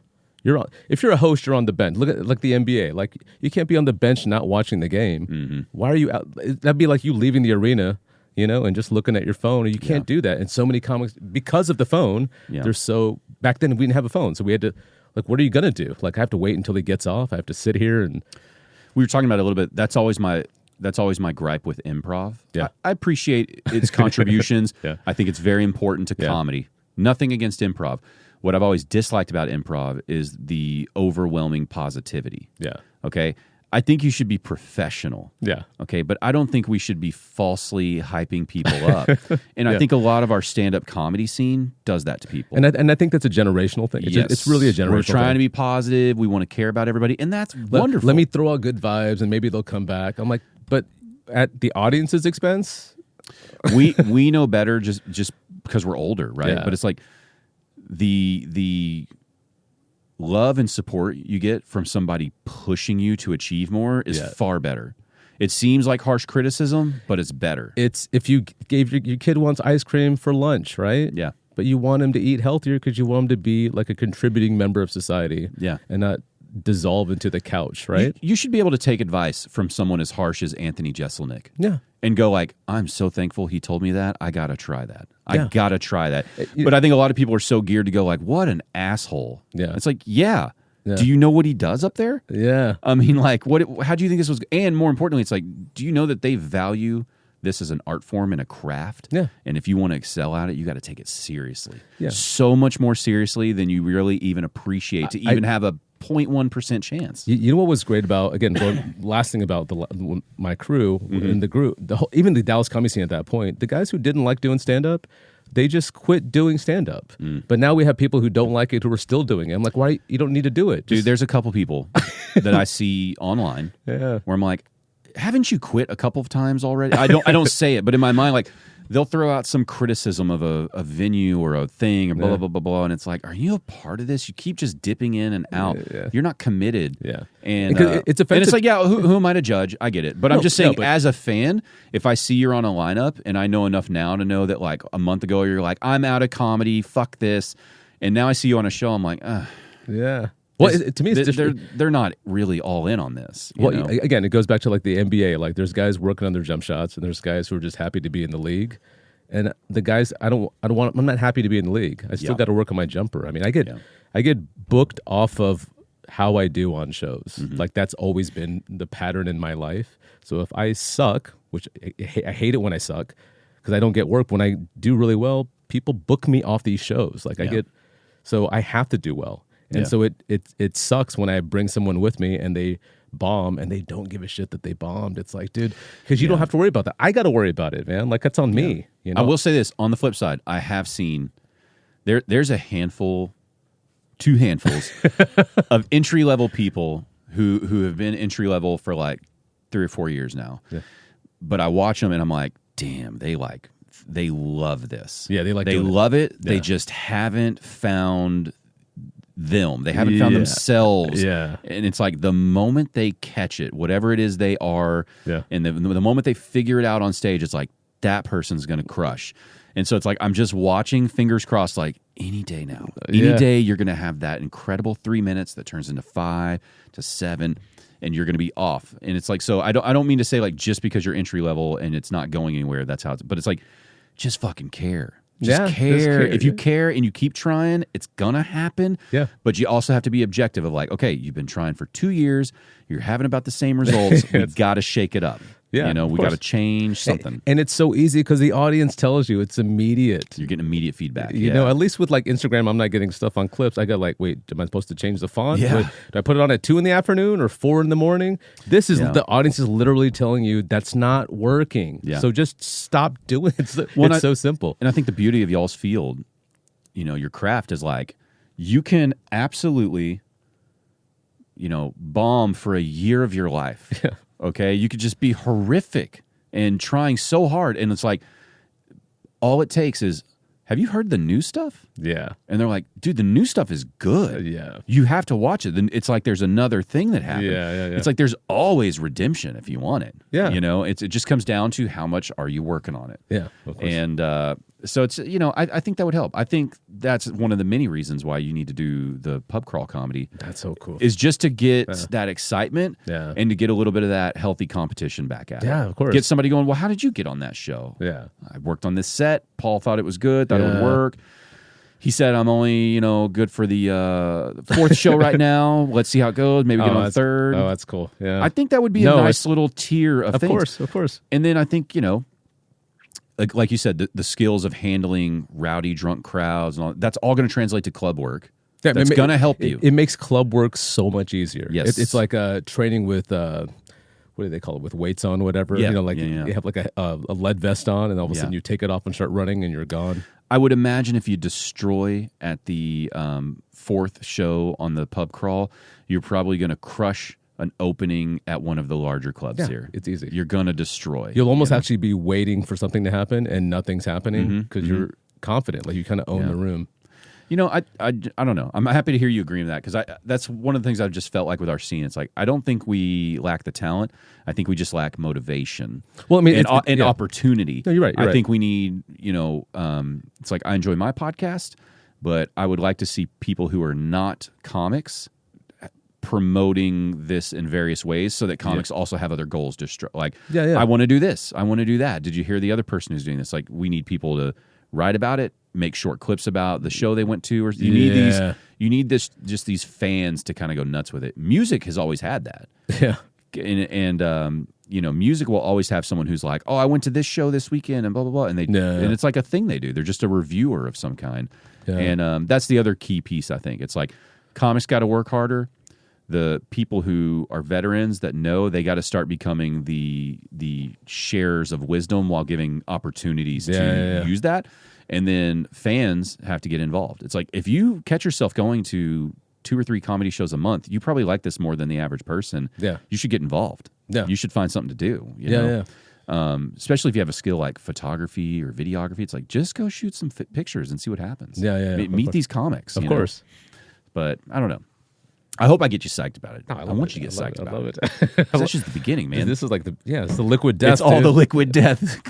If you're a host, you're on the bench. Look at like the NBA. Like you can't be on the bench not watching the game. Why are you out? That'd be like you leaving the arena, and just looking at your phone. You can't do that. And so many comics, because of the phone, they're so. Back then we didn't have a phone, so we had to. Like, what are you gonna do? Like, I have to wait until he gets off. I have to sit here and. We were talking about it a little bit. That's always my gripe with improv. Yeah. I appreciate its contributions. I think it's very important to comedy. Nothing against improv. What I've always disliked about improv is the overwhelming positivity. Yeah. Okay? I think you should be professional. Yeah. Okay, but I don't think we should be falsely hyping people up. And I think a lot of our stand-up comedy scene does that to people. And I think that's a generational thing. It's really a generational We're trying thing. to be positive. We want to care about everybody, and that's wonderful. Let me throw out good vibes, and maybe they'll come back. I'm like, but at the audience's expense? we know better just because we're older, right? Yeah. But it's like the love and support you get from somebody pushing you to achieve more is far better. It seems like harsh criticism, but it's better. It's if you gave your kid wants ice cream for lunch, right? Yeah. But you want him to eat healthier because you want him to be like a contributing member of society. Yeah. And not dissolve into the couch, right? You should be able to take advice from someone as harsh as Anthony Jeselnik. Yeah. And go like, I'm so thankful he told me that. I got to try that. Yeah. I got to try that. But I think a lot of people are so geared to go like, what an asshole. Yeah. It's like, yeah. Do you know what he does up there? Yeah. I mean, like, how do you think this was? And more importantly, it's like, do you know that they value this as an art form and a craft? Yeah. And if you want to excel at it, you got to take it seriously. Yeah. So much more seriously than you really even appreciate to even have a 0.1% chance. You know what was great about, again, last thing about my crew in the group, even the Dallas comedy scene at that point, the guys who didn't like doing stand-up, they just quit doing stand-up. But now we have people who don't like it who are still doing it. I'm like, why? You don't need to do it. Dude, there's a couple people that I see online where I'm like, haven't you quit a couple of times already? I don't say it, but in my mind, like, they'll throw out some criticism of a venue or a thing or blah, blah, blah, blah, blah. And it's like, are you a part of this? You keep just dipping in and out. You're not committed. Yeah. And it's offensive. And it's like, yeah, who am I to judge? I get it. But I'm just saying, as a fan, if I see you're on a lineup and I know enough now to know that like a month ago, you're like, I'm out of comedy, fuck this. And now I see you on a show, I'm like, yeah. Well, to me, it's they're not really all in on this. Well, again, it goes back to like the NBA. Like, there's guys working on their jump shots, and there's guys who are just happy to be in the league. And the guys, I'm not happy to be in the league. I still got to work on my jumper. I mean, I get booked off of how I do on shows. Like, that's always been the pattern in my life. So if I suck, which I hate it when I suck, because I don't get work. When I do really well, people book me off these shows. Like so I have to do well. And so it sucks when I bring someone with me and they bomb and they don't give a shit that they bombed. It's like, dude, because you don't have to worry about that. I got to worry about it, man. Like, that's on me. You know? I will say this, on the flip side, I have seen there's a handful, 2 handfuls of entry level people who have been entry level for like 3 or 4 years now. Yeah. But I watch them and I'm like, damn, they love this. Yeah, they love it. Yeah. They just haven't found them. They haven't found themselves. Yeah. And it's like the moment they catch it, whatever it is they are, and the moment they figure it out on stage, it's like that person's going to crush. And so it's like I'm just watching, fingers crossed, like any day now. Any day you're going to have that incredible 3 minutes that turns into 5 to 7 and you're going to be off. And it's like, so I don't mean to say like just because you're entry level and it's not going anywhere, that's how it's, but it's like just fucking care. Just care. If you care and you keep trying, it's gonna happen. Yeah. But you also have to be objective of like, okay, you've been trying for 2 years, you're having about the same results. We've got to shake it up. Yeah, you know, we got to change something. And it's so easy because the audience tells you it's immediate. You're getting immediate feedback. You know, at least with like Instagram, I'm not getting stuff on clips. I got like, wait, am I supposed to change the font? Yeah. Do I put it on at 2 in the afternoon or 4 in the morning? This is the audience is literally telling you that's not working. Yeah. So just stop doing it. It's so simple. And I think the beauty of y'all's field, you know, your craft is like you can absolutely, you know, bomb for a year of your life. Yeah. Okay, you could just be horrific and trying so hard, and it's like all it takes is, have you heard the new stuff? Yeah, and they're like, dude, the new stuff is good. Yeah, you have to watch it. Then it's like there's another thing that happened. Yeah. It's like there's always redemption if you want it. Yeah, you know, it just comes down to how much are you working on it. Yeah, of course. And so it's, you know, I think that would help. I think that's one of the many reasons why you need to do the pub crawl comedy. That's so cool. Is just to get that excitement and to get a little bit of that healthy competition back at it. Yeah, of course. Get somebody going, well, how did you get on that show? Yeah. I worked on this set. Paul thought it was good, thought it would work. He said, I'm only, you know, good for the 4th show right now. Let's see how it goes. Maybe get on the 3rd. Oh, that's cool. Yeah. I think that would be a nice little tier of things. Of course. And then I think, you know, like you said, the skills of handling rowdy, drunk crowds, and all, that's all going to translate to club work. That's going to help you. It makes club work so much easier. Yes. It's like training with what do they call it, with weights on, whatever. Yeah. You know, like you have like a lead vest on, and all of a sudden you take it off and start running, and you're gone. I would imagine if you destroy at the fourth show on the pub crawl, you're probably going to crush an opening at one of the larger clubs here. It's easy. You're going to destroy. You'll almost actually be waiting for something to happen, and nothing's happening because you're confident. Like you kind of own the room. You know, I don't know. I'm happy to hear you agree with that because that's one of the things I've just felt like with our scene. It's like I don't think we lack the talent. I think we just lack motivation. Well, I mean, and opportunity. No, you're right. I think we need. It's like I enjoy my podcast, but I would like to see people who are not comics promoting this in various ways so that comics also have other goals. I want to do this. I want to do that. Did you hear the other person who's doing this? Like we need people to write about it, make short clips about the show they went to, or you need these fans to kind of go nuts with it. Music has always had that. Yeah. And music will always have someone who's like, "Oh, I went to this show this weekend," and blah blah blah, and and it's like a thing they do. They're just a reviewer of some kind, and that's the other key piece. I think it's like comics got to work harder. The people who are veterans that know they got to start becoming the sharers of wisdom while giving opportunities to use that. And then fans have to get involved. It's like if you catch yourself going to 2 or 3 comedy shows a month, you probably like this more than the average person. Yeah. You should get involved. Yeah. You should find something to do. You know? Especially if you have a skill like photography or videography. It's like just go shoot some pictures and see what happens. Meet these comics. Of course. But I don't know. I hope I get you psyched about it. No, I want you to get psyched about it. it. That's just the beginning, man. This is like it's the liquid death. It's all the liquid death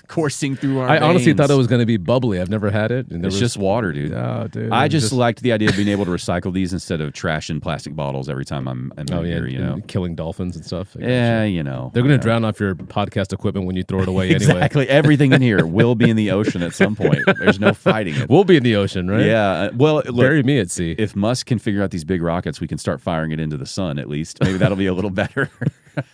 coursing through our I honestly veins. thought it was going to be bubbly. I've never had it. And It's just water, dude. Oh, dude. I just liked the idea of being able to recycle these instead of trash in plastic bottles every time I'm here, you know. Killing dolphins and stuff. Yeah, you know. They're going to drown off your podcast equipment when you throw it away anyway. Exactly. Everything in here will be in the ocean at some point. There's no fighting it. We'll be in the ocean, right? Yeah. Well, look, bury me at sea. If Musk can figure out these big rockets, we can start firing it into the sun at least. Maybe that'll be a little better.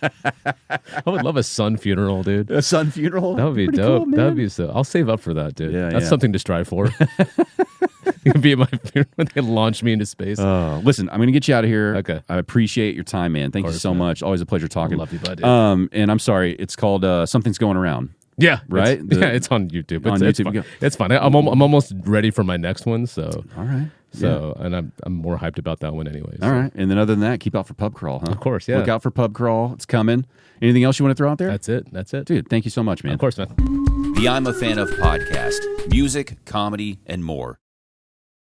I would love a sun funeral, dude. A sun funeral? That would be dope. Cool, that would be so. I'll save up for that, dude. Yeah, That's something to strive for. You can be at my funeral when they launch me into space. Listen, I'm going to get you out of here. Okay. I appreciate your time, man. Thank you so much. Always a pleasure talking. I love you, bud. And I'm sorry. It's called Something's Going Around. Yeah, right. It's on YouTube. It's YouTube. fun. It's fun. I'm almost ready for my next one. So all right. And I'm more hyped about that one anyways. All right. And then other than that, keep out for Pub Crawl, huh? Of course, yeah. Look out for Pub Crawl. It's coming. Anything else you want to throw out there? That's it. Dude, thank you so much, man. Of course, man. The I'm a Fan of podcast, music, comedy, and more.